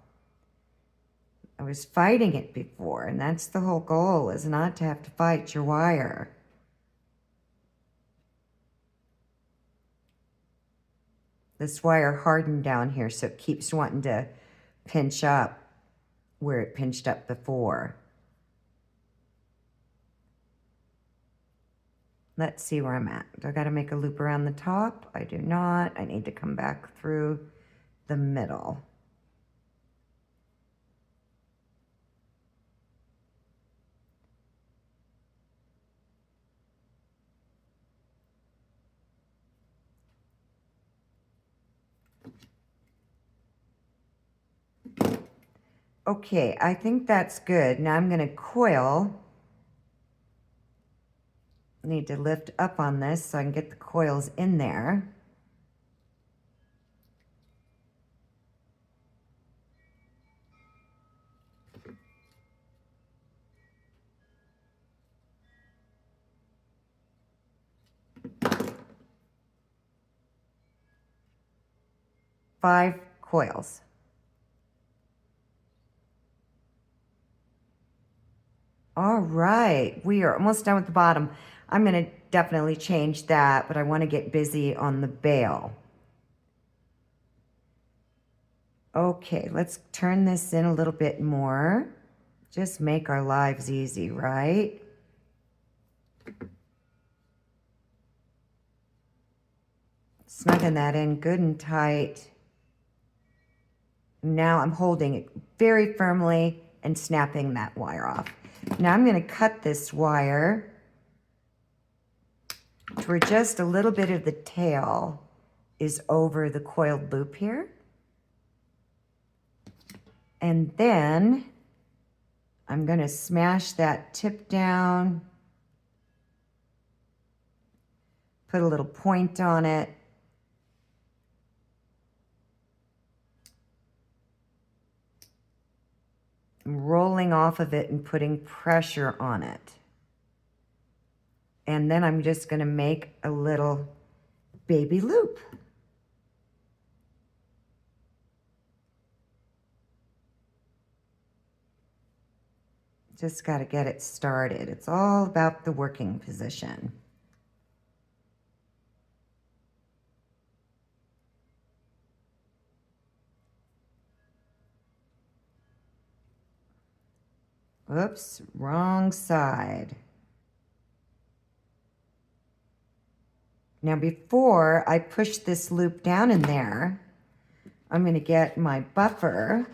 I was fighting it before, and that's the whole goal, is not to have to fight your wire. This wire hardened down here, so it keeps wanting to pinch up where it pinched up before. Let's see where I'm at. Do I got to make a loop around the top? I do not. I need to come back through the middle. Okay, I think that's good. Now I'm going to coil. I need to lift up on this so I can get the coils in there. Five coils. All right, we are almost done with the bottom. I'm going to definitely change that, but I want to get busy on the bail. Okay, let's turn this in a little bit more. Just make our lives easy, right? Snugging that in good and tight. Now I'm holding it very firmly and snapping that wire off. Now I'm going to cut this wire to where just a little bit of the tail is over the coiled loop here. And then I'm going to smash that tip down, put a little point on it. I'm rolling off of it and putting pressure on it. And then I'm just going to make a little baby loop. Just got to get it started. It's all about the working position. Oops, wrong side. Now before I push this loop down in there, I'm going to get my buffer,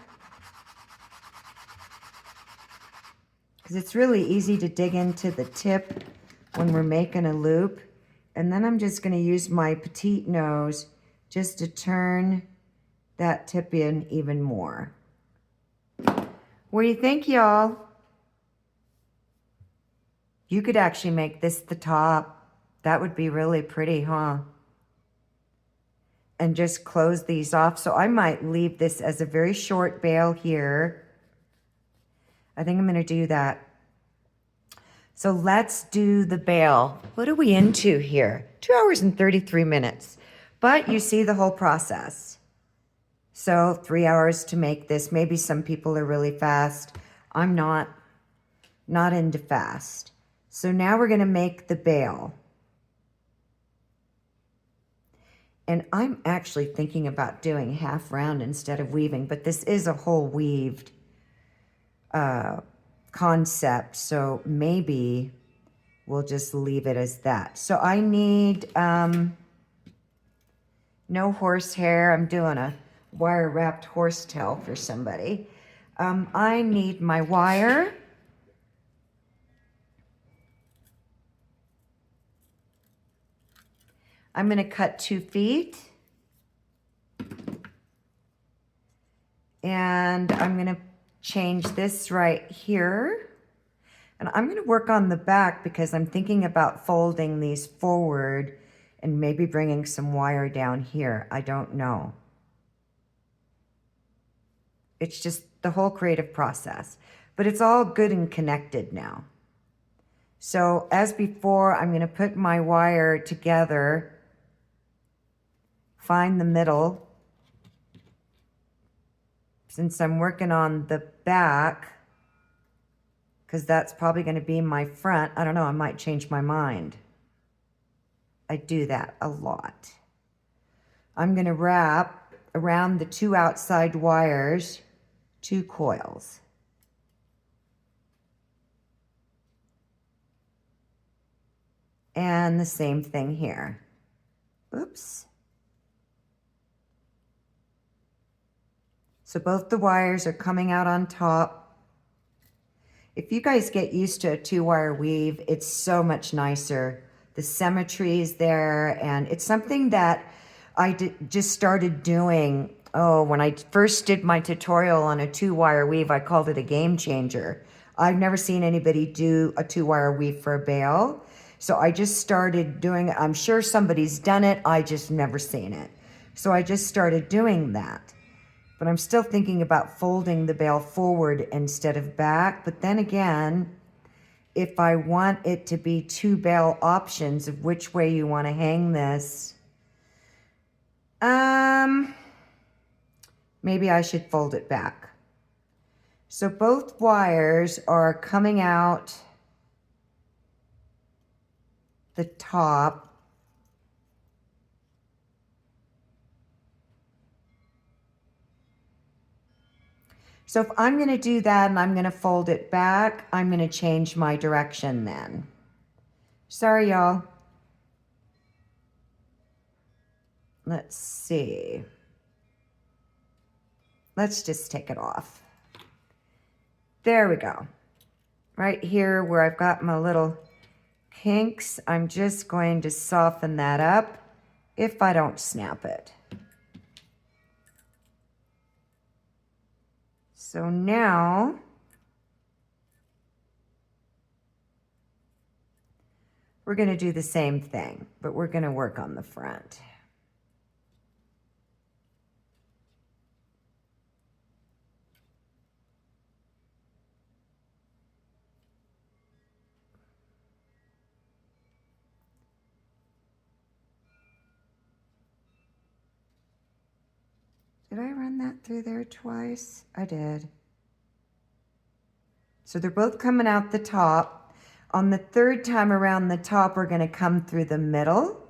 because it's really easy to dig into the tip when we're making a loop. And then I'm just going to use my petite nose just to turn that tip in even more. What do you think, y'all? You could actually make this the top. That would be really pretty, huh? And just close these off. So I might leave this as a very short bail here. I think I'm going to do that. So let's do the bail. What are we into here? 2 hours and 33 minutes. But you see the whole process. So 3 hours to make this. Maybe some people are really fast. I'm not into fast. So now we're going to make the bail. And I'm actually thinking about doing half round instead of weaving, but this is a whole weaved concept, so maybe we'll just leave it as that. So I need no horsehair. I'm doing a wire wrapped horsetail for somebody. I need my wire. I'm going to cut 2 feet. And I'm going to change this right here. And I'm going to work on the back because I'm thinking about folding these forward and maybe bringing some wire down here. I don't know. It's just the whole creative process. But it's all good and connected now. So as before, I'm going to put my wire together, find the middle. Since I'm working on the back, because that's probably going to be my front, I don't know, I might change my mind. I do that a lot. I'm going to wrap around the 2 outside wires 2 coils. And the same thing here. Oops. So both the wires are coming out on top. If you guys get used to a 2-wire weave, it's so much nicer. The symmetry is there, and it's something that I just started doing. Oh, when I first did my tutorial on a 2-wire weave, I called it a game changer. I've never seen anybody do a 2-wire weave for a bail. So I just started doing it. I'm sure somebody's done it. I just never seen it. So I just started doing that. But I'm still thinking about folding the bail forward instead of back. But then again, if I want it to be 2 bail options of which way you want to hang this, maybe I should fold it back. So both wires are coming out the top. So if I'm going to do that and I'm going to fold it back, I'm going to change my direction then. Sorry, y'all. Let's see. Let's just take it off. There we go. Right here where I've got my little kinks, I'm just going to soften that up if I don't snap it. So now we're going to do the same thing, but we're going to work on the front. Did I run that through there twice? I did. So they're both coming out the top. On the third time around the top, we're going to come through the middle.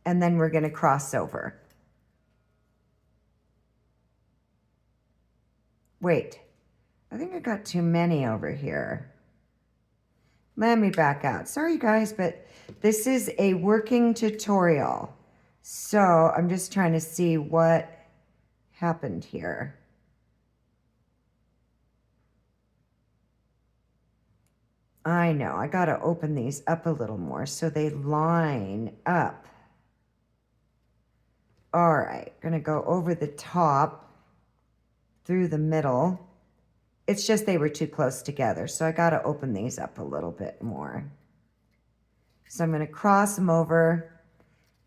And then we're going to cross over. Wait, I think I got too many over here. Let me back out. Sorry, guys, but this is a working tutorial. So I'm just trying to see what happened here. I know, I got to open these up a little more so they line up. All right, gonna go over the top, through the middle. It's just they were too close together, so I got to open these up a little bit more. So I'm going to cross them over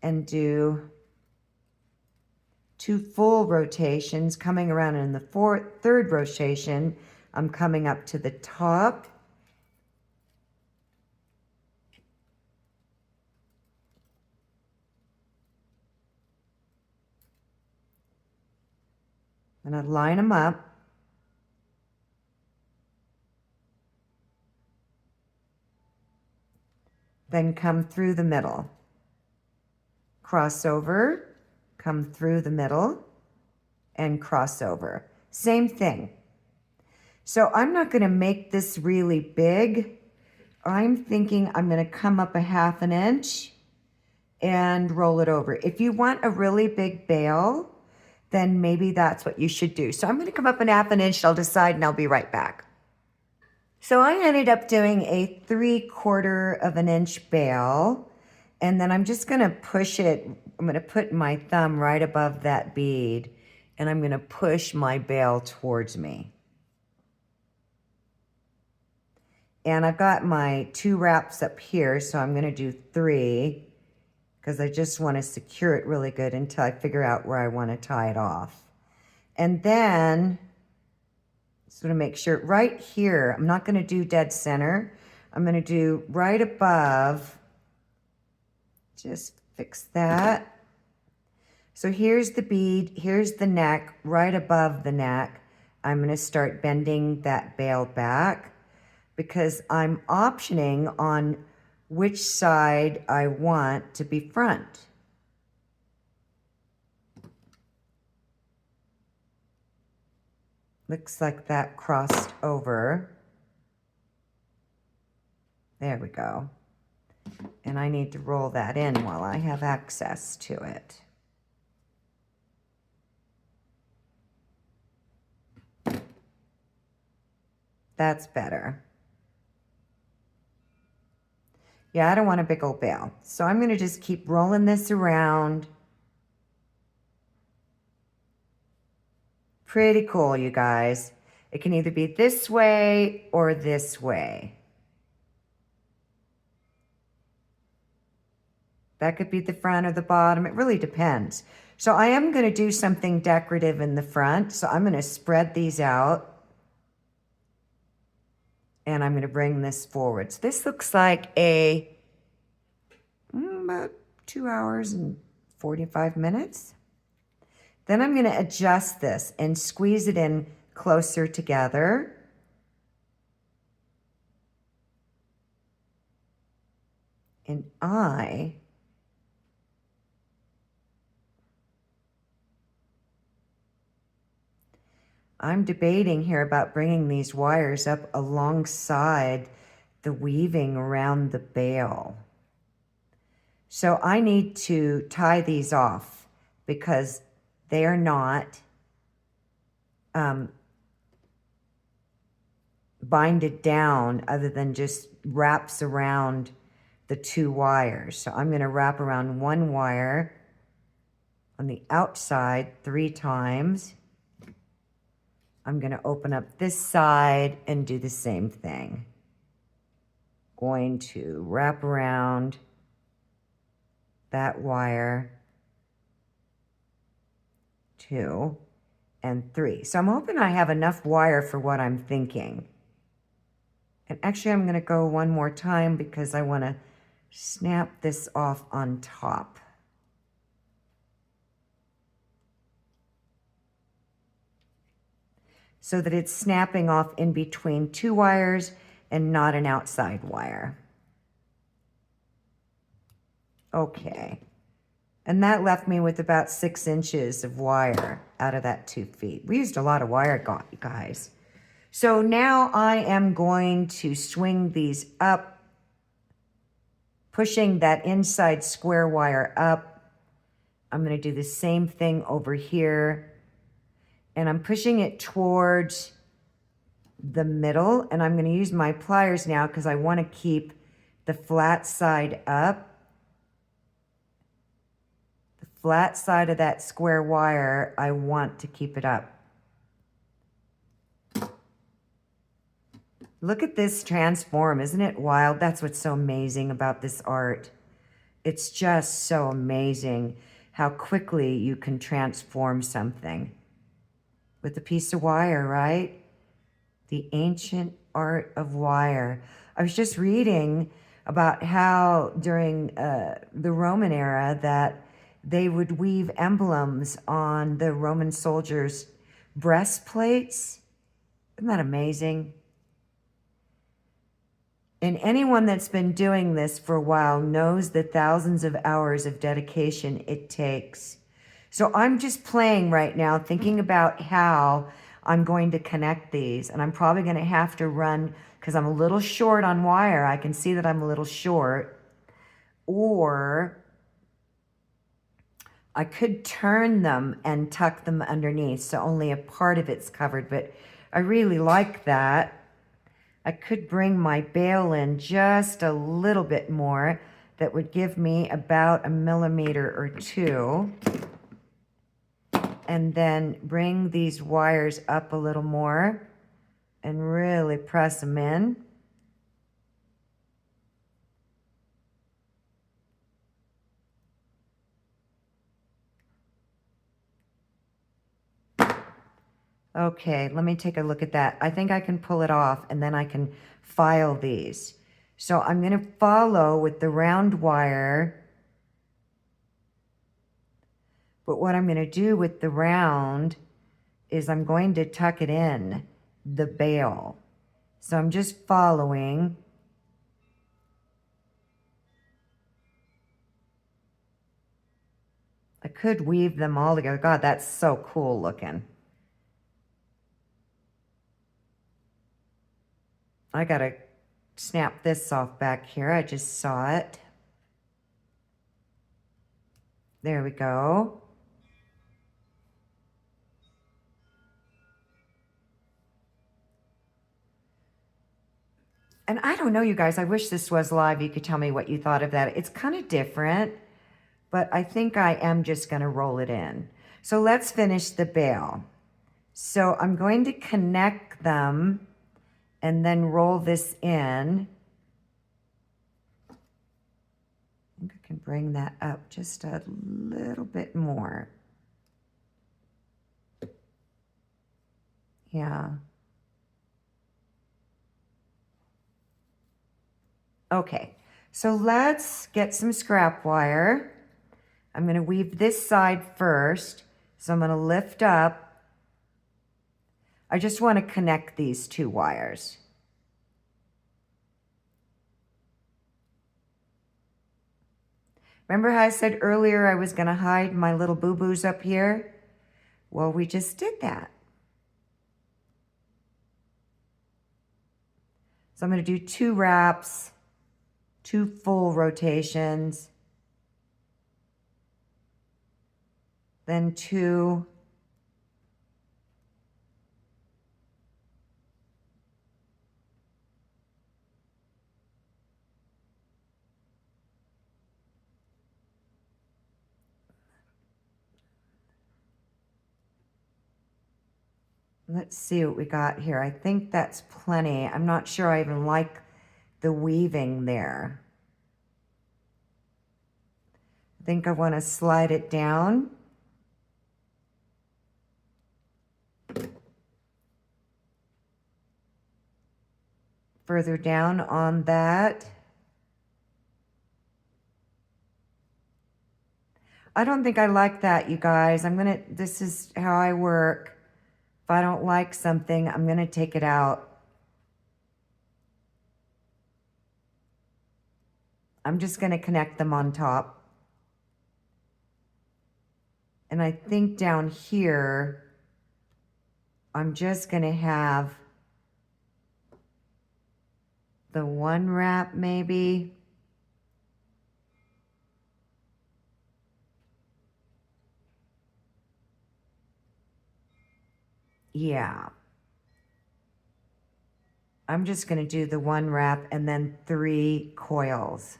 and do 2 full rotations. Coming around in the third rotation, I'm coming up to the top. And I line them up. Then come through the middle. Cross over, come through the middle, and cross over. Same thing. So I'm not going to make this really big. I'm thinking I'm going to come up a 1/2 inch and roll it over. If you want a really big bail, then maybe that's what you should do. So I'm going to come up a 1/2 inch. I'll decide and I'll be right back. So I ended up doing a 3/4 inch bail, and then I'm just going to push it. I'm going to put my thumb right above that bead, and I'm going to push my bail towards me. And I've got my 2 wraps up here, so I'm going to do 3 because I just want to secure it really good until I figure out where I want to tie it off. And then, so to make sure, right here, I'm not going to do dead center. I'm going to do right above, just fix that. So here's the bead, here's the neck, right above the neck. I'm going to start bending that bail back because I'm optioning on which side I want to be front. Looks like that crossed over. There we go. And I need to roll that in while I have access to it. That's better. Yeah, I don't want a big old bail. So I'm going to just keep rolling this around. Pretty cool, you guys. It can either be this way or this way. That could be the front or the bottom. It really depends. So I am going to do something decorative in the front. So I'm going to spread these out. And I'm going to bring this forward. So this looks like a about 2 hours and 45 minutes. Then I'm going to adjust this and squeeze it in closer together. And I I'm debating here about bringing these wires up alongside the weaving around the bale. So I need to tie these off because they are not binded down other than just wraps around the 2 wires. So I'm going to wrap around 1 wire on the outside 3 times. I'm going to open up this side and do the same thing. Going to wrap around that wire 2 and 3. So I'm hoping I have enough wire for what I'm thinking. And actually I'm going to go one more time because I want to snap this off on top. So that it's snapping off in between 2 wires and not an outside wire. Okay. And that left me with about 6 inches of wire out of that 2 feet. We used a lot of wire, guys. So now I am going to swing these up, pushing that inside square wire up. I'm going to do the same thing over here. And I'm pushing it towards the middle. And I'm going to use my pliers now because I want to keep the flat side up. The flat side of that square wire, I want to keep it up. Look at this transform. Isn't it wild? That's what's so amazing about this art. It's just so amazing how quickly you can transform something with a piece of wire, right? The ancient art of wire. I was just reading about how during the Roman era that they would weave emblems on the Roman soldiers' breastplates. Isn't that amazing? And anyone that's been doing this for a while knows the thousands of hours of dedication it takes. So I'm just playing right now, thinking about how I'm going to connect these. And I'm probably going to have to run, because I'm a little short on wire. I can see that I'm a little short. Or I could turn them and tuck them underneath, so only a part of it's covered. But I really like that. I could bring my bale in just a little bit more. That would give me about 1 millimeter or 2. And then bring these wires up a little more and really press them in. Okay, let me take a look at that. I think I can pull it off and then I can file these. So I'm going to follow with the round wire. But what I'm going to do with the round is I'm going to tuck it in the bale. So I'm just following. I could weave them all together. God, that's so cool looking. I gotta snap this off back here. I just saw it. There we go. And I don't know, you guys, I wish this was live. You could tell me what you thought of that. It's kind of different, but I think I am just gonna roll it in. So let's finish the bale. So I'm going to connect them and then roll this in. I think I can bring that up just a little bit more. Yeah. Okay, so let's get some scrap wire. I'm going to weave this side first. So I'm going to lift up. I just want to connect these 2 wires. Remember how I said earlier I was going to hide my little boo-boos up here? Well, we just did that. So I'm going to do 2 wraps, 2 full rotations, then 2, let's see what we got here. I think that's plenty. I'm not sure I even like the weaving there. I think I want to slide it down. Further down on that. I don't think I like that, you guys. This is how I work. If I don't like something, I'm gonna take it out. I'm just gonna connect them on top. And I think down here, I'm just gonna have the 1 wrap maybe. Yeah. I'm just going to do the 1 wrap and then 3 coils.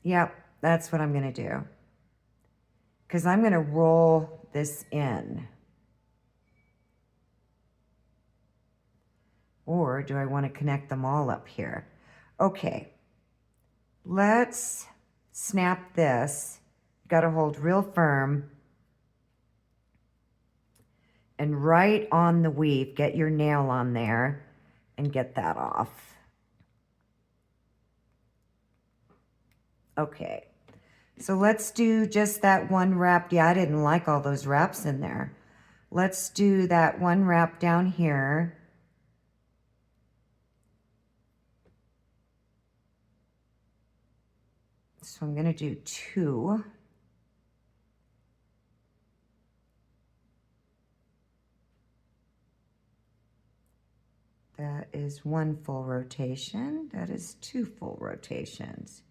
Yep, that's what I'm going to do. Because I'm going to roll this in. Or do I want to connect them all up here? Okay, let's snap this. You got to hold real firm. And right on the weave, get your nail on there and get that off. Okay, so let's do just that 1 wrap. Yeah, I didn't like all those wraps in there. Let's do that 1 wrap down here. So I'm going to do 2. That is 1 full rotation. That is 2 full rotations.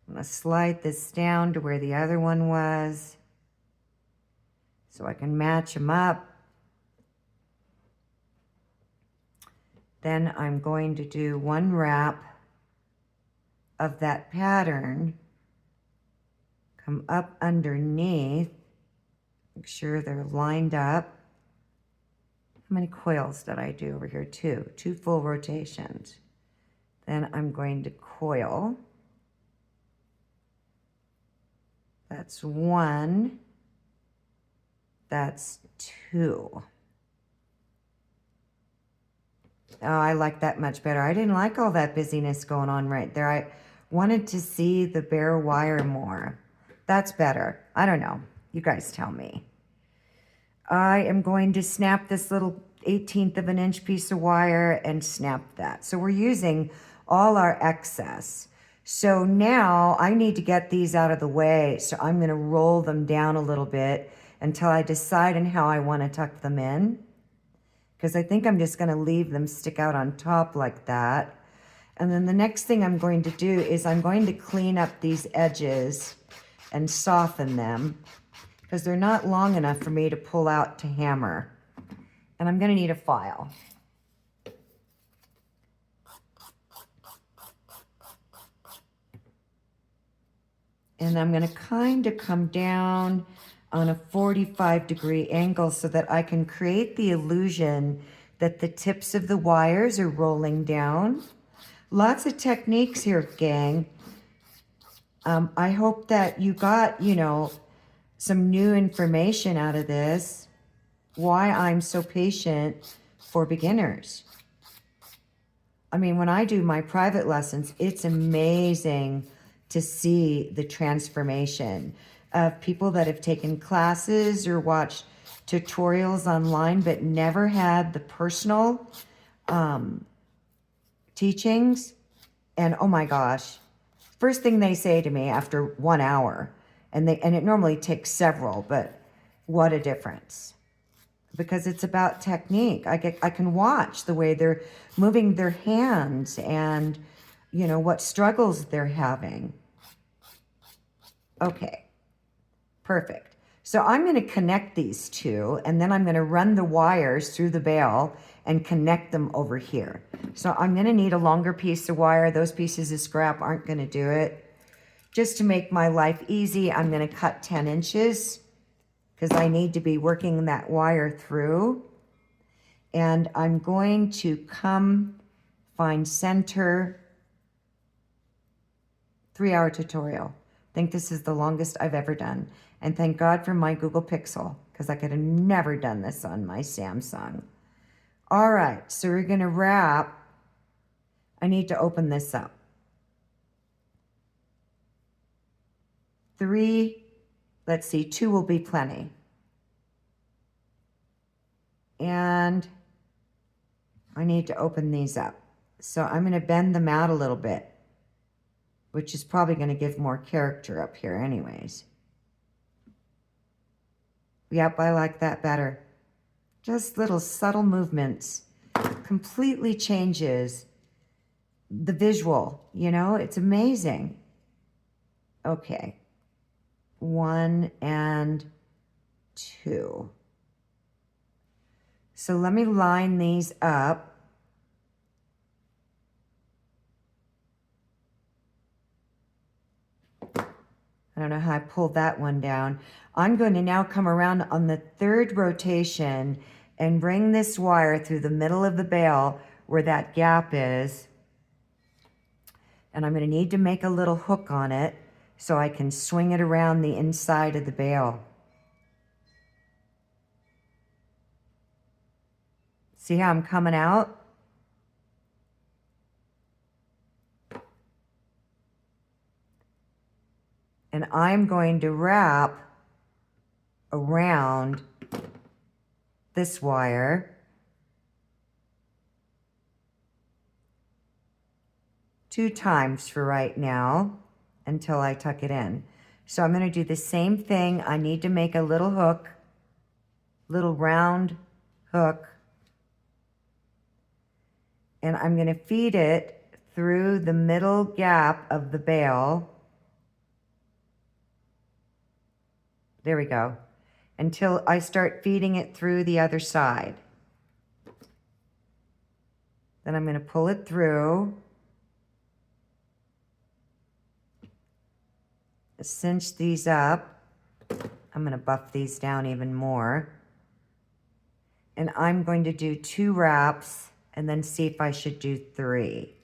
I'm going to slide this down to where the other one was so I can match them up. Then I'm going to do 1 wrap of that pattern, come up underneath, make sure they're lined up. How many coils did I do over here? 2 full rotations. Then I'm going to coil. That's 1. That's 2. Oh, I like that much better. I didn't like all that busyness going on right there. I wanted to see the bare wire more. That's better. I don't know. You guys tell me. I am going to snap this little 1/18 of an inch piece of wire and snap that. So we're using all our excess. So now I need to get these out of the way. So I'm going to roll them down a little bit until I decide on how I want to tuck them in. Because I think I'm just going to leave them stick out on top like that. And then the next thing I'm going to do is I'm going to clean up these edges and soften them because they're not long enough for me to pull out to hammer. And I'm going to need a file. And I'm going to kind of come down on a 45-degree angle so that I can create the illusion that the tips of the wires are rolling down. Lots of techniques here, gang. I hope that you got, some new information out of this. Why I'm so patient for beginners. I mean, when I do my private lessons, it's amazing to see the transformation of people that have taken classes or watched tutorials online but never had the personal teachings. And oh my gosh, first thing they say to me after 1 hour, and it normally takes several, but what a difference. because it's about technique. I can watch the way they're moving their hands and, you know, what struggles they're having. Okay, perfect. So I'm going to connect these two, and then I'm going to run the wires through the bale and connect them over here. So I'm going to need a longer piece of wire. Those pieces of scrap aren't going to do it. Just to make my life easy, I'm going to cut 10 inches because I need to be working that wire through. And I'm going to come find center, 3-hour tutorial. I think this is the longest I've ever done. And thank God for my Google Pixel, because I could have never done this on my Samsung. All right, so we're going to wrap. I need to open this up. 3, let's see, 2 will be plenty. And I need to open these up. So I'm going to bend them out a little bit, which is probably going to give more character up here anyways. Yep, I like that better. Just little subtle movements completely changes the visual, you know, it's amazing. Okay, 1 and 2. So let me line these up. I don't know how I pulled that one down. I'm going to now come around on the 3rd rotation and bring this wire through the middle of the bale where that gap is. And I'm going to need to make a little hook on it so I can swing it around the inside of the bale. See how I'm coming out? And I'm going to wrap around this wire two times for right now until I tuck it in. So I'm going to do the same thing. I need to make a little hook, little round hook, and I'm going to feed it through the middle gap of the bale. There we go. Until I start feeding it through the other side. Then I'm going to pull it through. Cinch these up. I'm going to buff these down even more. And I'm going to do 2 wraps and then see if I should do 3.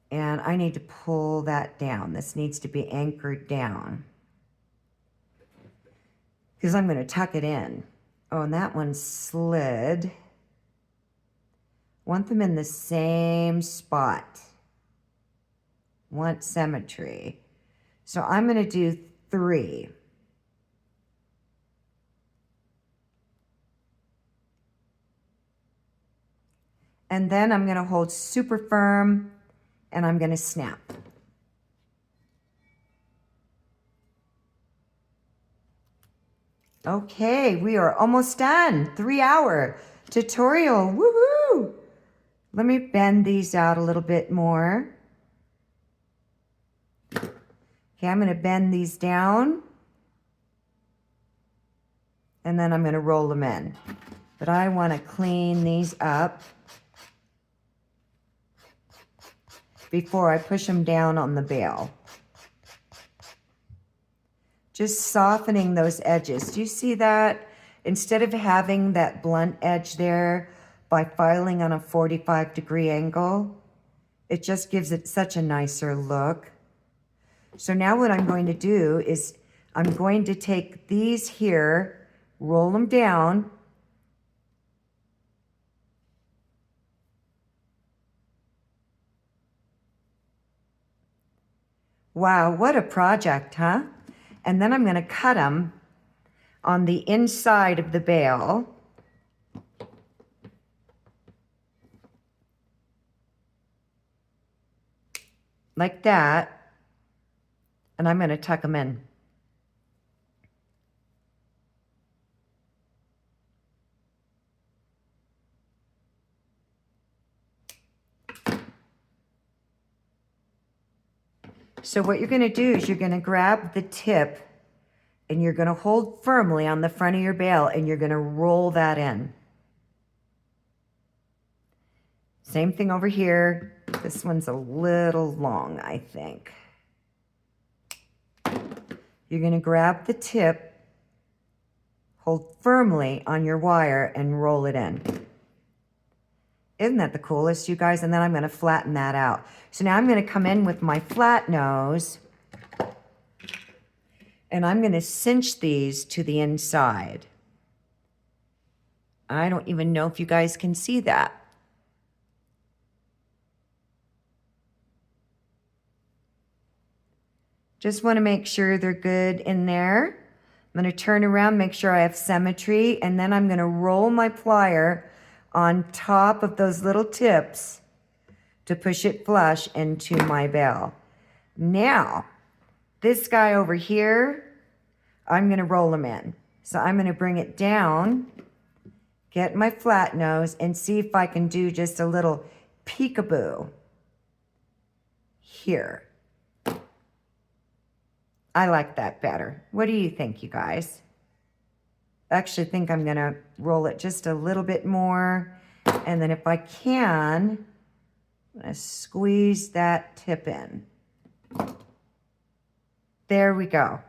And I need to pull that down. This needs to be anchored down, because I'm going to tuck it in. Oh, and that one slid. Want them in the same spot. Want symmetry. So I'm going to do 3. And then I'm going to hold super firm and I'm going to snap. Okay, we are almost done. 3-hour tutorial. Woohoo! Let me bend these out a little bit more. Okay, I'm going to bend these down. And then I'm going to roll them in. But I want to clean these up before I push them down on the bale. Just softening those edges. Do you see that? Instead of having that blunt edge there by filing on a 45-degree angle, it just gives it such a nicer look. So now what I'm going to do is I'm going to take these here, roll them down, wow, what a project, huh? And then I'm going to cut them on the inside of the bale. Like that. And I'm going to tuck them in. So what you're going to do is you're going to grab the tip and you're going to hold firmly on the front of your bail and you're going to roll that in. Same thing over here. This one's a little long, I think. You're going to grab the tip, hold firmly on your wire, and roll it in. Isn't that the coolest, you guys? And then I'm going to flatten that out. So now I'm going to come in with my flat nose, and I'm going to cinch these to the inside. I don't even know if you guys can see that. Just want to make sure they're good in there. I'm going to turn around, make sure I have symmetry, and then I'm going to roll my plier on top of those little tips to push it flush into my bail. Now, this guy over here, I'm going to roll him in. So I'm going to bring it down, get my flat nose, and see if I can do just a little peekaboo here. I like that better. What do you think, you guys? I actually think I'm going to roll it just a little bit more. And then if I can, I'm going to squeeze that tip in. There we go.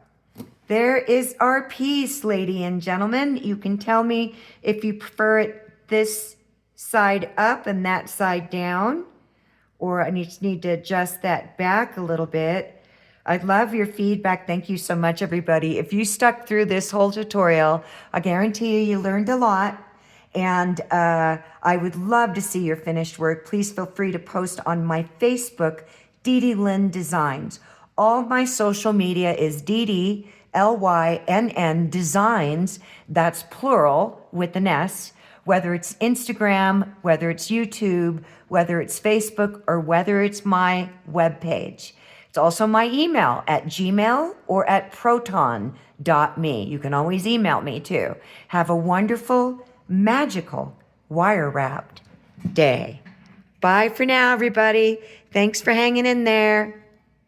There is our piece, ladies and gentlemen. You can tell me if you prefer it this side up and that side down, or I just need to adjust that back a little bit. I'd love your feedback. Thank you so much, everybody. If you stuck through this whole tutorial, I guarantee you learned a lot. And I would love to see your finished work. Please feel free to post on my Facebook, DDLynn Designs. All my social media is DDLYNN Designs. That's plural with an S. Whether it's Instagram, whether it's YouTube, whether it's Facebook, or whether it's my webpage. It's also my email at Gmail or at proton.me. You can always email me too. Have a wonderful, magical, wire-wrapped day. Bye for now, everybody. Thanks for hanging in there.